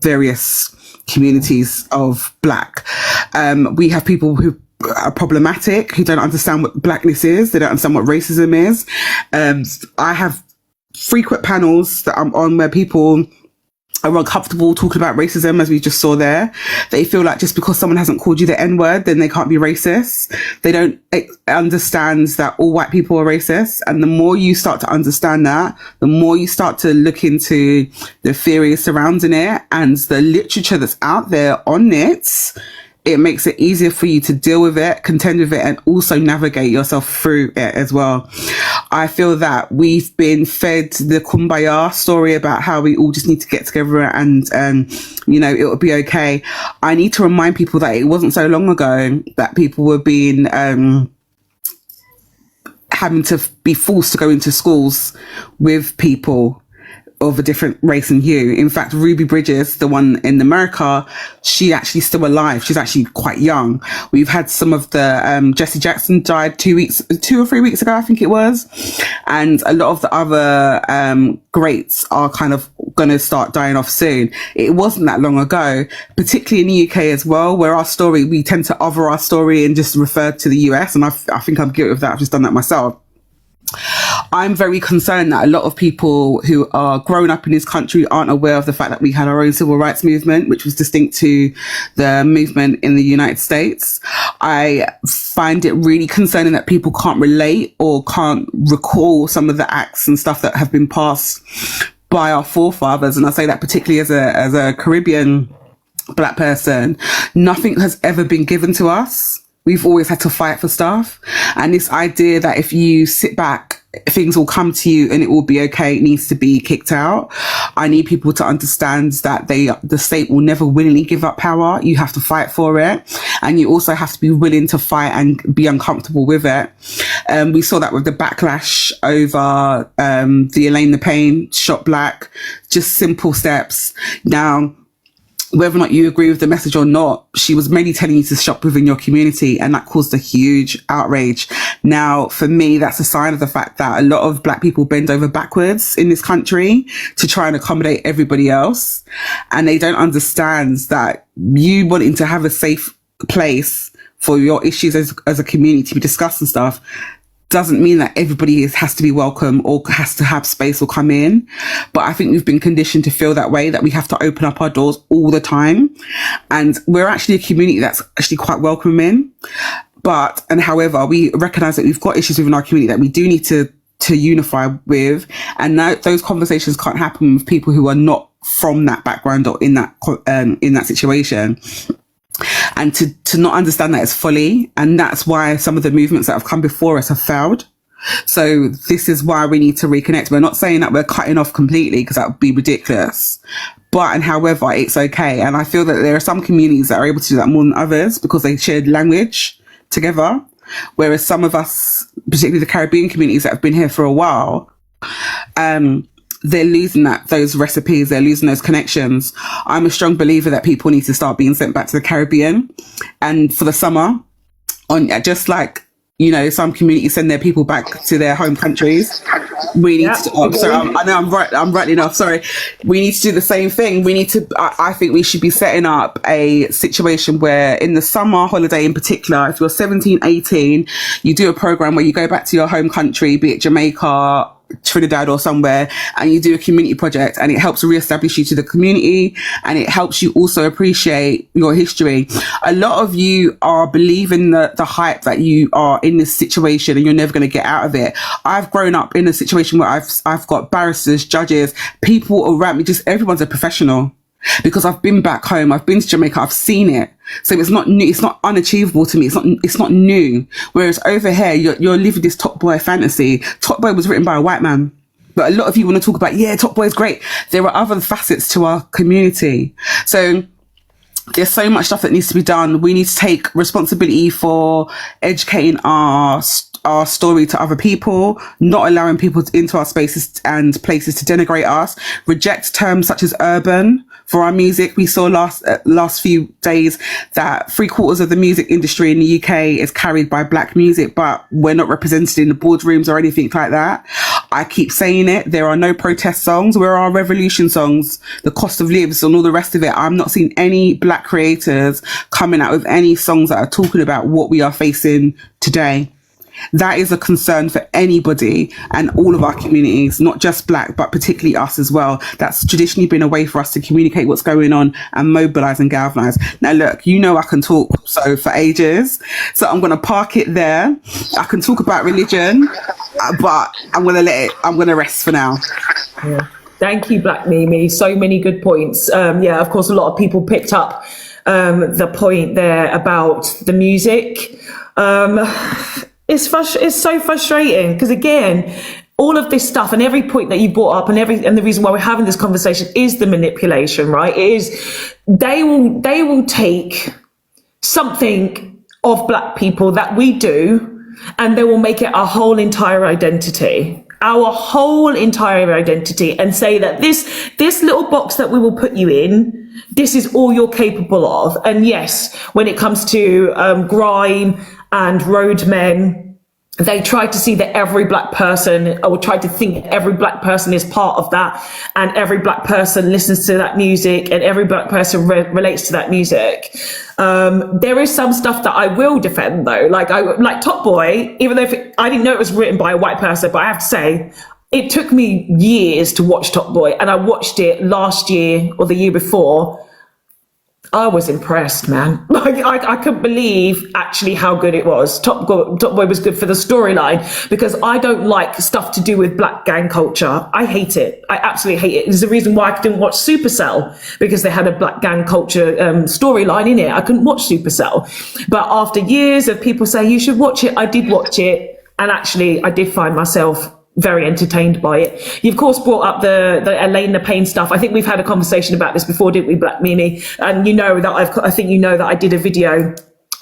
various communities of black. We have people who are problematic, who don't understand what blackness is, they don't understand what racism is. I have frequent panels that I'm on where people are uncomfortable talking about racism, as we just saw there. They feel like just because someone hasn't called you the N-word, then they can't be racist. They don't understand that all white people are racist. And the more you start to understand that, the more you start to look into the theories surrounding it and the literature that's out there on it, it makes it easier for you to deal with it, contend with it, and also navigate yourself through it as well. I feel that we've been fed the Kumbaya story about how we all just need to get together and, it'll be okay. I need to remind people that it wasn't so long ago that people were being, having to be forced to go into schools with people of a different race and hue. In fact, Ruby Bridges, the one in America, she actually still alive. She's actually quite young. We've had some of the, Jesse Jackson died 2 or 3 weeks ago, I think it was. And a lot of the other, greats are kind of going to start dying off soon. It wasn't that long ago, particularly in the UK as well, where we tend to other our story and just refer to the US. And I think I'm guilty of that. I've just done that myself. I'm very concerned that a lot of people who are growing up in this country aren't aware of the fact that we had our own civil rights movement, which was distinct to the movement in the United States. I find it really concerning that people can't relate or can't recall some of the acts and stuff that have been passed by our forefathers. And I say that particularly as a Caribbean Black person. Nothing has ever been given to us. We've always had to fight for stuff. And this idea that if you sit back, things will come to you and it will be okay, it needs to be kicked out. I need people to understand that the state will never willingly give up power. You have to fight for it. And you also have to be willing to fight and be uncomfortable with it. We saw that with the backlash over the Elaine Payne shot Black, just simple steps. Now, whether or not you agree with the message or not, she was mainly telling you to shop within your community, and that caused a huge outrage. Now, for me, that's a sign of the fact that a lot of Black people bend over backwards in this country to try and accommodate everybody else. And they don't understand that you wanting to have a safe place for your issues as a community to be discussed and stuff doesn't mean that everybody has to be welcome or has to have space or come in. But I think we've been conditioned to feel that way, that we have to open up our doors all the time. And we're actually a community that's actually quite welcoming. However, we recognize that we've got issues within our community that we do need to unify with. And now those conversations can't happen with people who are not from that background or in that situation. And to not understand that is folly. And that's why some of the movements that have come before us have failed. So this is why we need to reconnect. We're not saying that we're cutting off completely, because that would be ridiculous. However, it's okay. And I feel that there are some communities that are able to do that more than others because they shared language together. Whereas some of us, particularly the Caribbean communities that have been here for a while, they're losing those recipes, they're losing those connections. I'm a strong believer that people need to start being sent back to the Caribbean. And for the summer, just like, some communities send their people back to their home countries. We need to, I know I'm rattling off, sorry. We need to do the same thing. I think we should be setting up a situation where in the summer holiday in particular, if you're 17, 18, you do a program where you go back to your home country, be it Jamaica, Trinidad or somewhere, and you do a community project, and it helps reestablish you to the community, and it helps you also appreciate your history. A lot of you are believing the hype that you are in this situation and you're never going to get out of it. I've grown up in a situation where I've got barristers, judges, people around me, just everyone's a professional. Because I've been back home, I've been to Jamaica, I've seen it. So it's not new, it's not unachievable to me, it's not new. Whereas over here, you're living this Top Boy fantasy. Top Boy was written by a white man. But a lot of you want to talk about, Top Boy is great. There are other facets to our community. So there's so much stuff that needs to be done. We need to take responsibility for educating our story to other people, not allowing people into our spaces and places to denigrate us, reject terms such as urban for our music. We saw last few days that 3/4 of the music industry in the UK is carried by Black music, but we're not represented in the boardrooms or anything like that. I keep saying it. There are no protest songs. Where are our revolution songs? The cost of lives and all the rest of it. I'm not seeing any Black creators coming out with any songs that are talking about what we are facing today. That is a concern for anybody and all of our communities, not just Black, but particularly us as well. That's traditionally been a way for us to communicate what's going on and mobilize and galvanize. Now, look, I can talk for ages, so I'm going to park it there. I can talk about religion, but I'm going to rest for now. Yeah. Thank you, Black Mimi. So many good points. Of course, a lot of people picked up the point there about the music. It's so frustrating because, again, all of this stuff and every point that you brought up and the reason why we're having this conversation is the manipulation, right? It is they will take something of Black people that we do and they will make it our whole entire identity. our whole entire identity and say that this little box that we will put you in, this is all you're capable of. And yes, when it comes to grime and roadmen, they try to see that every black person, or try to think every black person is part of that, and every black person listens to that music, and every black person relates to that music. There is some stuff that I will defend though, like Top Boy, even though I didn't know it was written by a white person, but I have to say, it took me years to watch Top Boy, and I watched it last year or the year before. I was impressed, man. I couldn't believe actually how good it was. Top Boy was good for the storyline, because I don't like stuff to do with black gang culture. I hate it. I absolutely hate it. It's the reason why I didn't watch Supercell, because they had a black gang culture storyline in it. I couldn't watch Supercell. But after years of people saying you should watch it, I did watch it. And actually, I did find myself very entertained by it. You of course brought up the Elena Payne stuff. I think we've had a conversation about this before, didn't we, Black Mimi? And you know that I think you know that I did a video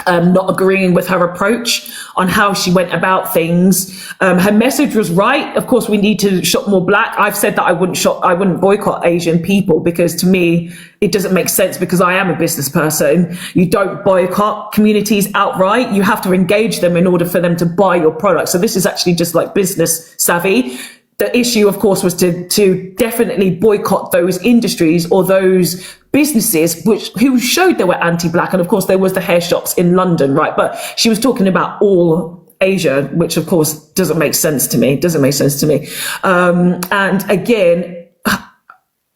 not agreeing with her approach on how she went about things. Her message was right. Of course, we need to shop more black. I've said that I wouldn't boycott Asian people, because to me, it doesn't make sense, because I am a business person. You don't boycott communities outright. You have to engage them in order for them to buy your product. So this is actually just like business savvy. The issue, of course, was to definitely boycott those industries or those businesses who showed they were anti-black. And of course, there was the hair shops in London, right? But she was talking about all Asia, which of course doesn't make sense to me. And again,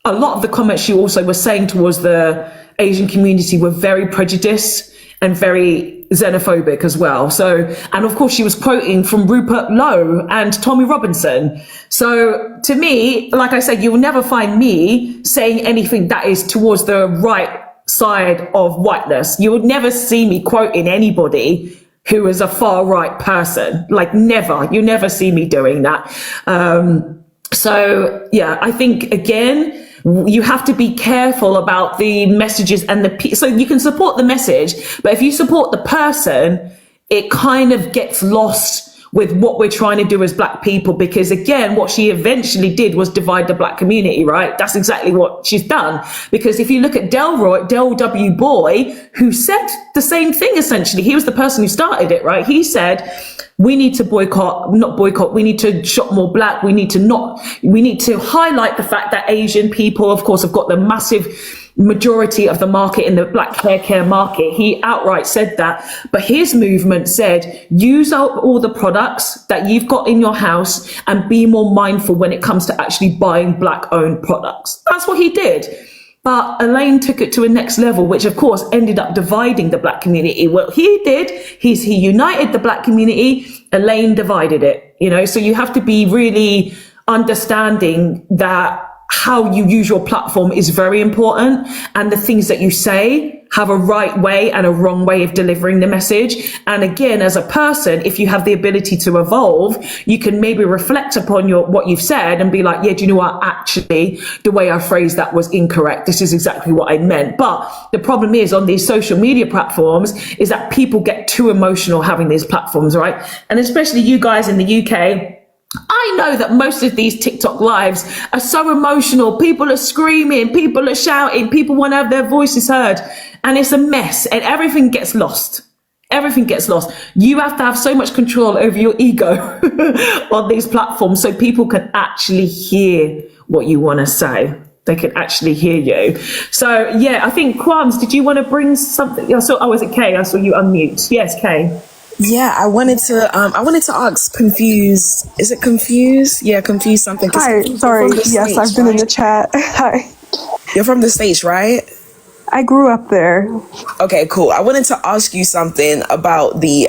a lot of the comments she also was saying towards the Asian community were very prejudiced and very xenophobic as well. So, and of course she was quoting from Rupert Lowe and Tommy Robinson. So to me, like I said, you will never find me saying anything that is towards the right side of whiteness. You would never see me quoting anybody who is a far right person. Like never, you never see me doing that. So yeah, I think again, you have to be careful about the messages and so you can support the message, but if you support the person, it kind of gets lost with what we're trying to do as black people, because again, what she eventually did was divide the black community, right? That's exactly what she's done. Because if you look at Del W. Boy, who said the same thing, essentially, he was the person who started it, right? He said, we need to not boycott, we need to shop more black, we need to highlight the fact that Asian people, of course, have got the massive majority of the market in the black hair care market. He outright said that, but his movement said, use up all the products that you've got in your house and be more mindful when it comes to actually buying black owned products. That's what he did. But Elaine took it to a next level, which of course ended up dividing the black community. What he did, he united the black community, Elaine divided it, so you have to be really understanding that how you use your platform is very important, and the things that you say have a right way and a wrong way of delivering the message. And again, as a person, if you have the ability to evolve, you can maybe reflect upon what you've said and be like, yeah, do you know what? Actually, the way I phrased that was incorrect. This is exactly what I meant. But the problem is on these social media platforms is that people get too emotional having these platforms, right? And especially you guys in the UK, I know that most of these TikTok lives are so emotional. People are screaming, people are shouting, people want to have their voices heard, and it's a mess and everything gets lost. Everything gets lost. You have to have so much control over your ego on these platforms so people can actually hear what you want to say. They can actually hear you. So yeah, I think Kwams, did you want to bring something? Was it Kay? I saw you unmute. Yes, Kay. Yeah, I wanted to ask, Confused. Is it Confused? Yeah, Confused something. Hi, sorry. Yes, I've been in the chat. Hi. You're from the States, right? I grew up there. Okay, cool. I wanted to ask you something about the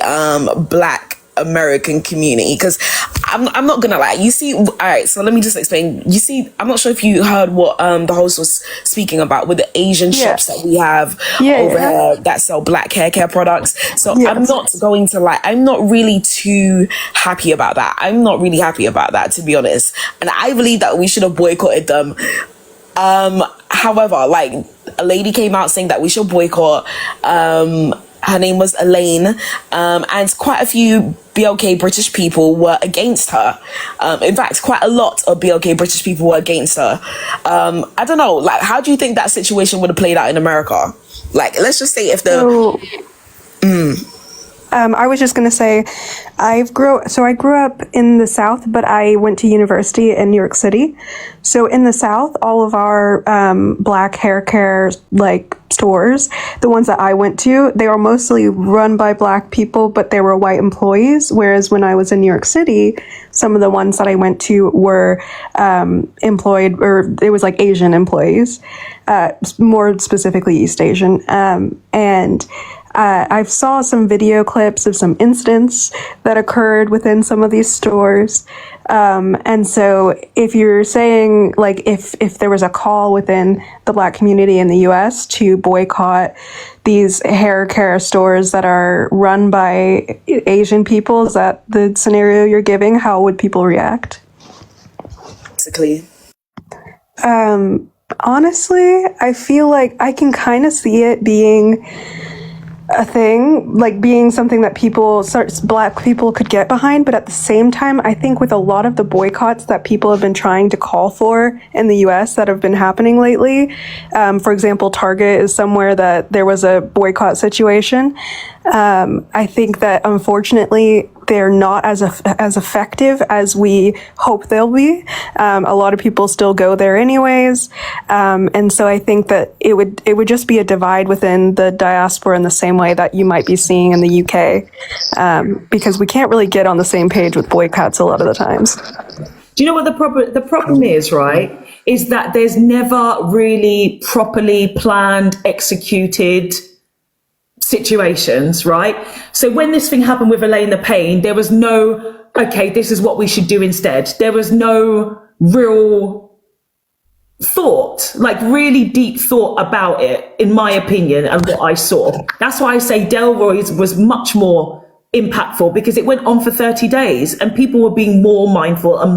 Black American community, because I'm not gonna lie. You see, all right, so let me just explain. You see, I'm not sure if you heard what the host was speaking about with the Asian shops that we have over here that sell black hair care products. So I'm not going to lie, I'm not really too happy about that. I'm not really happy about that, to be honest. And I believe that we should have boycotted them. However, like, a lady came out saying that we should boycott. Her name was Elaine, and quite a few BLK British people were against her. In fact, quite a lot of BLK British people were against her. I don't know, like, how do you think that situation would have played out in America? Like, let's just say if the... I was just going to say, I grew up in the South, but I went to university in New York City. So in the South, all of our black hair care like stores, the ones that I went to, they were mostly run by black people, but they were white employees. Whereas when I was in New York City, some of the ones that I went to were employed, or it was like Asian employees, more specifically East Asian. I've saw some video clips of some incidents that occurred within some of these stores. And so if you're saying, like, if there was a call within the black community in the US to boycott these hair care stores that are run by Asian people, is that the scenario you're giving? How would people react? Basically. Honestly, I feel like I can kind of see it being a thing, like being something that black people could get behind, but at the same time, I think with a lot of the boycotts that people have been trying to call for in the US that have been happening lately, for example, Target is somewhere that there was a boycott situation. I think that unfortunately they're not as effective as we hope they'll be. A lot of people still go there anyways, and so I think that it would just be a divide within the diaspora in the same way that you might be seeing in the UK, because we can't really get on the same page with boycotts a lot of the times. Do you know what the problem is, right? Is that there's never really properly planned, executed situations, right? So when this thing happened with Elaine the Pain, there was no, okay, this is what we should do instead. There was no real thought, like really deep thought about it, in my opinion, and what I saw. That's why I say Delroy's was much more impactful, because it went on for 30 days and people were being more mindful and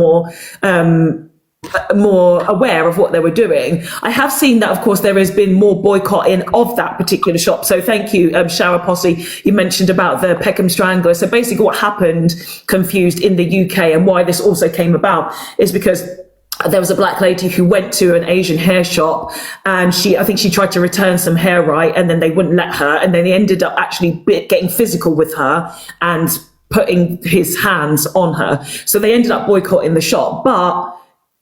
more aware of what they were doing. I have seen that, of course, there has been more boycotting of that particular shop. So thank you, Shower Posse. You mentioned about the Peckham Strangler. So basically what happened, confused, in the UK, and why this also came about, is because there was a black lady who went to an Asian hair shop, and I think she tried to return some hair, right? And then they wouldn't let her. And then they ended up actually getting physical with her and putting his hands on her. So they ended up boycotting the shop. But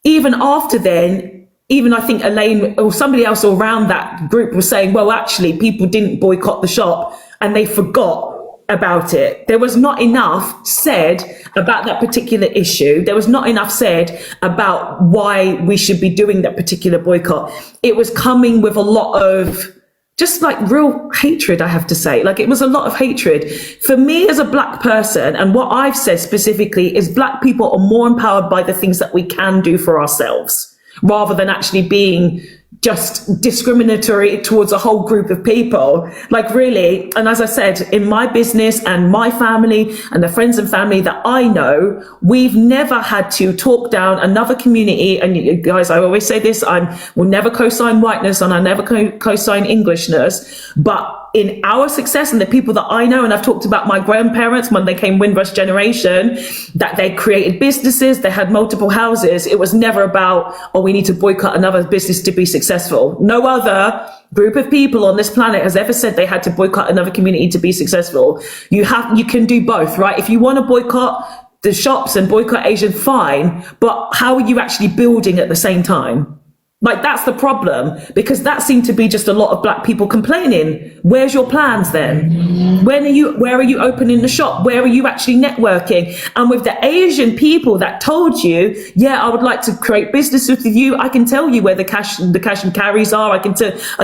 even after then, even I think Elaine or somebody else around that group was saying, well, actually, people didn't boycott the shop and they forgot about it. There was not enough said about that particular issue. There was not enough said about why we should be doing that particular boycott. It was coming with a lot of just like real hatred, I have to say. Like, it was a lot of hatred. For me as a black person, and what I've said specifically is black people are more empowered by the things that we can do for ourselves, rather than actually being just discriminatory towards a whole group of people. Like, really, and as I said, in my business and my family and the friends and family that I know, we've never had to talk down another community. And you guys, I always say this, I will never co-sign whiteness and I never co-sign Englishness, but in our success and the people that I know, and I've talked about my grandparents when they came Windrush generation, that they created businesses, they had multiple houses. It was never about, oh, we need to boycott another business to be successful. No other group of people on this planet has ever said they had to boycott another community to be successful. You can do both, right? If you want to boycott the shops and boycott Asian, fine, but how are you actually building at the same time? Like, that's the problem, because that seemed to be just a lot of black people complaining. Where's your plans then? Where are you opening the shop? Where are you actually networking? And with the Asian people that told you, yeah, I would like to create business with you, I can tell you where the cash and carries are. I can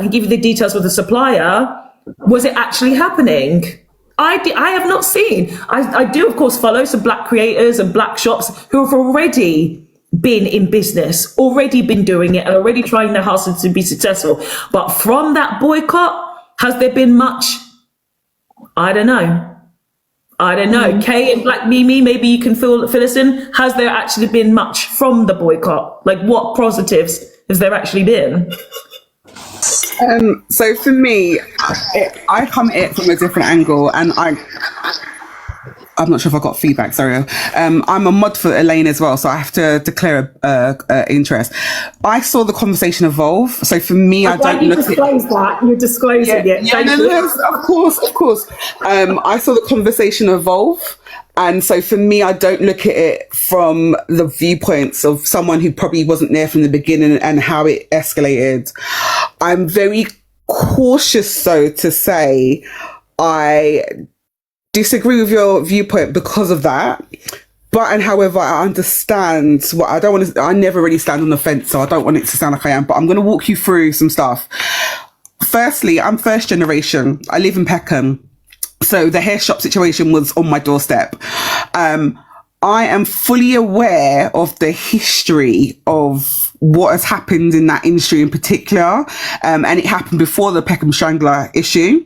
give you the details with the supplier. Was it actually happening? I have not seen. I do, of course, follow some black creators and black shops who have already been in business, already been doing it, and already trying their hardest to be successful. But from that boycott, has there been much? I don't know. Kay and Black Mimi, maybe you can fill us in. Has there actually been much from the boycott? Like, what positives has there actually been? So for me, I come at it from a different angle, and I'm not sure if I got feedback. Sorry. I'm a mod for Elaine as well, so I have to declare interest. I saw the conversation evolve. So for me, I don't look at that. You're disclosing it. Yeah, no, of course. I saw the conversation evolve. And so for me, I don't look at it from the viewpoints of someone who probably wasn't there from the beginning and how it escalated. I'm very cautious, though, to say I disagree with your viewpoint because of that. But, and however, I understand what I never really stand on the fence, so I don't want it to sound like I am, but I'm going to walk you through some stuff. Firstly, I'm first generation. I live in Peckham. So the hair shop situation was on my doorstep. I am fully aware of the history of what has happened in that industry in particular. And it happened before the Peckham Strangler issue.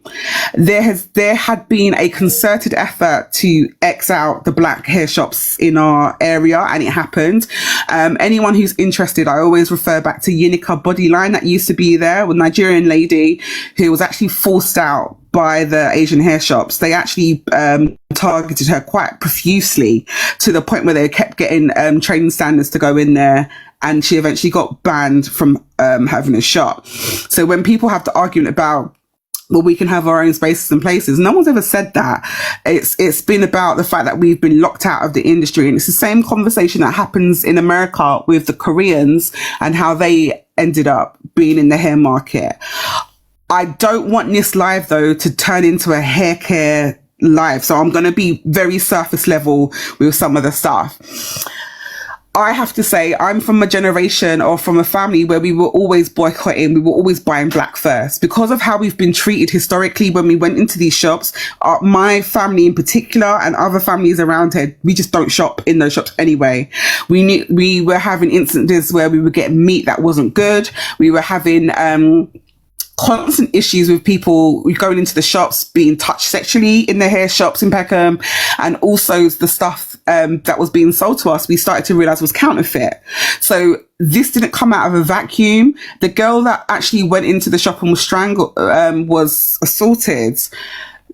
There had been a concerted effort to X out the black hair shops in our area, and it happened. Anyone who's interested, I always refer back to Yinika Bodyline that used to be there, with a Nigerian lady who was actually forced out by the Asian hair shops. They actually targeted her quite profusely to the point where they kept getting training standards to go in there, and she eventually got banned from having a shop. So when people have the argument about, well, we can have our own spaces and places, no one's ever said that. It's been about the fact that we've been locked out of the industry, and it's the same conversation that happens in America with the Koreans and how they ended up being in the hair market. I don't want this live, though, to turn into a hair care live. So I'm going to be very surface level with some of the stuff. I have to say, I'm from a generation or from a family where we were always boycotting. We were always buying black first because of how we've been treated historically when we went into these shops. My family in particular and other families around here, we just don't shop in those shops anyway. We were having instances where we were getting meat that wasn't good. We were having constant issues with people going into the shops being touched sexually in the hair shops in Peckham, and also the stuff that was being sold to us we started to realize was counterfeit. So this didn't come out of a vacuum. The girl that actually went into the shop and was strangled, was assaulted.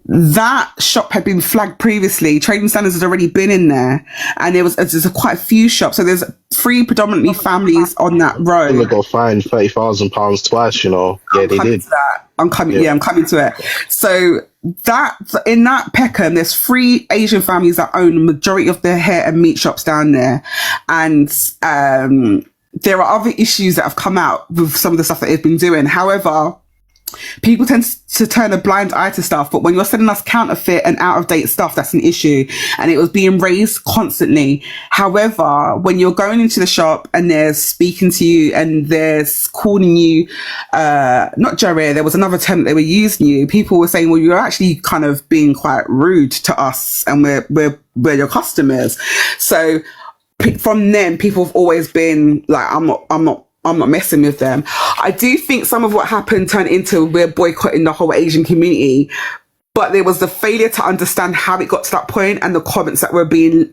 That shop had been flagged previously. Trading standards had already been in there, and there's quite a few shops. So there's 3 predominantly families on that road. They got fined £30,000 twice. You know, yeah, they did. I'm coming to it. So that in that Peckham, there's 3 Asian families that own the majority of the hair and meat shops down there, and there are other issues that have come out with some of the stuff that they've been doing. However, people tend to turn a blind eye to stuff, but when you're sending us counterfeit and out of date stuff, that's an issue, and it was being raised constantly. However, when you're going into the shop and they're speaking to you and they're calling you, not Jareer, there was another term that they were using you, people were saying, well, you're actually kind of being quite rude to us, and we're your customers. So from then, people have always been like, I'm not messing with them. I do think some of what happened turned into we're boycotting the whole Asian community, but there was the failure to understand how it got to that point and the comments that were being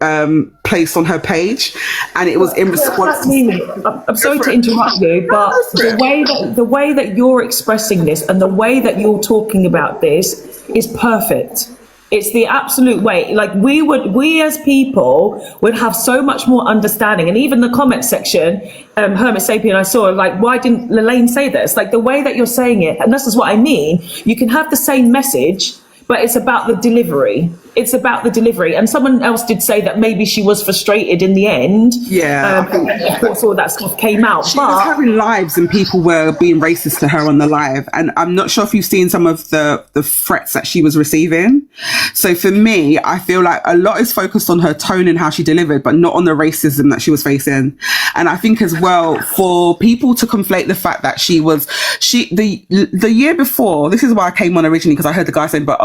placed on her page, and it was in response. I'm sorry to interrupt you, but the way that you're expressing this and the way that you're talking about this is perfect. It's the absolute way. Like we as people would have so much more understanding. And even the comment section, Hermit Sapien, I saw, like, why didn't Lelaine say this? Like the way that you're saying it, and this is what I mean. You can have the same message, but it's about the delivery. It's about the delivery. And someone else did say that maybe she was frustrated in the end. Yeah. Of course, all that stuff came out. She was having lives and people were being racist to her on the live. And I'm not sure if you've seen some of the threats that she was receiving. So for me, I feel like a lot is focused on her tone and how she delivered, but not on the racism that she was facing. And I think as well, for people to conflate the fact that the year before, this is why I came on originally, because I heard the guy saying, but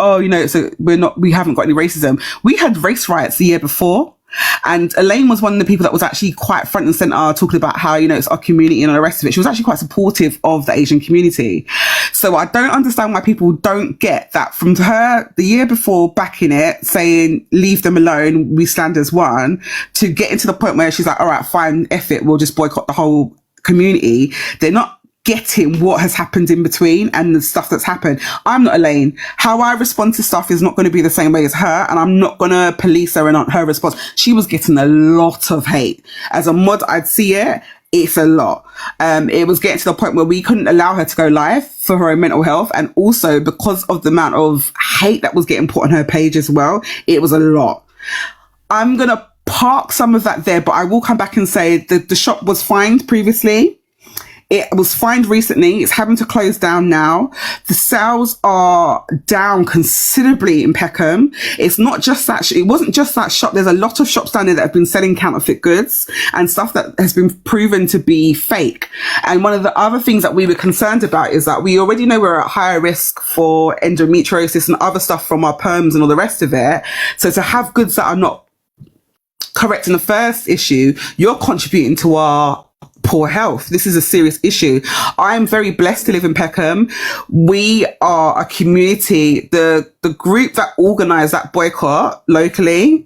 we haven't got any racism. We had race riots the year before, and Elaine was one of the people that was actually quite front and center talking about how, it's our community and all the rest of it. She was actually quite supportive of the Asian community. So I don't understand why people don't get that from her the year before backing it, saying leave them alone, we stand as one, to get into the point where she's like, all right, fine, F it, we'll just boycott the whole community. They're not getting what has happened in between and the stuff that's happened. I'm not Elaine. How I respond to stuff is not going to be the same way as her, and I'm not going to police her and on her response. She was getting a lot of hate. As a mod, I'd see it. It's a lot. It was getting to the point where we couldn't allow her to go live for her own mental health, and also because of the amount of hate that was getting put on her page as well, it was a lot. I'm going to park some of that there, but I will come back and say that the shop was fined previously. It was fined recently. It's having to close down now. The sales are down considerably in Peckham. It's not just that. It wasn't just that shop. There's a lot of shops down there that have been selling counterfeit goods and stuff that has been proven to be fake. And one of the other things that we were concerned about is that we already know we're at higher risk for endometriosis and other stuff from our perms and all the rest of it. So to have goods that are not correct in the first issue, you're contributing to our poor health. This is a serious issue. I'm very blessed to live in Peckham. We are a community. The group that organised that boycott locally,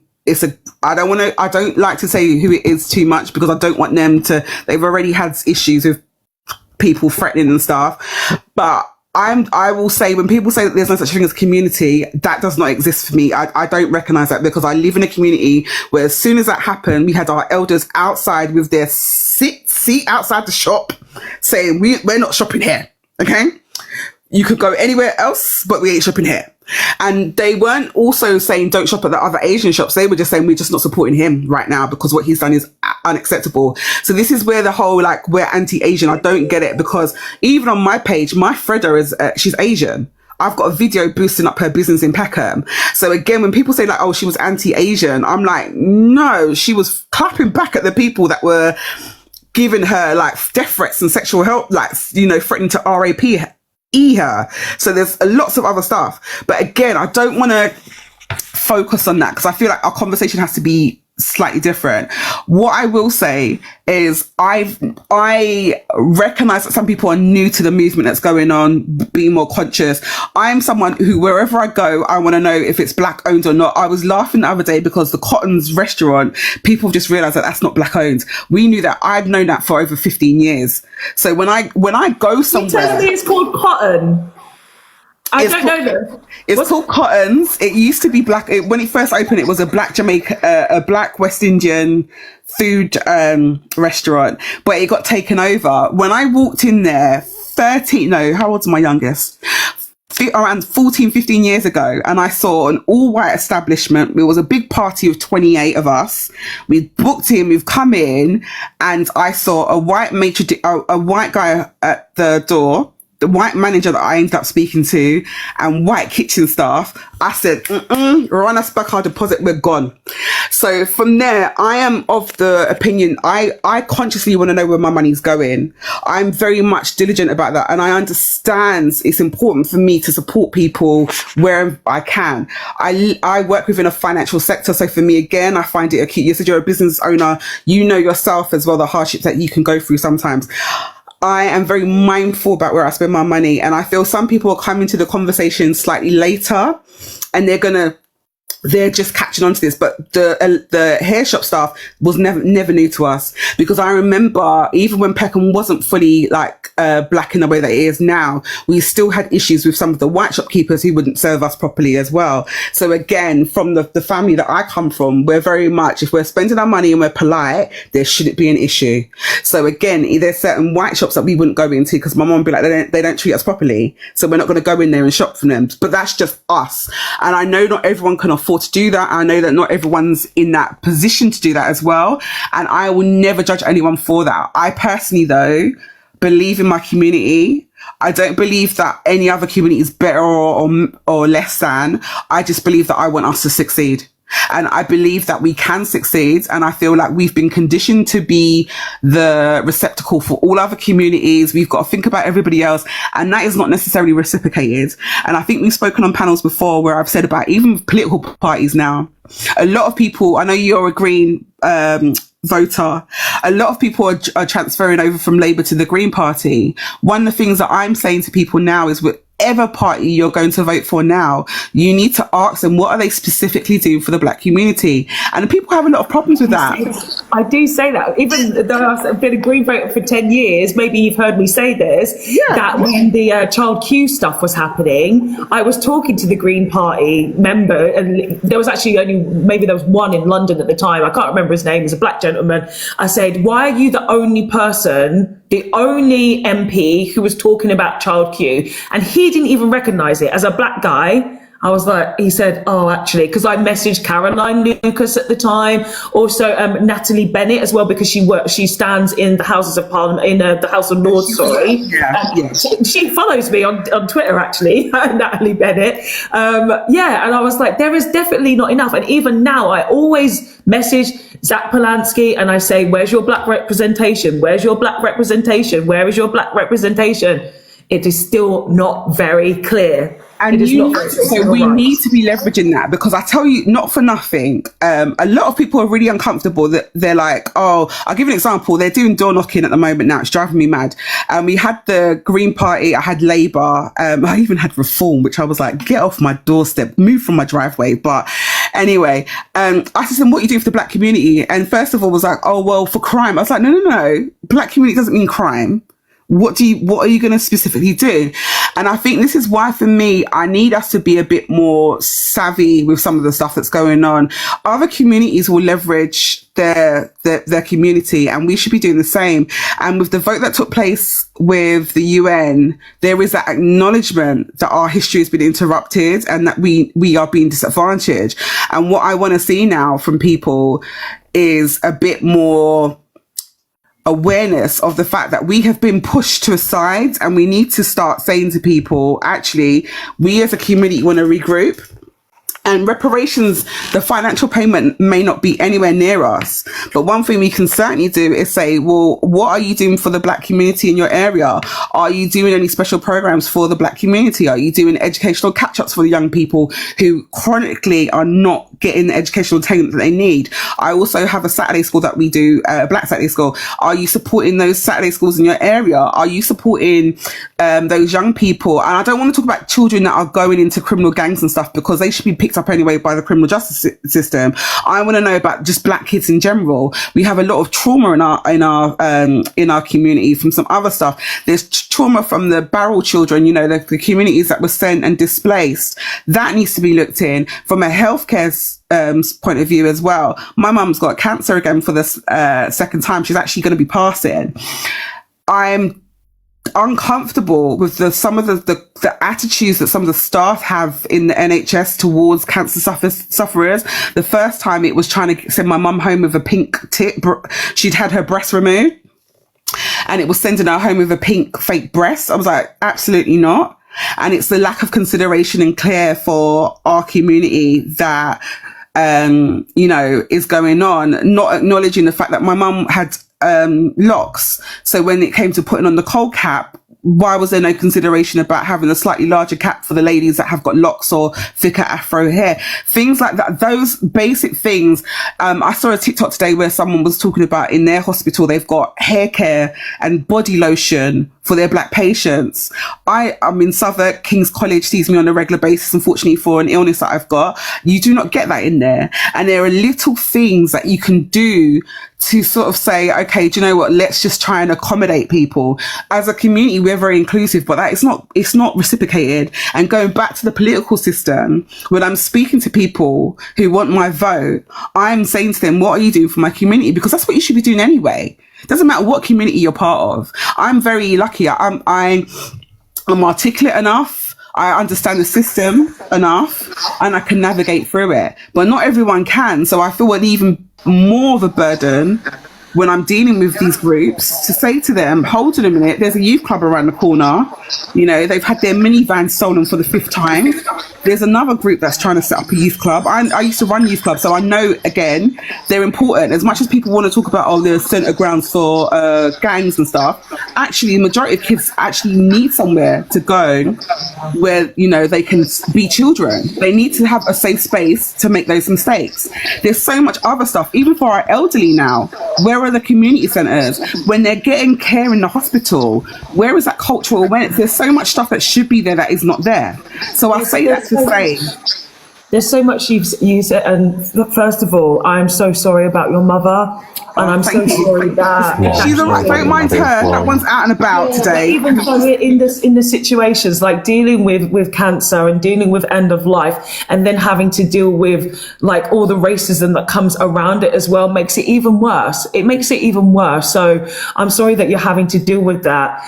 I don't like to say who it is too much because I don't want them to, they've already had issues with people threatening and stuff. But I will say, when people say that there's no such thing as community, that does not exist for me. I don't recognize that because I live in a community where as soon as that happened, we had our elders outside with their seat outside the shop saying, we're not shopping here. Okay. You could go anywhere else, but we ain't shopping here. And they weren't also saying don't shop at the other Asian shops. They were just saying we're just not supporting him right now because what he's done is unacceptable. So this is where the whole, like, we're anti-Asian. I don't get it because even on my page, my Freda is, she's Asian. I've got a video boosting up her business in Peckham. So again, when people say like, oh, she was anti-Asian, I'm like, no, she was clapping back at the people that were giving her like death threats and sexual help, like, you know, threatening to RAP her. So there's lots of other stuff. But again, I don't want to focus on that because I feel like our conversation has to be slightly different. What I will say is I recognize that some people are new to the movement that's going on, being more conscious. I'm someone who, wherever I go, I want to know if it's black owned or not. I was laughing the other day because the Cotton's restaurant, people just realized that that's not black owned. We knew that. I've known that for over 15 years. So when I go somewhere, you tell me it's called Cotton. I don't know this. It's called Cotton's. It used to be black. When it first opened, it was a black a black West Indian food restaurant, but it got taken over. When I walked in there, how old's my youngest? Around 14, 15 years ago, and I saw an all-white establishment. It was a big party of 28 of us. We booked in, we've come in, and I saw a white a white guy at the door, the white manager that I ended up speaking to, and white kitchen staff. I said, run us back our deposit, we're gone. So from there, I am of the opinion, I consciously want to know where my money's going. I'm very much diligent about that. And I understand it's important for me to support people where I can. I work within a financial sector. So for me, again, I find it acute. You said you're a business owner. You know yourself as well, the hardships that you can go through sometimes. I am very mindful about where I spend my money, and I feel some people are coming to the conversation slightly later and they're just catching on to this. But the hair shop staff was never new to us, because I remember even when Peckham wasn't fully like black in the way that it is now, we still had issues with some of the white shopkeepers who wouldn't serve us properly as well. So again, from the family that I come from, we're very much, if we're spending our money and we're polite, there shouldn't be an issue. So again, there's certain white shops that we wouldn't go into because my mom would be like, they don't treat us properly, so we're not going to go in there and shop from them. But that's just us. And I know not everyone can afford to do that. I know that not everyone's in that position to do that as well. And I will never judge anyone for that. I personally, though, believe in my community. I don't believe that any other community is better or less than. I just believe that I want us to succeed. And I believe that we can succeed. And I feel like we've been conditioned to be the receptacle for all other communities. We've got to think about everybody else. And that is not necessarily reciprocated. And I think we've spoken on panels before where I've said about even political parties now. A lot of people, I know you're a Green voter, a lot of people are transferring over from Labour to the Green Party. One of the things that I'm saying to people now is whatever party you're going to vote for now, you need to ask them, what are they specifically doing for the black community? And people have a lot of problems with that. I do say that, even though I've been a Green voter for 10 years, maybe you've heard me say this, that when the Child Q stuff was happening, I was talking to the Green Party member, and there was actually there was one in London at the time, I can't remember his name, he was a black gentleman. I said, why are you the only person, the only MP who was talking about Child Q? And he didn't even recognise it. As a black guy, I was like, he said, oh, actually, because I messaged Caroline Lucas at the time, also Natalie Bennett as well, because she stands in the Houses of Parliament, in the House of Lords, sorry. She follows me on Twitter, actually, Natalie Bennett. And I was like, there is definitely not enough. And even now, I always message Zach Polanski and I say, where's your black representation? Where's your black representation? Where is your black representation? It is still not very clear. And so we need to be leveraging that, because I tell you, not for nothing, a lot of people are really uncomfortable that they're like, oh, I'll give you an example. They're doing door knocking at the moment now. It's driving me mad. We had the Green Party, I had Labour, I even had Reform, which I was like, get off my doorstep, move from my driveway. But anyway, I said to them, what you do for the black community? And first of all was like, oh, well, for crime. I was like, no. Black community doesn't mean crime. What are you going to specifically do? And I think this is why, for me, I need us to be a bit more savvy with some of the stuff that's going on. Other communities will leverage their community, and we should be doing the same. And with the vote that took place with the UN, there is that acknowledgement that our history has been interrupted and that we are being disadvantaged. And what I want to see now from people is a bit more awareness of the fact that we have been pushed to a side, and we need to start saying to people, actually, we as a community want to regroup. And reparations, the financial payment may not be anywhere near us. But one thing we can certainly do is say, well, what are you doing for the black community in your area? Are you doing any special programs for the black community? Are you doing educational catch-ups for the young people who chronically are not getting the educational attainment that they need? I also have a Saturday school that we do, a Black Saturday school. Are you supporting those Saturday schools in your area? Are you supporting those young people? And I don't want to talk about children that are going into criminal gangs and stuff, because they should be picked up anyway by the criminal justice system. I want to know about just black kids in general. We have a lot of trauma in our community from some other stuff. There's trauma from the Barrel children, the communities that were sent and displaced. That needs to be looked in from a healthcare point of view as well. My mum's got cancer again for the second time. She's actually going to be passing. I'm uncomfortable with some of the attitudes that some of the staff have in the NHS towards cancer sufferers. The first time it was trying to send my mum home with a pink tip. She'd had her breast removed, and it was sending her home with a pink fake breast. I was like, absolutely not. And it's the lack of consideration and care for our community that is going on, not acknowledging the fact that my mum had locks. So when it came to putting on the cold cap, why was there no consideration about having a slightly larger cap for the ladies that have got locks or thicker afro hair? Things like that, those basic things. I saw a TikTok today where someone was talking about in their hospital, they've got hair care and body lotion for their black patients. I'm in Southwark. King's College sees me on a regular basis, unfortunately, for an illness that I've got. You do not get that in there. And there are little things that you can do to sort of say, okay, do you know what? Let's just try and accommodate people. As a community, we're very inclusive, but it's not reciprocated. And going back to the political system, when I'm speaking to people who want my vote, I'm saying to them, what are you doing for my community? Because that's what you should be doing anyway. It doesn't matter what community you're part of. I'm very lucky. I'm articulate enough. I understand the system enough, and I can navigate through it. But not everyone can. So I feel an even more of a burden when I'm dealing with these groups to say to them, hold on a minute, there's a youth club around the corner. They've had their minivan stolen for the 5th time. There's another group that's trying to set up a youth club. I used to run youth clubs, so I know, again, they're important. As much as people want to talk about, the centre grounds for gangs and stuff, actually, the majority of kids actually need somewhere to go where, they can be children. They need to have a safe space to make those mistakes. There's so much other stuff, even for our elderly now. Where are the community centres? When they're getting care in the hospital, where is that cultural awareness? there's so much stuff that should be there that is not there. So I say that to say, there's so much you said, and first of all, I'm so sorry about your mother, and I'm so sorry that she's alright. Don't mind her. That one's out and about today. Even so, in the situations like dealing with cancer and dealing with end of life, and then having to deal with like all the racism that comes around it as well, makes it even worse. It makes it even worse. So I'm sorry that you're having to deal with that.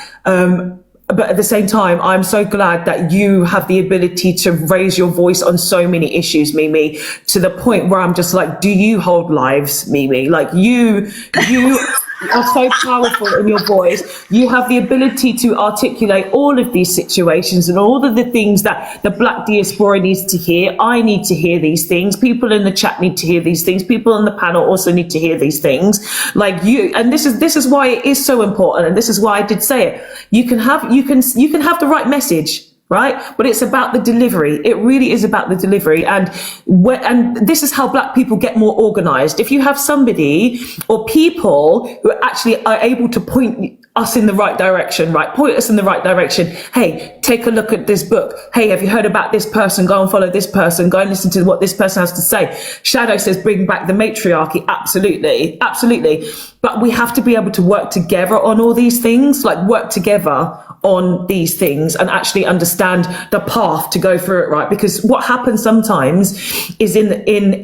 But at the same time, I'm so glad that you have the ability to raise your voice on so many issues, Mimi, to the point where I'm just like, do you hold lives, Mimi? Like you are so powerful in your voice. You have the ability to articulate all of these situations and all of the things that the Black diaspora needs to hear. I need to hear these things. People in the chat need to hear these things. People on the panel also need to hear these things. Like you, and this is why it is so important. And this is why I did say it. You can have the right message, right? But it's about the delivery. It really is about the delivery. And this is how Black people get more organized. If you have somebody or people who actually are able to point us in the right direction, right? Point us in the right direction. Hey, take a look at this book. Hey, have you heard about this person? Go and follow this person. Go and listen to what this person has to say. Shadow says, bring back the matriarchy. Absolutely. Absolutely. But we have to be able to work together on all these things, like work together on these things and actually understand the path to go through it, right? Because what happens sometimes is in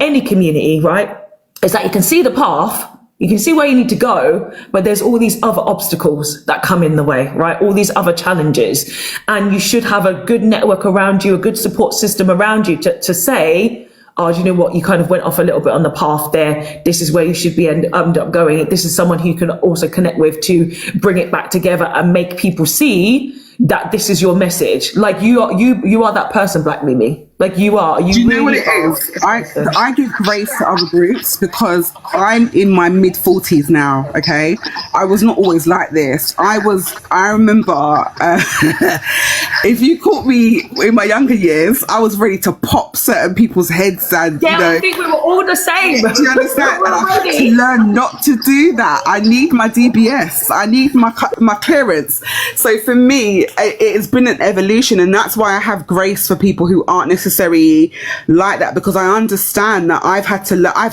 any community, right, is that you can see the path, you can see where you need to go, but there's all these other obstacles that come in the way, right? All these other challenges. And you should have a good network around you, a good support system around you to say, oh, do you know what? You kind of went off a little bit on the path there. This is where you should be end up going. This is someone who you can also connect with to bring it back together and make people see that this is your message. Like you are that person, Black Mimi. Like you are. Do you know what it is? I give grace to other groups because I'm in my mid-40s now, okay? I was not always like this. I remember, if you caught me in my younger years, I was ready to pop certain people's heads and, I think we were all the same. Do you understand? And I had to learn not to do that. I need my DBS. I need my clearance. So for me, it has been an evolution, and that's why I have grace for people who aren't necessarily like that, because I understand that I've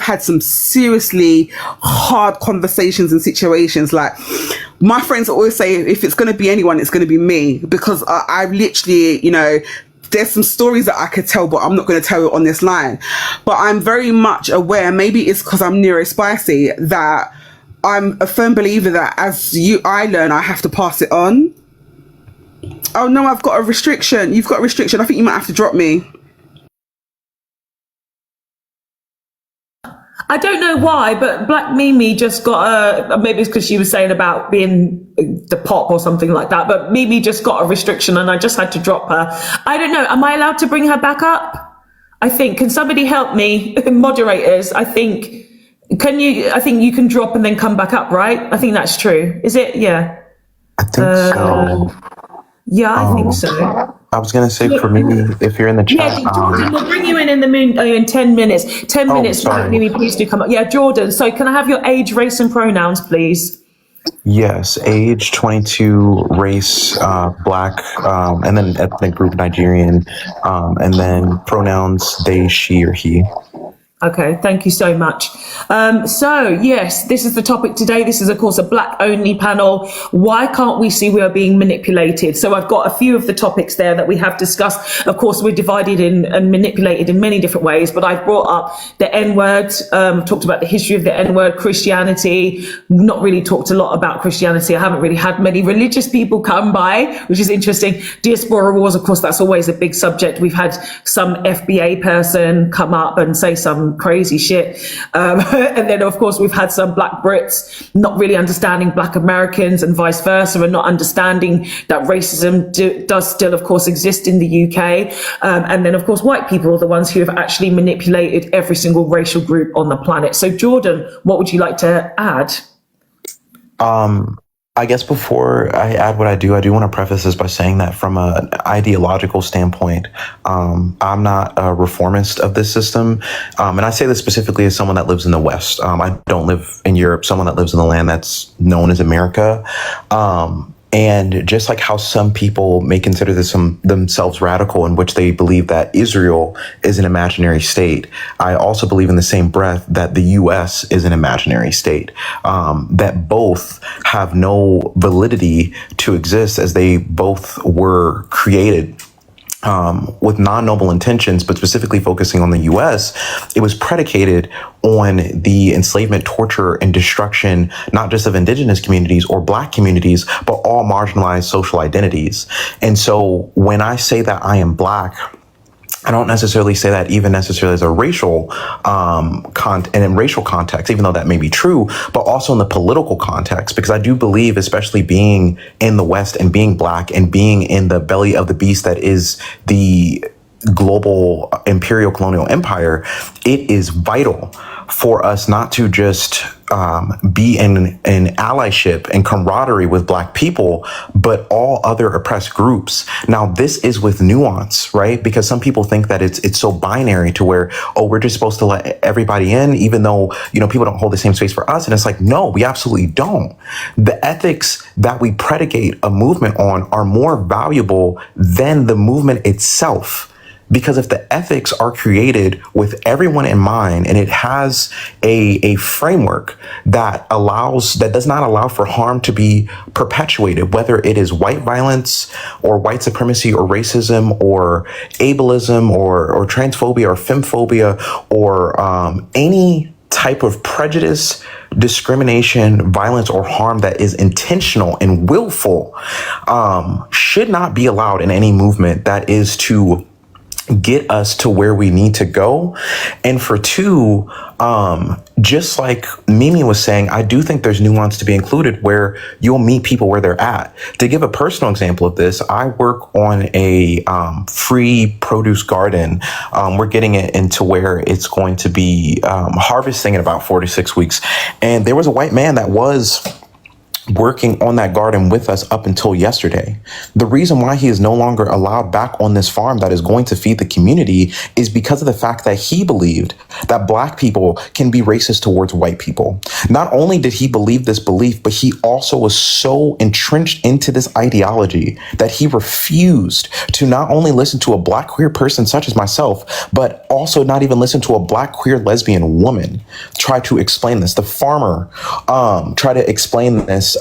had some seriously hard conversations and situations. Like my friends always say, if it's going to be anyone, it's going to be me, because I've literally, there's some stories that I could tell, but I'm not going to tell it on this line. But I'm very much aware, maybe it's because I'm neurospicy, that I'm a firm believer that I learn, I have to pass it on. Oh no, I've got a restriction. You've got a restriction. I think you might have to drop me. I don't know why, but Black Mimi just got maybe it's because she was saying about being the pop or something like that, but Mimi just got a restriction and I just had to drop her. I don't know. Am I allowed to bring her back up? I think, can somebody help me? Moderators, I think you can drop and then come back up, right? I think that's true. Is it? Yeah. I think so. Yeah, I think so. I was going to say for me, if you're in the chat. Yeah, Jordan, we'll bring you in in 10 minutes. 10 minutes, Mimi, please do come up. Yeah, Jordan, so can I have your age, race and pronouns, please? Yes, age 22, race Black, and then ethnic group Nigerian, and then pronouns they, she, or he. Okay, thank you so much. So yes, this is the topic today. This is, of course, a Black only panel. Why can't we see we are being manipulated? So I've got a few of the topics there that we have discussed. Of course, we're divided in and manipulated in many different ways, but I've brought up the N-word, talked about the history of the N-word, Christianity, not really talked a lot about Christianity. I haven't really had many religious people come by, which is interesting. Diaspora wars, of course, that's always a big subject. We've had some FBA person come up and say some crazy shit. And then, of course, we've had some Black Brits not really understanding Black Americans and vice versa, and not understanding that racism does still, of course, exist in the UK. And then, of course, white people are the ones who have actually manipulated every single racial group on the planet. So, Jordan, what would you like to add? I guess before I add what I do want to preface this by saying that from an ideological standpoint, I'm not a reformist of this system. And I say this specifically as someone that lives in the West. I don't live in Europe, someone that lives in the land that's known as America. And just like how some people may consider themselves radical, in which they believe that Israel is an imaginary state, I also believe in the same breath that the U.S. is an imaginary state, that both have no validity to exist, as they both were created with non-noble intentions, but specifically focusing on the U.S., it was predicated on the enslavement, torture, and destruction, not just of indigenous communities or Black communities, but all marginalized social identities. And so when I say that I am Black, I don't necessarily say that even necessarily as a racial and in racial context, even though that may be true, but also in the political context, because I do believe, especially being in the West and being Black and being in the belly of the beast that is the global imperial colonial empire, it is vital for us not to just be in allyship and camaraderie with Black people, but all other oppressed groups. Now, this is with nuance, right? Because some people think that it's so binary to where, oh, we're just supposed to let everybody in, even though, people don't hold the same space for us. And it's like, no, we absolutely don't. The ethics that we predicate a movement on are more valuable than the movement itself. Because if the ethics are created with everyone in mind, and it has a framework that does not allow for harm to be perpetuated, whether it is white violence or white supremacy or racism or ableism or transphobia or femphobia or any type of prejudice, discrimination, violence, or harm that is intentional and willful, should not be allowed in any movement that is to get us to where we need to go. And for two, just like Mimi was saying, I do think there's nuance to be included where you'll meet people where they're at. To give a personal example of this, I work on a free produce garden. We're getting it into where it's going to be harvesting in about 4 to 6 weeks. And there was a white man that was working on that garden with us up until yesterday. The reason why he is no longer allowed back on this farm that is going to feed the community is because of the fact that he believed that Black people can be racist towards white people. Not only did he believe this belief, but he also was so entrenched into this ideology that he refused to not only listen to a Black queer person such as myself, but also not even listen to a Black queer lesbian woman try to explain this. The farmer try to explain this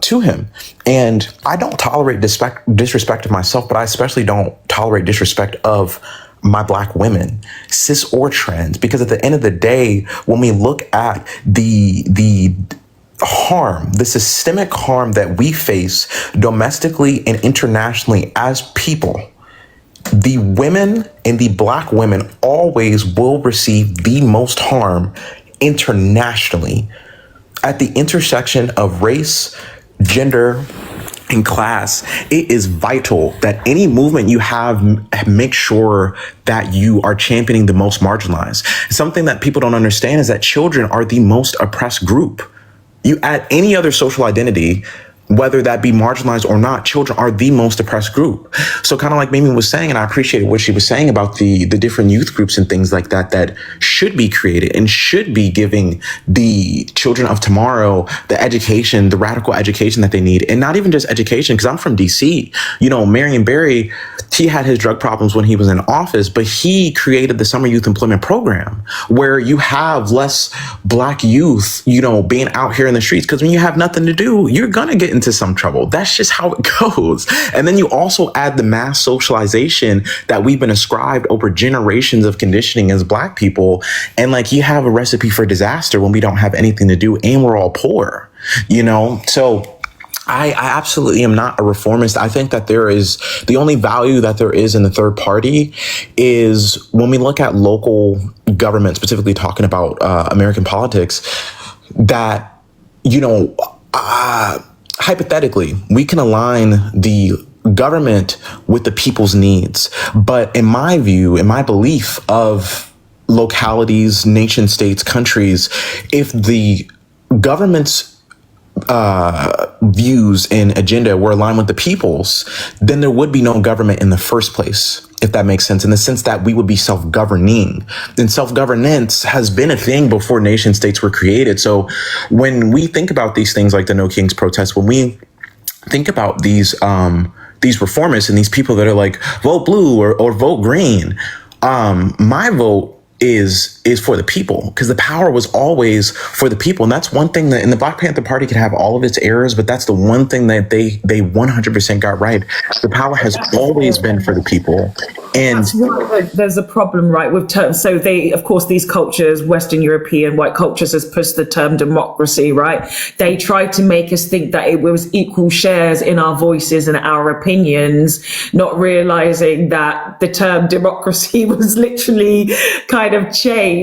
to him. And I don't tolerate disrespect of myself, but I especially don't tolerate disrespect of my Black women, cis or trans, because at the end of the day, when we look at the harm, the systemic harm that we face domestically and internationally as people, the women and the Black women always will receive the most harm internationally. At the intersection of race, gender, and class, it is vital that any movement you have, make sure that you are championing the most marginalized. Something that people don't understand is that children are the most oppressed group. You add any other social identity, whether that be marginalized or not, children are the most oppressed group. So kind of like Mimi was saying, and I appreciated what she was saying about the different youth groups and things like that that should be created and should be giving the children of tomorrow the education, the radical education that they need. And not even just education, because I'm from DC. Marion Barry, he had his drug problems when he was in office, but he created the Summer Youth Employment Program where you have less Black youth, being out here in the streets. Because when you have nothing to do, you're going to get into some trouble. That's just how it goes. And then you also add the mass socialization that we've been ascribed over generations of conditioning as Black people. And you have a recipe for disaster when we don't have anything to do and we're all poor, So I absolutely am not a reformist. I think that there is the only value that there is in the third party is when we look at local government, specifically talking about American politics, that, hypothetically, we can align the government with the people's needs. But in my view, in my belief of localities, nation states, countries, if the government's views and agenda were aligned with the people's, then there would be no government in the first place, if that makes sense, in the sense that we would be self-governing. And self-governance has been a thing before nation states were created. So when we think about these things like the No Kings protest, when we think about these reformists and these people that are like, vote blue or vote green. My vote is for the people, because the power was always for the people. And that's one thing that, in the Black Panther Party could have all of its errors, but that's the one thing that they 100% got right. The power has always been for the people. And that's right. There's a problem, right, with terms. So they, of course, these cultures, Western European white cultures, has pushed the term democracy, right? They tried to make us think that it was equal shares in our voices and our opinions, not realizing that the term democracy was literally kind of changed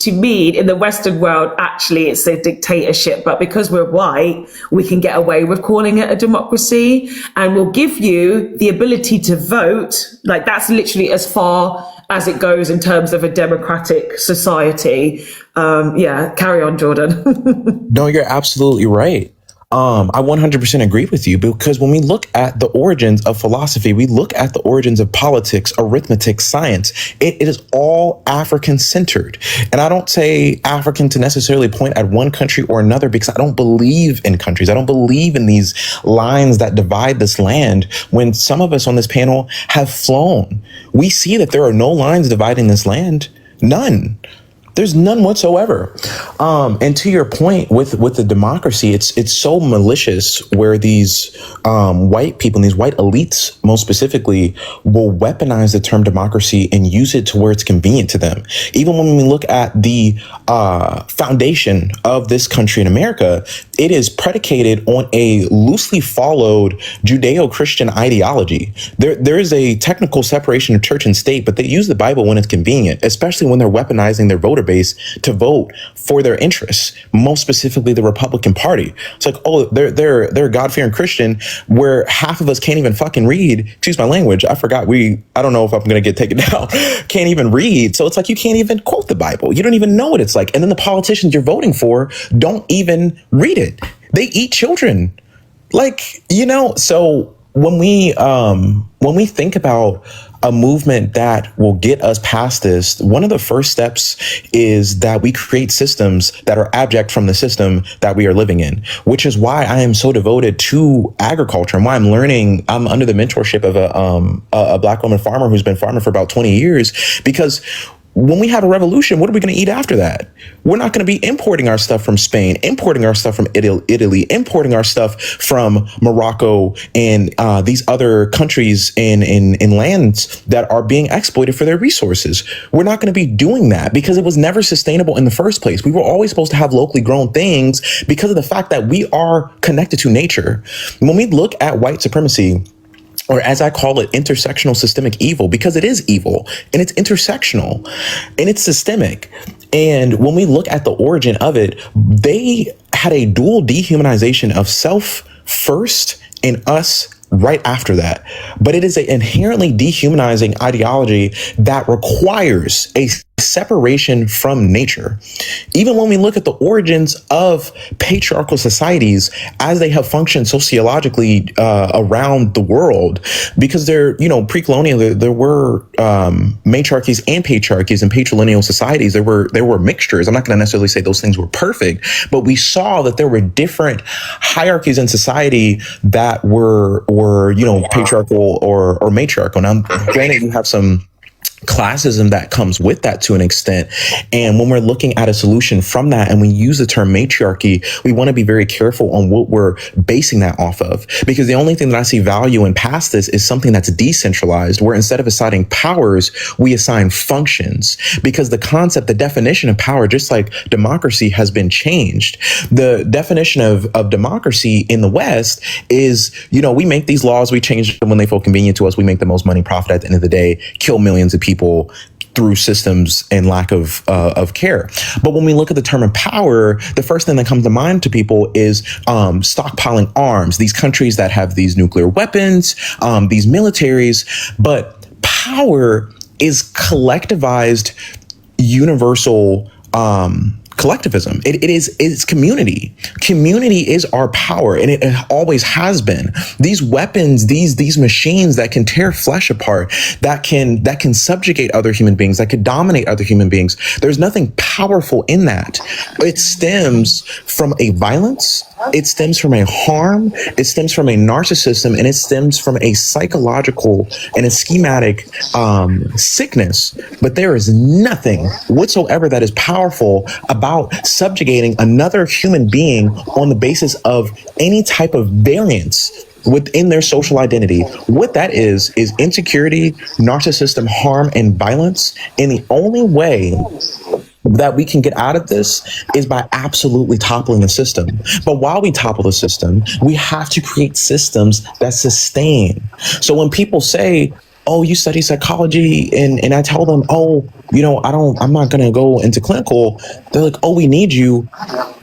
to mean, in the Western world, actually it's a dictatorship. But because we're white, we can get away with calling it a democracy, and we'll give you the ability to vote. Like, that's literally as far as it goes in terms of a democratic society. Yeah, carry on, Jordan. no, you're absolutely right. I 100% agree with you, because when we look at the origins of philosophy, we look at the origins of politics, arithmetic, science, it is all African centered. And I don't say African to necessarily point at one country or another, because I don't believe in countries. I don't believe in these lines that divide this land. When some of us on this panel have flown, we see that there are no lines dividing this land. None. There's none whatsoever. And to your point with the democracy, it's so malicious, where these white people and these white elites, most specifically, will weaponize the term democracy and use it to where it's convenient to them. Even when we look at the foundation of this country in America, it is predicated on a loosely followed Judeo-Christian ideology. There is a technical separation of church and state, but they use the Bible when it's convenient, especially when they're weaponizing their voter base to vote for their interests, most specifically the Republican Party. It's like, oh, they're a God-fearing Christian, where half of us can't even fucking read. Excuse my language. I forgot. I don't know if I'm going to get taken down. Can't even read. So it's like, you can't even quote the Bible. You don't even know what it's like. And then the politicians you're voting for don't even read it. They eat children. Like, so when we think about a movement that will get us past this, one of the first steps is that we create systems that are abject from the system that we are living in, which is why I am so devoted to agriculture, and why I'm under the mentorship of a Black woman farmer who's been farming for about 20 years, because when we have a revolution, what are we going to eat after that? We're not going to be importing our stuff from Spain, importing our stuff from Italy, importing our stuff from Morocco and these other countries in lands that are being exploited for their resources. We're not going to be doing that, because it was never sustainable in the first place. We were always supposed to have locally grown things because of the fact that we are connected to nature. When we look at white supremacy, or as I call it, intersectional systemic evil, because it is evil and it's intersectional and it's systemic. And when we look at the origin of it, they had a dual dehumanization of self first and us right after that. But it is an inherently dehumanizing ideology that requires a separation from nature. Even when we look at the origins of patriarchal societies as they have functioned sociologically around the world, because they're, pre-colonial, there were matriarchies and patriarchies in patrilineal societies. There were mixtures. I'm not going to necessarily say those things were perfect, but we saw that there were different hierarchies in society that were patriarchal or matriarchal. Now, granted, you have some classism that comes with that to an extent. And when we're looking at a solution from that, and we use the term matriarchy, we want to be very careful on what we're basing that off of. Because the only thing that I see value in past this is something that's decentralized, where instead of assigning powers, we assign functions. Because the concept, the definition of power, just like democracy, has been changed. The definition of democracy in the West is, we make these laws, we change them when they feel convenient to us, we make the most money, profit at the end of the day, kill millions of people through systems and lack of care. But when we look at the term of power, the first thing that comes to mind to people is stockpiling arms, these countries that have these nuclear weapons, these militaries. But power is collectivized, universal collectivism. It's community. Community is our power, and it always has been. These weapons, these machines that can tear flesh apart, that can subjugate other human beings, that could dominate other human beings. There's nothing powerful in that. It stems from a violence it stems from a harm, it stems from a narcissism, and it stems from a psychological and a schematic sickness. But there is nothing whatsoever that is powerful about subjugating another human being on the basis of any type of variance within their social identity. What that is insecurity, narcissism, harm, and violence. And the only way that we can get out of this is by absolutely toppling the system. But while we topple the system, we have to create systems that sustain. So when people say, oh, you study psychology, and I tell them, oh, you know, I'm not gonna go into clinical, they're like, oh, we need you.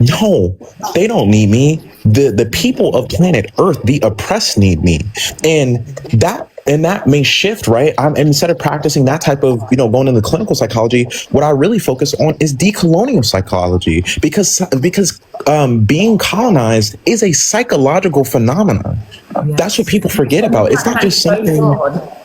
No, they don't need me. The people of planet Earth, the oppressed, need me. And that may shift, right? Instead of practicing that type of, you know, going into clinical psychology, what I really focus on is decolonial psychology, because being colonized is a psychological phenomenon. That's what people forget about. It's not just something.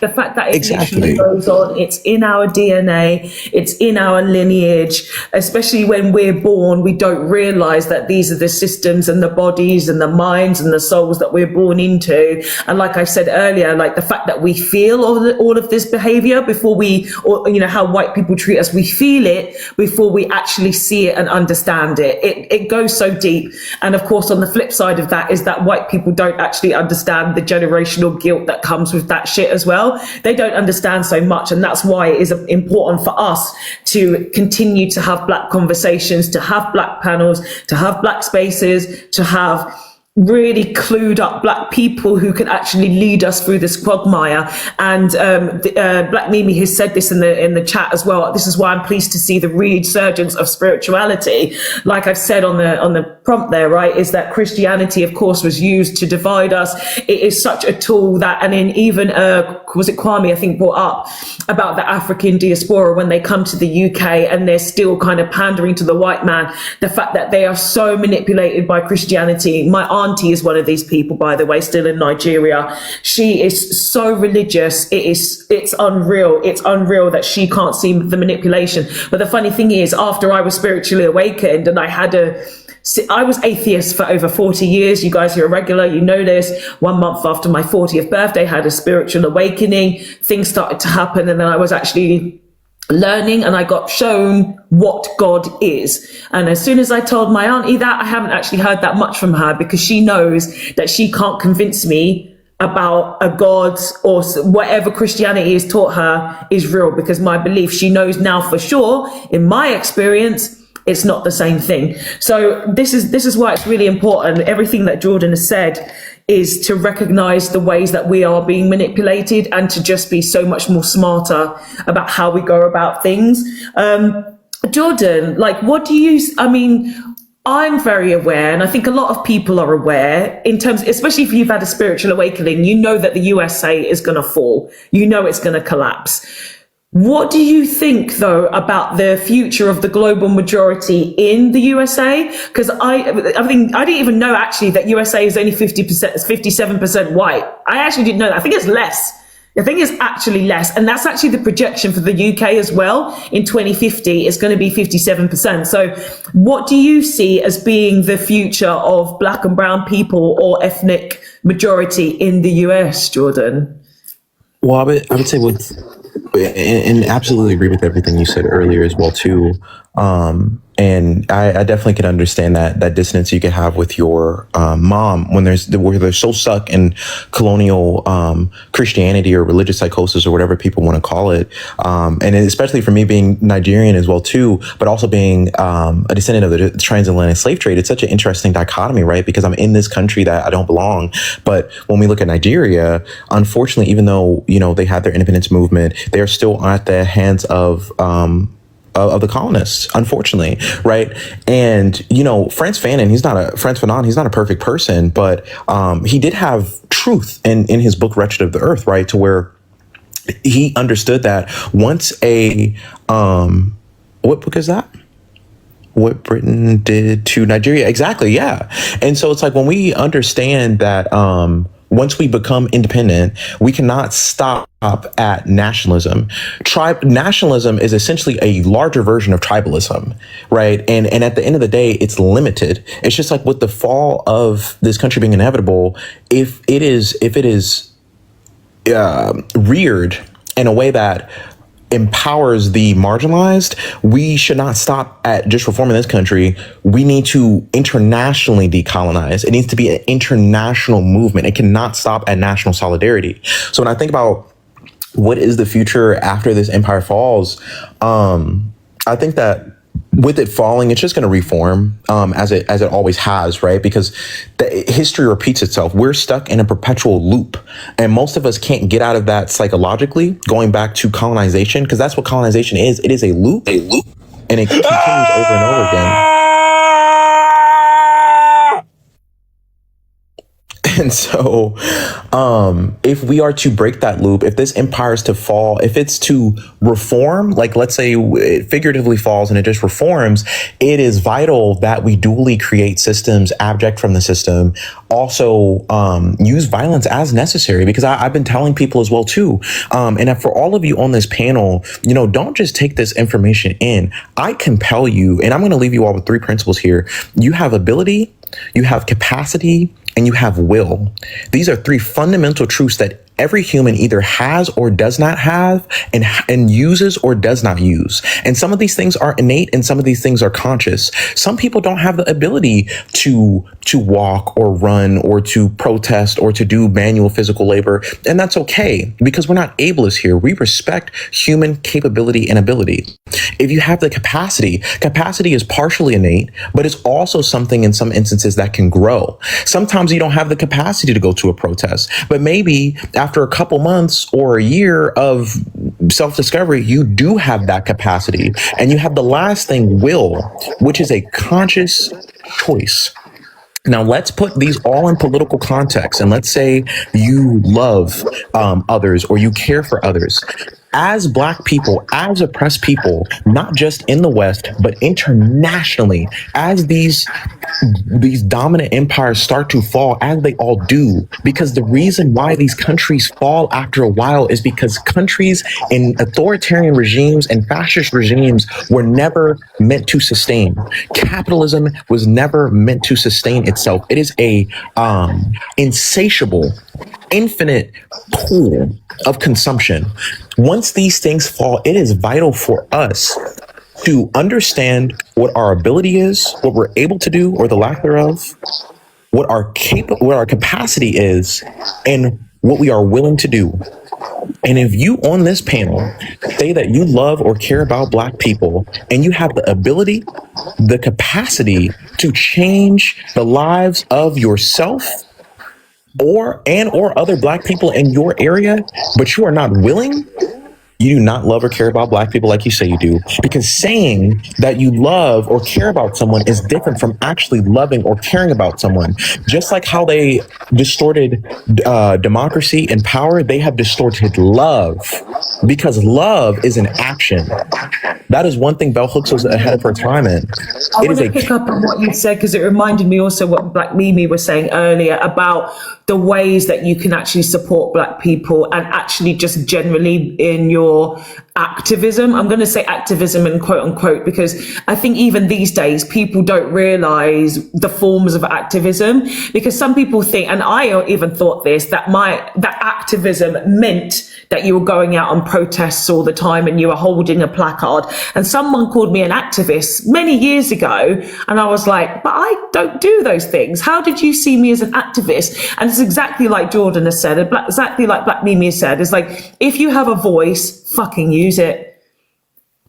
The fact that it literally goes on, it's in our DNA, it's in our lineage, especially when we're born, we don't realize that these are the systems and the bodies and the minds and the souls that we're born into. And like I said earlier, like the fact that we feel all of this behavior before or you know, how white people treat us, we feel it before we actually see it and understand it. It goes so deep. And of course, on the flip side of that is that white people don't actually understand the generational guilt that comes with that shit as well. They don't understand so much, and that's why it is important for us to continue to have black conversations, to have black panels, to have black spaces, to have really clued up black people who can actually lead us through this quagmire. And Black Mimi has said this in the chat as well. This is why I'm pleased to see the resurgence of spirituality. Like I've said on the prompt there, right, is that Christianity, of course, was used to divide us. It is such a tool that, and then even was it Kwame, I think, brought up about the African diaspora when they come to the UK and they're still kind of pandering to the white man. The fact that they are so manipulated by Christianity. My auntie is one of these people, by the way, still in Nigeria. She is so religious. It's unreal. It's unreal that she can't see the manipulation. But the funny thing is, after I was spiritually awakened and I was atheist for over 40 years. You guys who are regular, you know this. 1 month after my 40th birthday, I had a spiritual awakening. Things started to happen, and then I was actually learning, and I got shown what God is. And as soon as I told my auntie that, I haven't actually heard that much from her, because she knows that she can't convince me about a God or whatever Christianity has taught her is real, because my belief, she knows now for sure, in my experience, it's not the same thing. So this is why it's really important. Everything that Jordan has said is to recognize the ways that we are being manipulated, and to just be so much more smarter about how we go about things. Jordan, like, I'm very aware, and I think a lot of people are aware, in terms, especially if you've had a spiritual awakening, you know that the USA is going to fall. You know it's going to collapse. What do you think, though, about the future of the global majority in the USA? Because I didn't even know actually that USA is only 57% white. I actually didn't know that. I think it's less. I think it's actually less. And that's actually the projection for the UK as well. In 2050, it's going to be 57%. So what do you see as being the future of black and brown people or ethnic majority in the US, Jordan? Well, I would say and absolutely agree with everything you said earlier as well too. And I definitely can understand that dissonance you can have with your mom when where they're so stuck in colonial Christianity or religious psychosis or whatever people want to call it. And especially for me being Nigerian as well too, but also being a descendant of the transatlantic slave trade, it's such an interesting dichotomy, right? Because I'm in this country that I don't belong. But when we look at Nigeria, unfortunately, even though, you know, they had their independence movement, they are still at the hands of the colonists, unfortunately, right? And, you know, Frantz Fanon, he's not a perfect person, but he did have truth in his book, Wretched of the Earth, right? To where he understood that once what book is that? What Britain did to Nigeria. Exactly, yeah. And so it's like when we understand that once we become independent, we cannot stop at nationalism. Nationalism is essentially a larger version of tribalism, right? And at the end of the day, it's limited. It's just like with the fall of this country being inevitable, if it is reared in a way that empowers the marginalized, we should not stop at just reforming this country. We need to internationally decolonize. It needs to be an international movement. It cannot stop at national solidarity. So when I think about what is the future after this empire falls, I think that with it falling, it's just going to reform as it always has, right? Because history repeats itself. We're stuck in a perpetual loop, and most of us can't get out of that psychologically, going back to colonization, because that's what colonization is. It is a loop, and it continues over and over again. And so if we are to break that loop, if this empire is to fall, if it's to reform, like let's say it figuratively falls and it just reforms, it is vital that we duly create systems, abject from the system, also use violence as necessary, because I've been telling people as well too. And for all of you on this panel, don't just take this information in. I compel you, and I'm going to leave you all with 3 principles here. You have ability, you have capacity, and you have will. These are 3 fundamental truths that every human either has or does not have, and uses or does not use. And some of these things are innate and some of these things are conscious. Some people don't have the ability to walk or run or to protest or to do manual physical labor. And that's okay, because we're not ableists here. We respect human capability and ability. If you have the capacity is partially innate, but it's also something in some instances that can grow. Sometimes you don't have the capacity to go to a protest, but maybe after a couple months or a year of self-discovery, you do have that capacity. And you have the last thing, will, which is a conscious choice. Now, let's put these all in political context, and let's say you love others or you care for others. As Black people, as oppressed people, not just in the West, but internationally, as these dominant empires start to fall, as they all do, because the reason why these countries fall after a while is because countries in authoritarian regimes and fascist regimes were never meant to sustain. Capitalism was never meant to sustain itself. It is a insatiable, infinite pool of consumption. Once these things fall, it is vital for us to understand what our ability is, what we're able to do, or the lack thereof, what our capacity is, and what we are willing to do. And if you on this panel say that you love or care about Black people, and you have the ability, the capacity to change the lives of yourself or other Black people in your area, but you are not willing, you do not love or care about Black people like you say you do. Because saying that you love or care about someone is different from actually loving or caring about someone. Just like how they distorted democracy and power, they have distorted love. Because love is an action. That is one thing Bell Hooks was ahead of her time in. I want to pick up on what you said, because it reminded me also what Black Mimi was saying earlier about the ways that you can actually support Black people and actually just generally in your activism. I'm going to say activism in quote unquote, because I think even these days people don't realize the forms of activism, because some people think, and I even thought this, that activism meant that you were going out on protests all the time and you were holding a placard. And someone called me an activist many years ago, and I was like, but I don't do those things. How did you see me as an activist? And it's exactly like Jordan has said, exactly like Black Mimi has said, it's like, if you have a voice, fucking use it.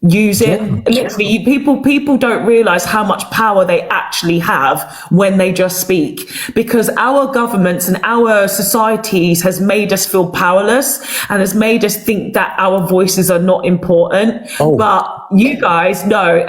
Use it. Literally, people don't realize how much power they actually have when they just speak, because our governments and our societies has made us feel powerless and has made us think that our voices are not important. But you guys know,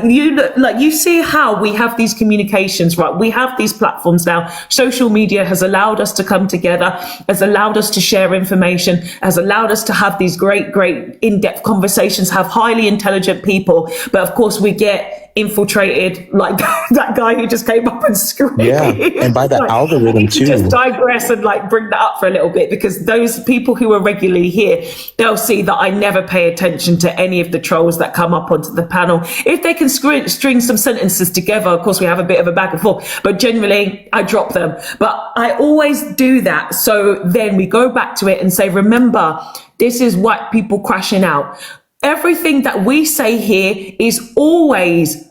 you see how we have these communications, right? We have these platforms now. Social media has allowed us to come together, has allowed us to share information, has allowed us to have these great in-depth conversations, have highly intelligent people. But of course we get infiltrated like that guy who just came up and screamed. Yeah, and by the Like, algorithm I need to just too. digress and like bring that up for a little bit, because those people who are regularly here, they'll see that I never pay attention to any of the trolls that come up onto the panel. If they can string some sentences together, of course we have a bit of a back and forth, but generally I drop them. But I always do that, so then we go back to it and say, remember, this is white people crashing out. Everything that we say here is always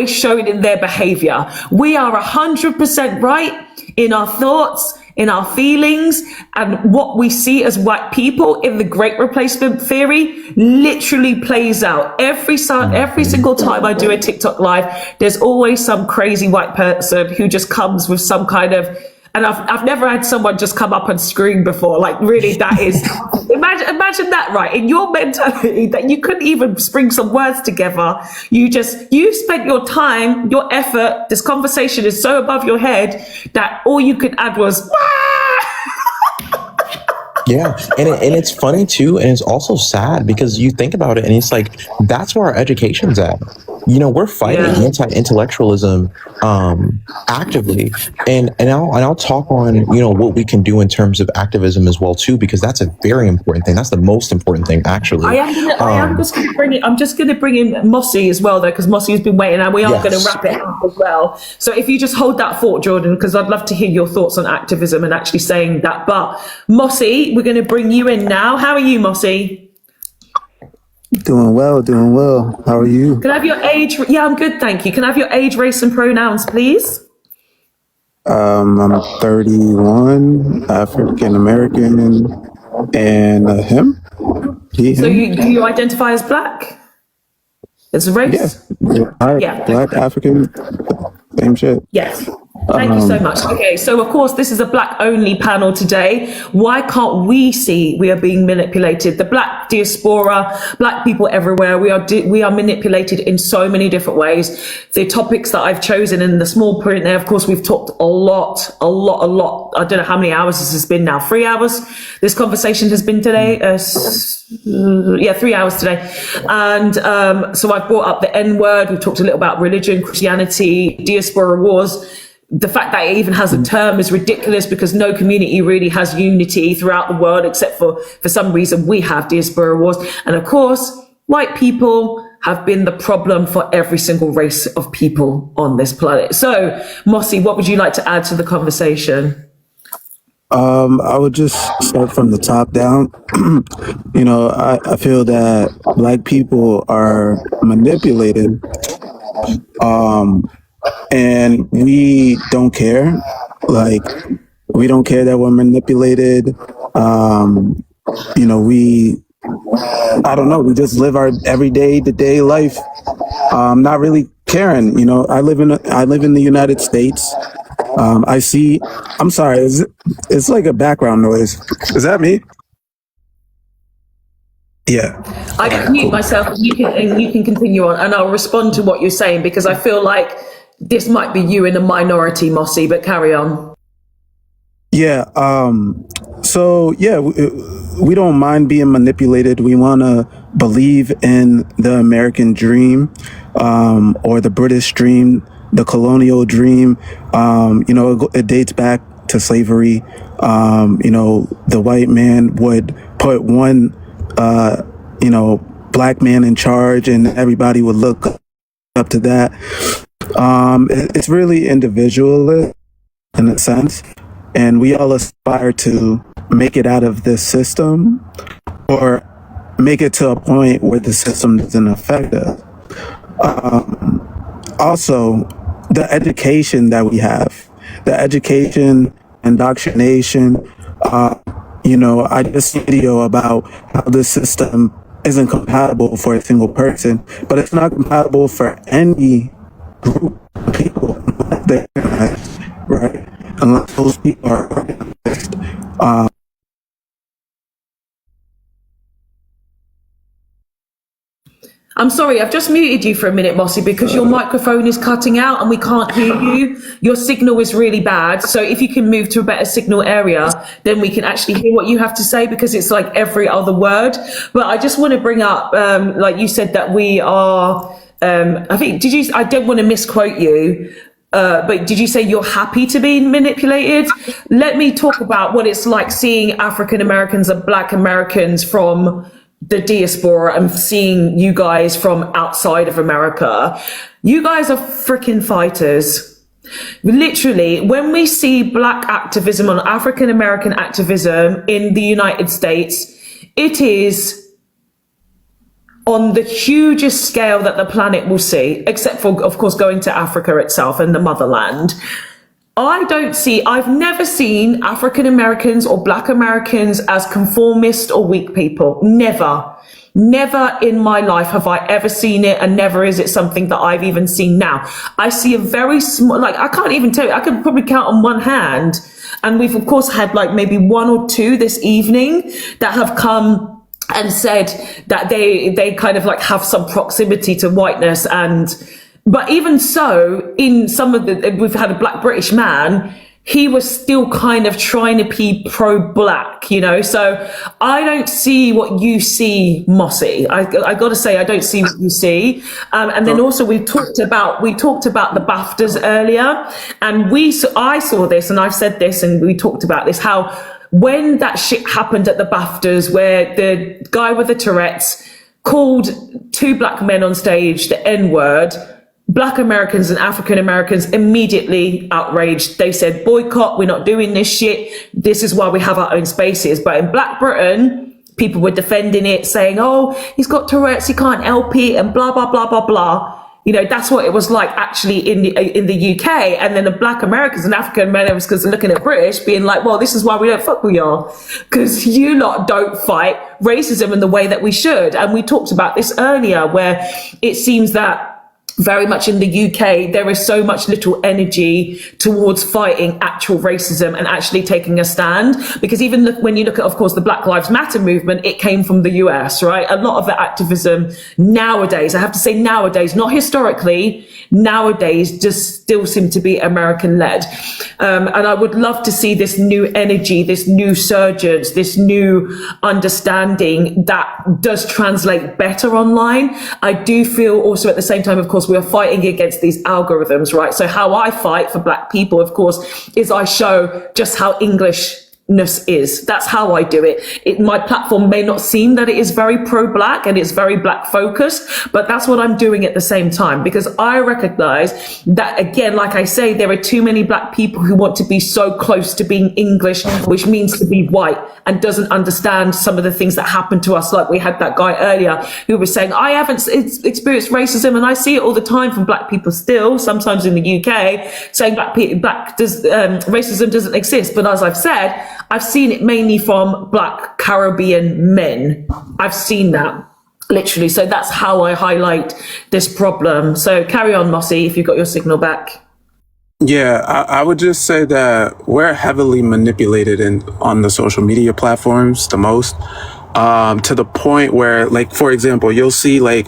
shown in their behavior. We are 100% right in our thoughts, in our feelings, and what we see as white people in the Great Replacement Theory literally plays out. Every single time I do a TikTok live, there's always some crazy white person who just comes with some kind of, and I've never had someone just come up and scream before. Like, really, that is, imagine that, right? In your mentality, that you couldn't even spring some words together. You spent your time, your effort, this conversation is so above your head that all you could add was, Yeah, and it's funny too, and it's also sad because you think about it, and it's like that's where our education's at. You know, we're fighting anti-intellectualism actively, and I'll talk on, you know, what we can do in terms of activism as well too, because that's a very important thing. That's the most important thing, actually. I'm just going to bring in Mossy as well, though, because Mossy has been waiting, and we are Yes. going to wrap it up as well. So if you just hold that thought, Jordan, because I'd love to hear your thoughts on activism and actually saying that. But Mossy, we're going to bring you in now. How are you, Mossy? Doing well. How are you? Can I have your age? Yeah, I'm good, thank you. Can I have your age, race, and pronouns, please? I'm 31, African American, and him. He, So him. do you identify as black? As a race? Yeah. Black, African, same shit. Yes. Thank you so much. Okay, so of course this is a black only panel today. Why can't we see we are being manipulated? The black diaspora, black people everywhere, we are manipulated in so many different ways. The topics that I've chosen in the small print there, of course, we've talked a lot. I don't know how many hours this has been now. 3 hours. This conversation has been today. 3 hours today. And so I've brought up the N word. We've talked a little about religion, Christianity, diaspora wars. The fact that it even has a term is ridiculous, because no community really has unity throughout the world, except for some reason we have diaspora wars. And of course, white people have been the problem for every single race of people on this planet. So, Mossy, what would you like to add to the conversation? I would just start from the top down. You know, I feel that black people are manipulated. And we don't care. Like, we don't care that we're manipulated. You know, I don't know, we just live our everyday to day life, not really caring. You know, I live in the United States. I'm sorry, it's like a background noise. Is that me? Yeah. I can mute myself, and you can continue on, and I'll respond to what you're saying, because I feel like this might be you in a minority, Mossy, but carry on. Yeah. So yeah, we don't mind being manipulated. We want to believe in the American dream, or the British dream, the colonial dream. You know, it dates back to slavery. You know, the white man would put one, you know, black man in charge, and everybody would look up to that. It's really individualist in a sense, and we all aspire to make it out of this system, or make it to a point where the system doesn't affect us. Also, the education that we have, the education, indoctrination. You know, I just see a video about how the system isn't compatible for a single person, but it's not compatible for any group of people, right? Unless those people are organized. I'm sorry, I've just muted you for a minute, Mossy, because your microphone is cutting out and we can't hear you. Your signal is really bad. So if you can move to a better signal area, then we can actually hear what you have to say, because it's like every other word. But I just want to bring up, like you said, that we are I think, I don't want to misquote you, but did you say you're happy to be manipulated? Let me talk about what it's like seeing African Americans and Black Americans from the diaspora and seeing you guys from outside of America. You guys are freaking fighters. Literally, when we see Black activism or African American activism in the United States, it is on the hugest scale that the planet will see, except for, of course, going to Africa itself and the motherland. I've never seen African Americans or Black Americans as conformist or weak people. Never. Never in my life have I ever seen it, and never is it something that I've even seen now. I see a very small, like, I can't even tell you, I could probably count on one hand. And we've, of course, had like maybe one or two this evening that have come and said that they kind of like have some proximity to whiteness. But even so, in some of we've had a Black British man, he was still kind of trying to be pro-Black, you know? So I don't see what you see, Mossy. I got to say, I don't see what you see. And then also we talked about the BAFTAs earlier, and I saw this, and I've said this, and we talked about this, how when that shit happened at the BAFTAs, where the guy with the Tourette's called two Black men on stage the N-word, Black Americans and African Americans immediately outraged. They said, boycott, we're not doing this shit. This is why we have our own spaces. But in Black Britain, people were defending it, saying, oh, he's got Tourette's, he can't help it, and blah, blah, blah, blah, blah. You know, that's what it was like actually in the UK. And then the Black Americans and African Americans are looking at British being like, well, this is why we don't fuck with y'all, because you lot don't fight racism in the way that we should. And we talked about this earlier, where it seems that very much in the UK, there is so much little energy towards fighting actual racism and actually taking a stand. Because even when you look at, of course, the Black Lives Matter movement, it came from the US, right? A lot of the activism nowadays, I have to say nowadays, not historically, nowadays just still seem to be American led. And I would love to see this new energy, this new surgence, this new understanding that does translate better online. I do feel also at the same time, of course, we are fighting against these algorithms, right? So how I fight for Black people, of course, is I show just how Englishness is. That's how I do it. My platform may not seem that it is very pro-Black and it's very Black focused, but that's what I'm doing at the same time, because I recognize that, again, like I say, there are too many Black people who want to be so close to being English, which means to be white, and doesn't understand some of the things that happen to us. Like we had that guy earlier who was saying, I haven't experienced racism, and I see it all the time from Black people still, sometimes in the UK, saying racism doesn't exist. But as I've said, I've seen it mainly from Black Caribbean men. I've seen that, literally. So that's how I highlight this problem. So carry on, Mossy, if you've got your signal back. Yeah, I would just say that we're heavily manipulated on the social media platforms the most, to the point where, like, for example, you'll see like,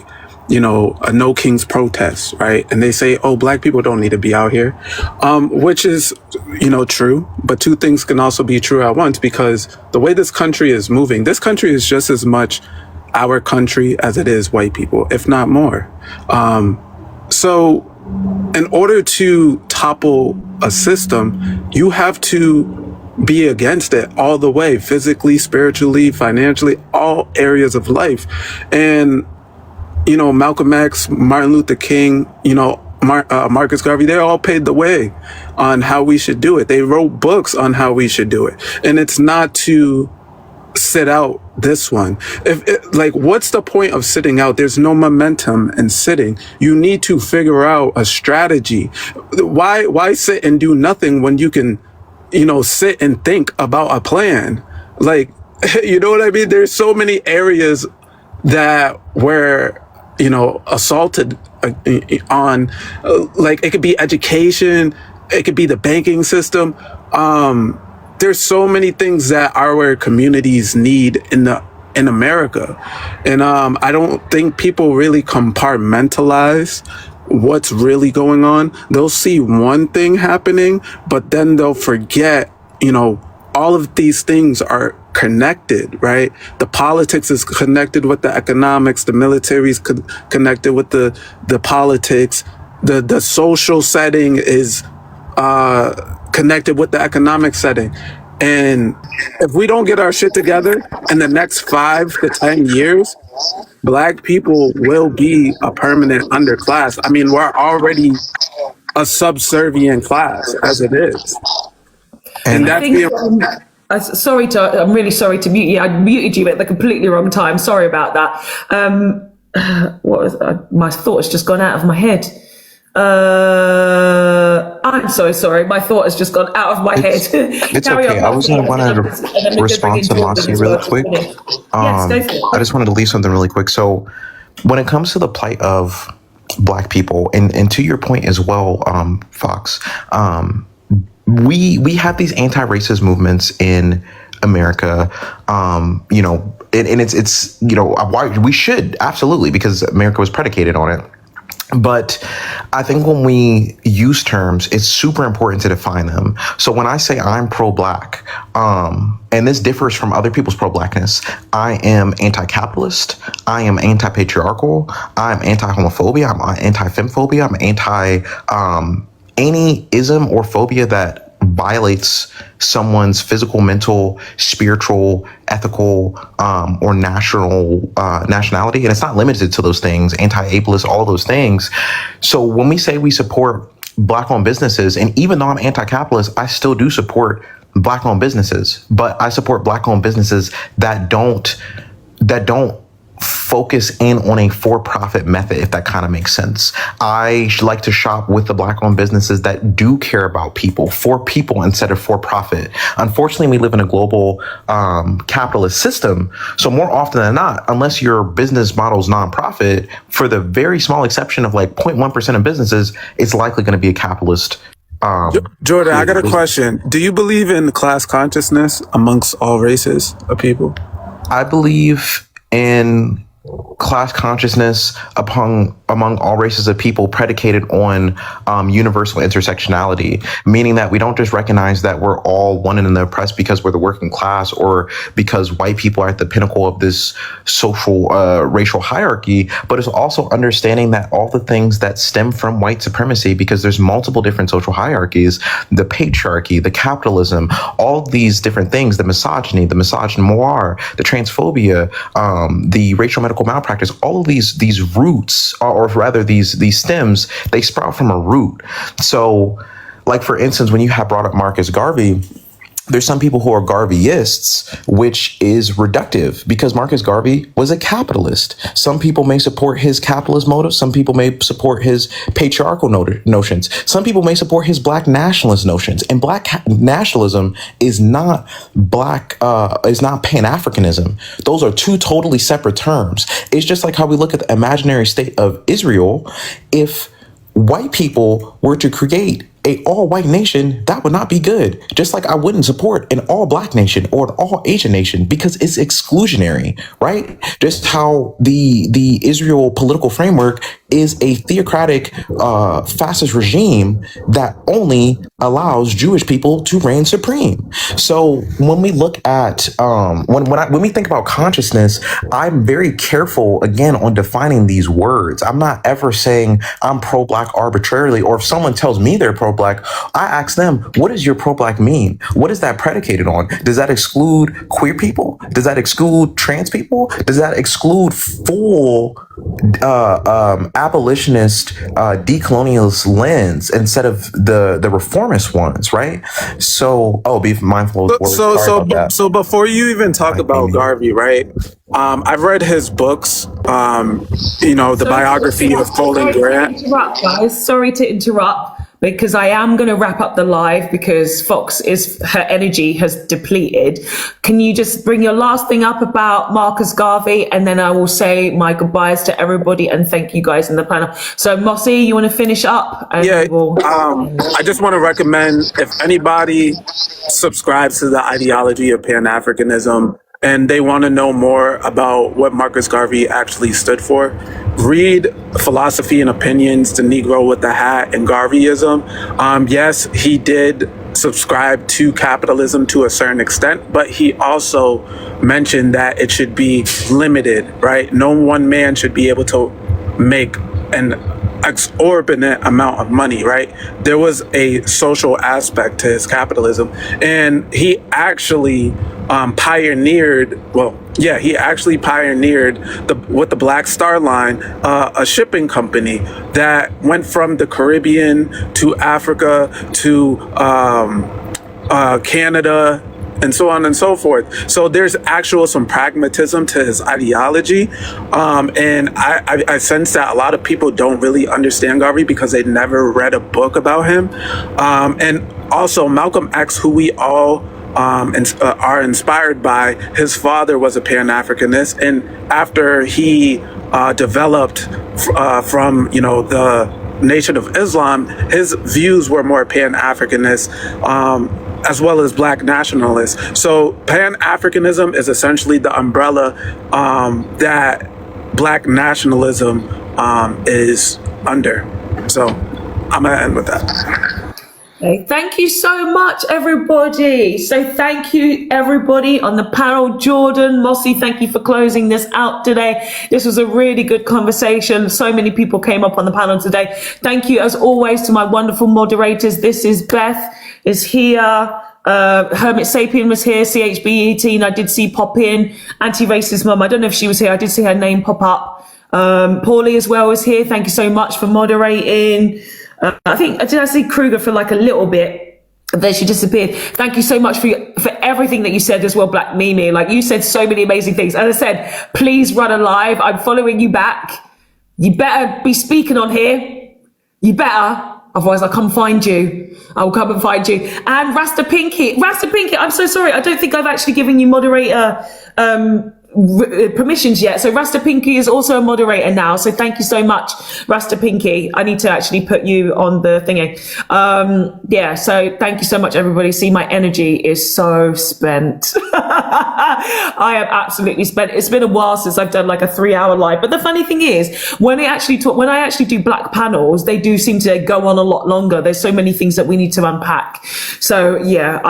you know, a No Kings protest, right? And they say, oh, Black people don't need to be out here, which is, you know, true. But two things can also be true at once, because the way this country is moving, this country is just as much our country as it is white people, if not more. So in order to topple a system, you have to be against it all the way, physically, spiritually, financially, all areas of life. And you know, Malcolm X, Martin Luther King, you know, Marcus Garvey, they all paved the way on how we should do it. They wrote books on how we should do it. And it's not to sit out this one. Like, what's the point of sitting out? There's no momentum in sitting. You need to figure out a strategy. Why sit and do nothing when you can, you know, sit and think about a plan? Like, you know what I mean? There's so many areas that where, you know, assaulted on, like, it could be education, it could be the banking system. There's so many things that our communities need in America. And I don't think people really compartmentalize what's really going on. They'll see one thing happening, but then they'll forget, you know, all of these things are connected, right? The politics is connected with the economics, the military is connected with the politics, the social setting is connected with the economic setting. And if we don't get our shit together in the next 5 to 10 years, Black people will be a permanent underclass. I mean, we're already a subservient class as it is. And that's I'm really sorry to mute you. I muted you at the completely wrong time. Sorry about that. My thought has just gone out of my head. I'm so sorry. My thought has just gone out of my head. It's okay. I was going to want to respond to Mossy really quick. Yes, go for it. I just wanted to leave something really quick. So when it comes to the plight of Black people, and to your point as well, Fox, we have these anti-racist movements in America, and it's why we should, absolutely, because America was predicated on it. But I think when we use terms, it's super important to define them. So when I say I'm pro-Black, and this differs from other people's pro-Blackness, I am anti-capitalist, I am anti-patriarchal, I'm anti-homophobia, I'm anti-femphobia, I'm anti any ism or phobia that violates someone's physical, mental, spiritual, ethical, or nationality. And it's not limited to those things, anti-ableist, all those things. So when we say we support Black-owned businesses, and even though I'm anti-capitalist, I still do support Black-owned businesses, but I support Black-owned businesses that don't focus in on a for-profit method, if that kind of makes sense. I like to shop with the Black-owned businesses that do care about people, for people instead of for-profit. Unfortunately, we live in a global capitalist system. So more often than not, unless your business model is nonprofit, for the very small exception of like 0.1% of businesses, it's likely going to be a capitalist. Jordan, I got a question. Do you believe in class consciousness amongst all races of people? I believe in class consciousness among all races of people predicated on universal intersectionality, meaning that we don't just recognize that we're all one and the oppressed because we're the working class or because white people are at the pinnacle of this social racial hierarchy, but it's also understanding that all the things that stem from white supremacy, because there's multiple different social hierarchies, the patriarchy, the capitalism, all these different things, the misogyny, the misogynoir, the transphobia, the racial medical malpractice, all of these roots, or rather these stems, they sprout from a root. So, like for instance, when you have brought up Marcus Garvey, there's some people who are Garveyists, which is reductive because Marcus Garvey was a capitalist. Some people may support his capitalist motives. Some people may support his patriarchal notions. Some people may support his Black nationalist notions. And Black nationalism is not Pan-Africanism. Those are two totally separate terms. It's just like how we look at the imaginary state of Israel. If white people were to create an all-white nation, that would not be good. Just like I wouldn't support an all-Black nation or an all-Asian nation because it's exclusionary, right? Just how the Israel political framework is a theocratic fascist regime that only allows Jewish people to reign supreme. So when we look at when we think about consciousness, I'm very careful again on defining these words. I'm not ever saying I'm pro-Black arbitrarily, or if someone tells me they're pro-Black, I ask them, what does your pro-Black mean? What is that predicated on? Does that exclude queer people? Does that exclude trans people? Does that exclude full abolitionist, decolonialist lens instead of the reformist ones, right? So, be mindful of words. So before you even talk about Garvey, right? I've read his books. The biography of Colin Grant. Sorry to interrupt. Because I am going to wrap up the live because her energy has depleted. Can you just bring your last thing up about Marcus Garvey, and then I will say my goodbyes to everybody and thank you guys in the panel. So Mossy, you want to finish up? I just want to recommend, if anybody subscribes to the ideology of Pan-Africanism and they want to know more about what Marcus Garvey actually stood for, read Philosophy and Opinions, The Negro with the Hat, and Garveyism. Yes, he did subscribed to capitalism to a certain extent, but he also mentioned that it should be limited, right? No one man should be able to make an exorbitant amount of money, right? There was a social aspect to his capitalism, and he actually pioneered with the Black Star Line, a shipping company that went from the Caribbean to Africa to Canada, and so on and so forth. So there's some pragmatism to his ideology. And I sense that a lot of people don't really understand Garvey because they never read a book about him. And also Malcolm X, who we all are inspired by, his father was a Pan-Africanist. And after he developed from, the Nation of Islam, his views were more Pan-Africanist, as well as Black nationalists. So Pan-Africanism is essentially the umbrella that Black nationalism is under. So I'm gonna end with that. Okay, thank you so much, everybody. So thank you, everybody on the panel. Jordan, Mossy, thank you for closing this out today. This was a really good conversation. So many people came up on the panel today. Thank you, as always, to my wonderful moderators. This is Beth, is here. Hermit Sapien was here. CHB18, I did see pop in. Anti-Racist Mum, I don't know if she was here. I did see her name pop up. Paulie as well was here. Thank you so much for moderating. I did see Kruger for like a little bit, then she disappeared. Thank you so much for everything that you said as well, Black Mimi. Like, you said so many amazing things. As I said, please run a live. I'm following you back. You better be speaking on here. You better. Otherwise, I'll come find you. I will come and find you. And Rasta Pinky, I'm so sorry. I don't think I've actually given you moderator permissions yet. So Rasta Pinky is also a moderator now. So thank you so much, Rasta Pinky. I need to actually put you on the thingy. So thank you so much, everybody. See, my energy is so spent. I am absolutely spent. It's been a while since I've done like a 3-hour live. But the funny thing is, when I actually do Black panels, they do seem to go on a lot longer. There's so many things that we need to unpack. So yeah,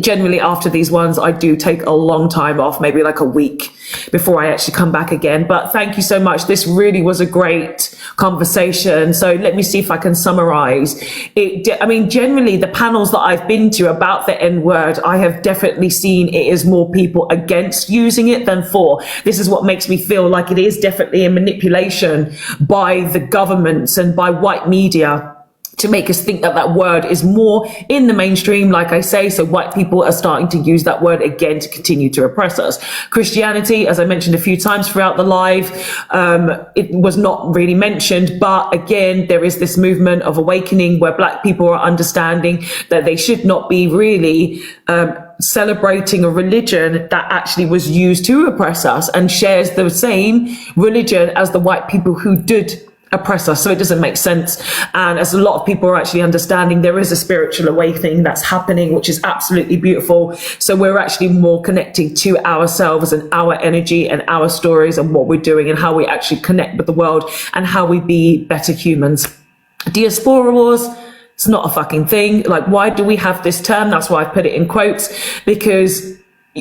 generally after these ones, I do take a long time off, maybe like a week before I actually come back again. But thank you so much. This really was a great conversation. So let me see if I can summarize it. Generally the panels that I've been to about the N-word, I have definitely seen it is more people against using it than for. This is what makes me feel like it is definitely a manipulation by the governments and by white media to make us think that word is more in the mainstream, like I say. So white people are starting to use that word again to continue to oppress us. Christianity, as I mentioned a few times throughout the live, it was not really mentioned, but again, there is this movement of awakening where Black people are understanding that they should not be really celebrating a religion that actually was used to oppress us and shares the same religion as the white people who did oppress us. So it doesn't make sense. And as a lot of people are actually understanding, there is a spiritual awakening that's happening, which is absolutely beautiful. So we're actually more connecting to ourselves and our energy and our stories and what we're doing and how we actually connect with the world and how we be better humans. Diaspora wars, it's not a fucking thing. Like, why do we have this term? That's why I put it in quotes, because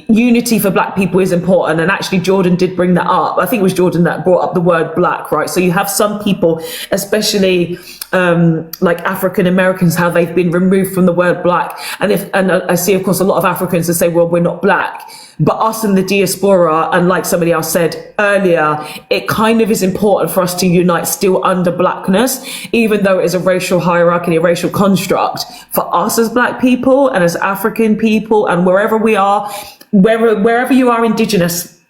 unity for Black people is important. And actually Jordan did bring that up. I think it was Jordan that brought up the word Black, right? So you have some people, especially like African Americans, how they've been removed from the word Black. And I see, of course, a lot of Africans that say, well, we're not Black. But us in the diaspora, and like somebody else said earlier, it kind of is important for us to unite still under Blackness, even though it is a racial hierarchy, a racial construct. For us as Black people and as African people and wherever we are, wherever you are indigenous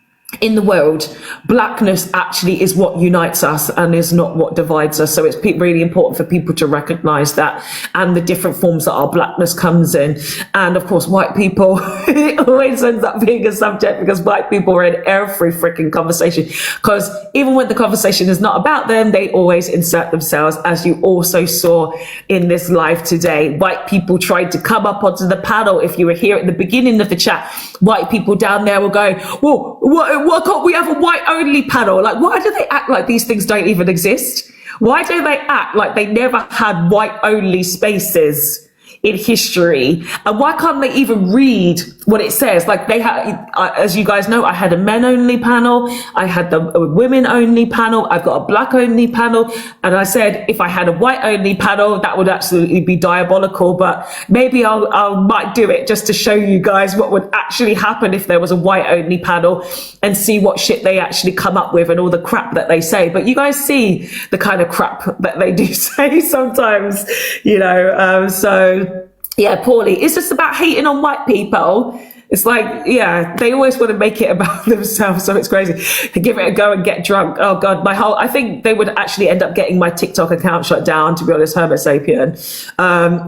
in the world, Blackness actually is what unites us and is not what divides us. So it's really important for people to recognize that and the different forms that our Blackness comes in. And of course, white people, it always ends up being a subject because white people are in every freaking conversation. Because even when the conversation is not about them, they always insert themselves, as you also saw in this live today. White people tried to come up onto the panel. If you were here at the beginning of the chat, white people down there were going, whoa, why can't we have a white only panel? Like, why do they act like these things don't even exist? Why do they act like they never had white only spaces in history? And why can't they even read what it says? Like they had, as you guys know, I had a men only panel. I had the women only panel. I've got a black only panel. And I said, if I had a white only panel, that would absolutely be diabolical. But maybe I might do it just to show you guys what would actually happen if there was a white only panel, and see what shit they actually come up with and all the crap that they say. But you guys see the kind of crap that they do say sometimes, you know. So yeah, Paulie, it's just about hating on white people. It's like, yeah, they always want to make it about themselves, so it's crazy. To give it a go and get drunk. Oh God, I think they would actually end up getting my TikTok account shut down, to be honest, Hermit Sapien.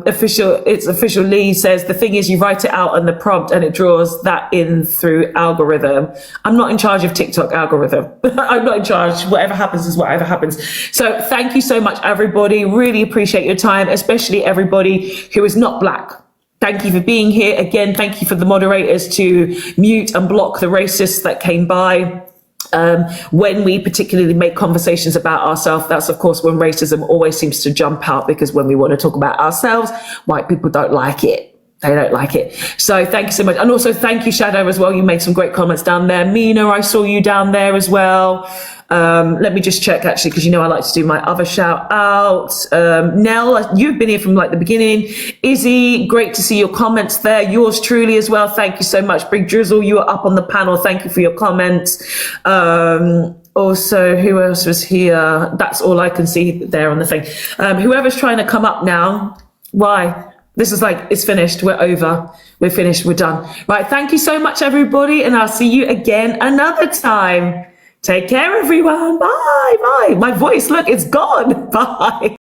Official Lee says, the thing is you write it out on the prompt and it draws that in through algorithm. I'm not in charge of TikTok algorithm. I'm not in charge. Whatever happens is whatever happens. So thank you so much, everybody. Really appreciate your time, especially everybody who is not black. Thank you for being here. Again, thank you for the moderators to mute and block the racists that came by. When we particularly make conversations about ourselves, that's of course when racism always seems to jump out, because when we want to talk about ourselves, white people don't like it. They don't like it. So thank you so much. And also thank you, Shadow, as well. You made some great comments down there. Mina, I saw you down there as well. Let me just check, actually, because you know I like to do my other shout out. Nell, you've been here from like the beginning. Izzy, great to see your comments there. Yours truly as well. Thank you so much. Big Drizzle, you are up on the panel. Thank you for your comments. Also, who else was here? That's all I can see there on the thing. Whoever's trying to come up now, why? This is like, it's finished. We're over. We're finished. We're done. Right. Thank you so much, everybody. And I'll see you again another time. Take care, everyone. Bye. Bye. My voice, look, it's gone. Bye.